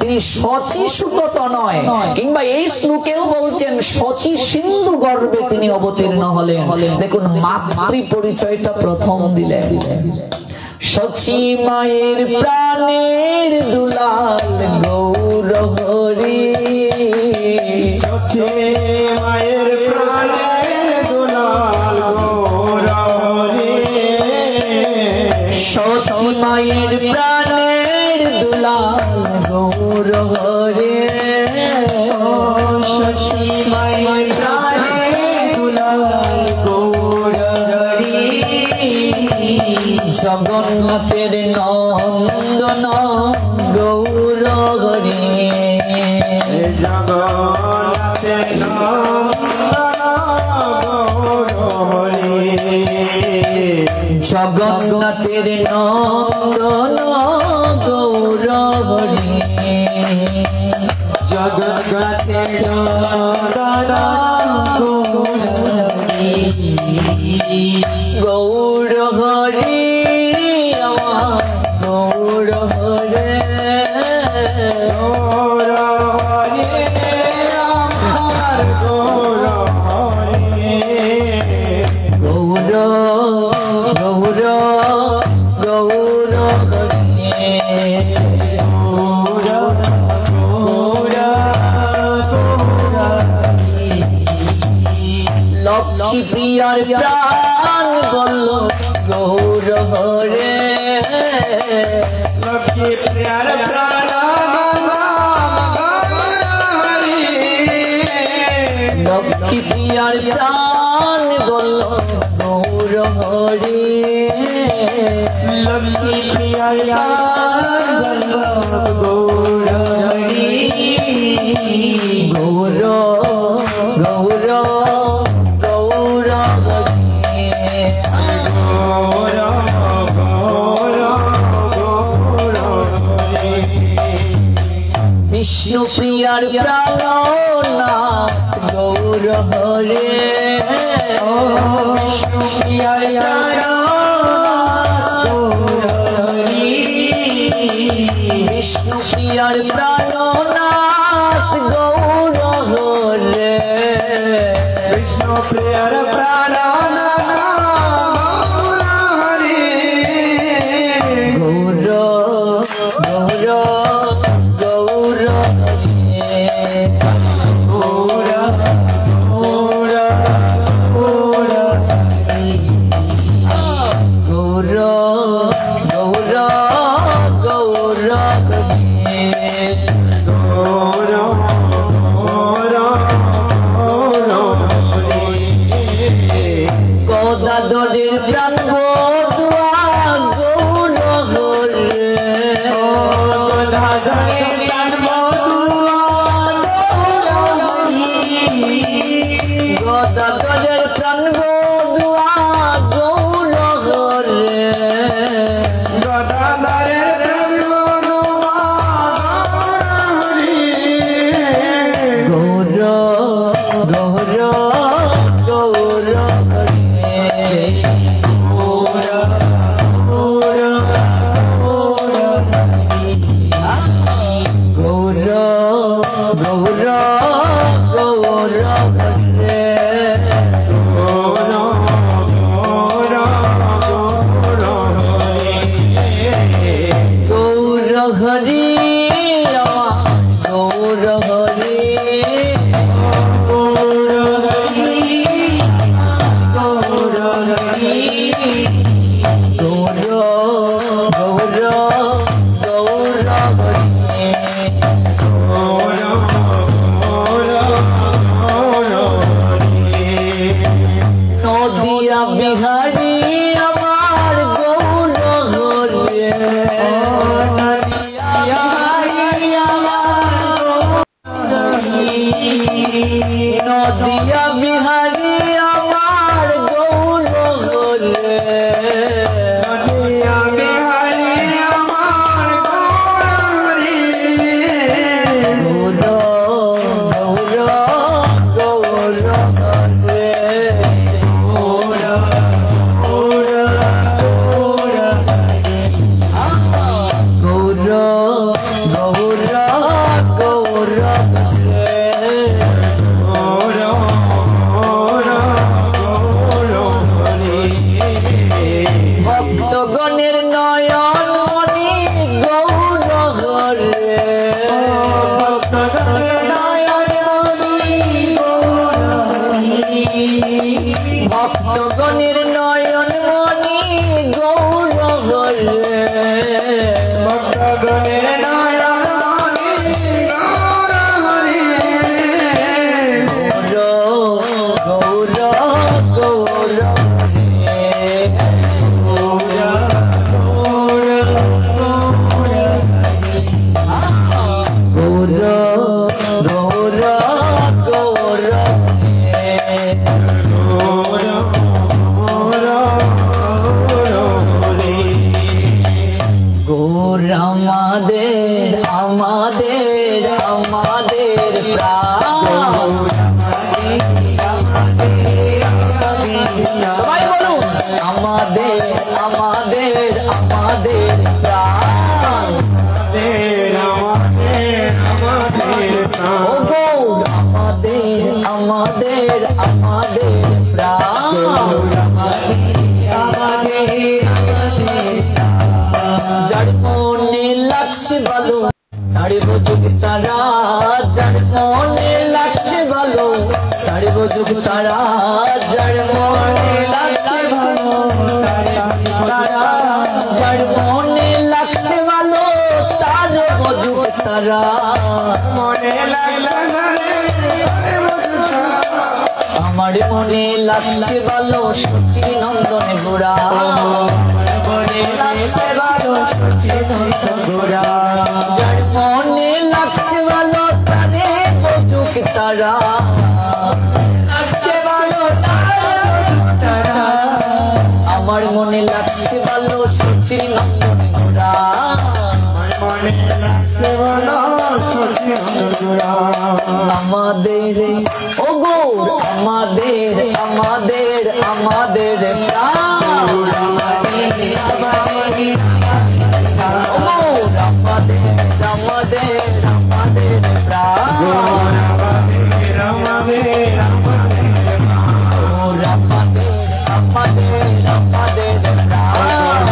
তিনি শচী সুকত নয়, কিংবা এই শ্লোকেও বলছেন শচী সিন্ধু গর্ভে তিনি অবতীর্ণ হলেন। দেখুন মাতৃ পরিচয়টা প্রথম দিলেন। শচী মায়ের প্রাণের দুলাল গৌর হরি, শচী মায়ের প্রাণের দুলাল গৌর হরি, শচী মায়ের প্রাণের দুলাল গৌর হরি, শচী মায়ের প্রাণের দুলাল গৌর হরি, জগন্নাথের নন্দন গৌর হরি, জগন্নাথের নন্দন গৌর হরি, জগন্নাথের নন্দন গৌর হরি, জগন্নাথের নন্দন গৌর হরি, গৌর হরি আমার গৌর হরে, গৌর হরি আমার গৌর হরি, গৌর গৌর গৌর হরে, গৌর গৌর গৌর হরি, লক্ষ্মী প্রিয়ার প্রাণ বলল গৌর হরে, লক্ষ্মী প্রিয়ার প্রাণ হরি, লক্ষ্মী প্রিয়ার প্রাণ বলল গৌর হরে, লক্ষ্মী প্রিয়ার প্রাণ গৌর হরি, গৌর গৌর গৌর হরে, গৌর গৌর গৌর হরি, বিষ্ণু প্রিয়ার প্রাণনাথ গৌর হরে, বিষ্ণু প্রিয়ার প্রাণ গৌর হরি, বিষ্ণু প্রিয়ার প্রাণনাথ গৌর হরে, বিষ্ণু প্রিয়ার প্রাণ গৌর হরি, গৌর গৌর গৌর হরে, গৌর গৌর গৌর হরি, গৌর গৌর গৌর হরে, গৌর গৌর গৌর হরি, গদাধরের প্রাণ বদুয়া গৌর হরে, গদাধরের প্রাণ বধুয়া গৌর হরে গদাধরের প্রাণবধূয়া গৌর গৌর গৌর হরে গৌর গৌর গৌর হরে গৌর হরি গৌর হরি গৌর গৌর গৌর হরি নদিয়া বিহারি আমার গৌর হরে নদিয়া বিহারি আমার গৌর হরে গৌর গৌর গৌর হরে গৌর গৌর গৌর হরে ভক্তগণের নয়ন মণি গৌর হরে ভক্তগণের নয়ন মণি গৌর হরে গৌর গৌর গৌর গৌর গৌর গৌর আমাদের আমাদের আমাদের প্রাণ সবাই বলুন আমাদের আমাদের আমাদের প্রাণ ও গৌর আমাদের আমাদের আমাদের প্রাণ যার মনে লাগছে ভালো ছাড়িব যুগ তারা যার মনে লাগছে ভালো ছাড়িব যুগ তারা যার মনে লাগছে ভালো যার মনে লাগছে ভালো তার যুগ তারা আমার মনে লাগছে ভালো সচি নন্দনে গোড়া যার মনে লাগছে ভালো তারে বধুক তারা আমার মনে লাগছে ভালো সচি নন্দনে গোড়া আমাদের ও গৌর আমাদের আমাদের আমাদের প্রাণ আমাদের আমাদের আমাদের প্রাণ আমাদের আমাদের আমাদের প্রাণ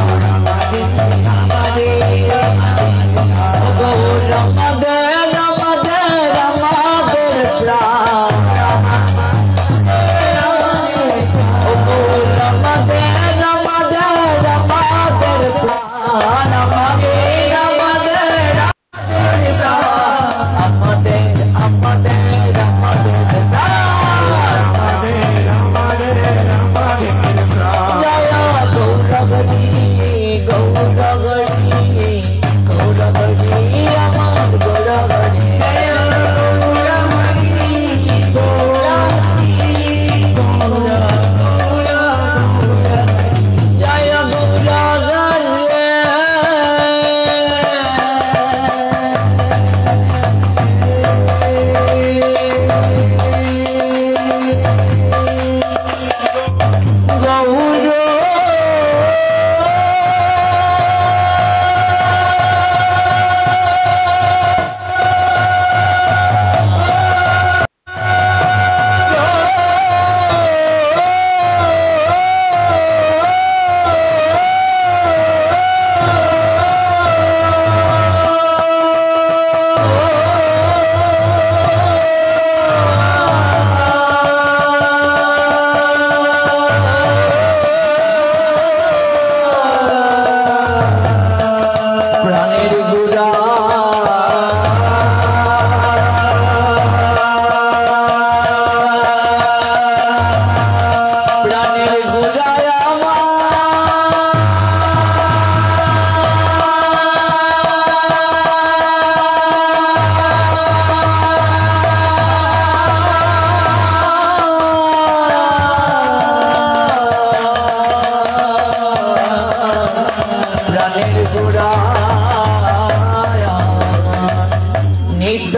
গৌর আমাদের আমাদের আমাদের প্রাণ ও গৌর আমাদের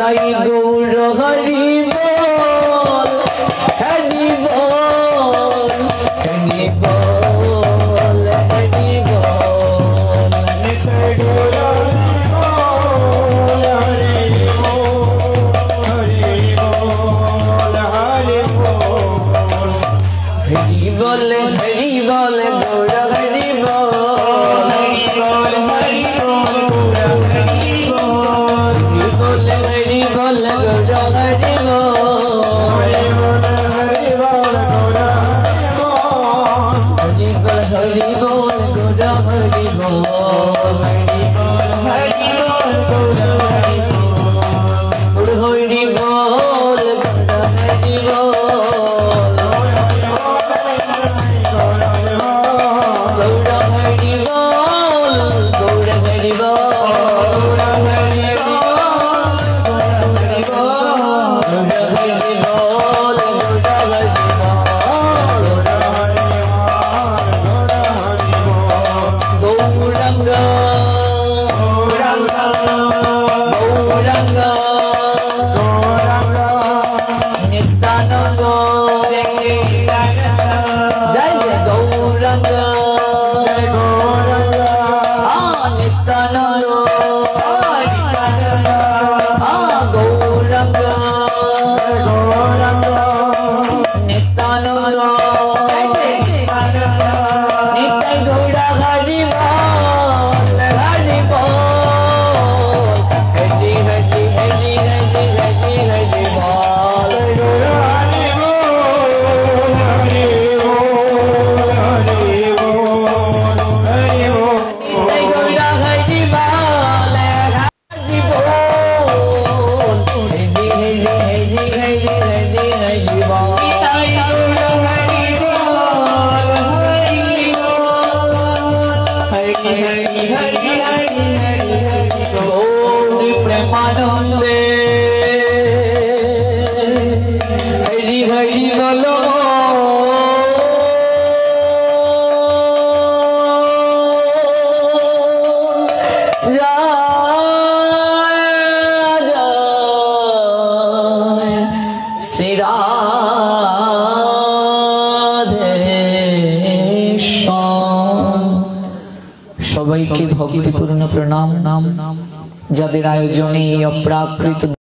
নিতাই গৌর হরি বল, হরি বল, হরি বল, হরি বল। নিতাই গৌর হরি বল, হরি বল, হরি বল। হরি বল, হরি বল, গৌর হরি বল, হরি বল, হরি বল, গৌর হরি বল। হরি বল, হরি বল, গৌর হরি বল। হরি বল, হরি বল, গৌর হরি বল। হরি বল, হরি বল, গৌর হরি বল। হরি বল, হরি বল, গৌর হরি বল। হরি বল, গৌর হরি বল। গৌরী প্রেমানন্দে হরি হরি বল। শ্রী রাধেশ্বর। সবাইকে ভক্তিপূর্ণ প্রণাম। যাদের আয়োজনে এই অপ্রাকৃত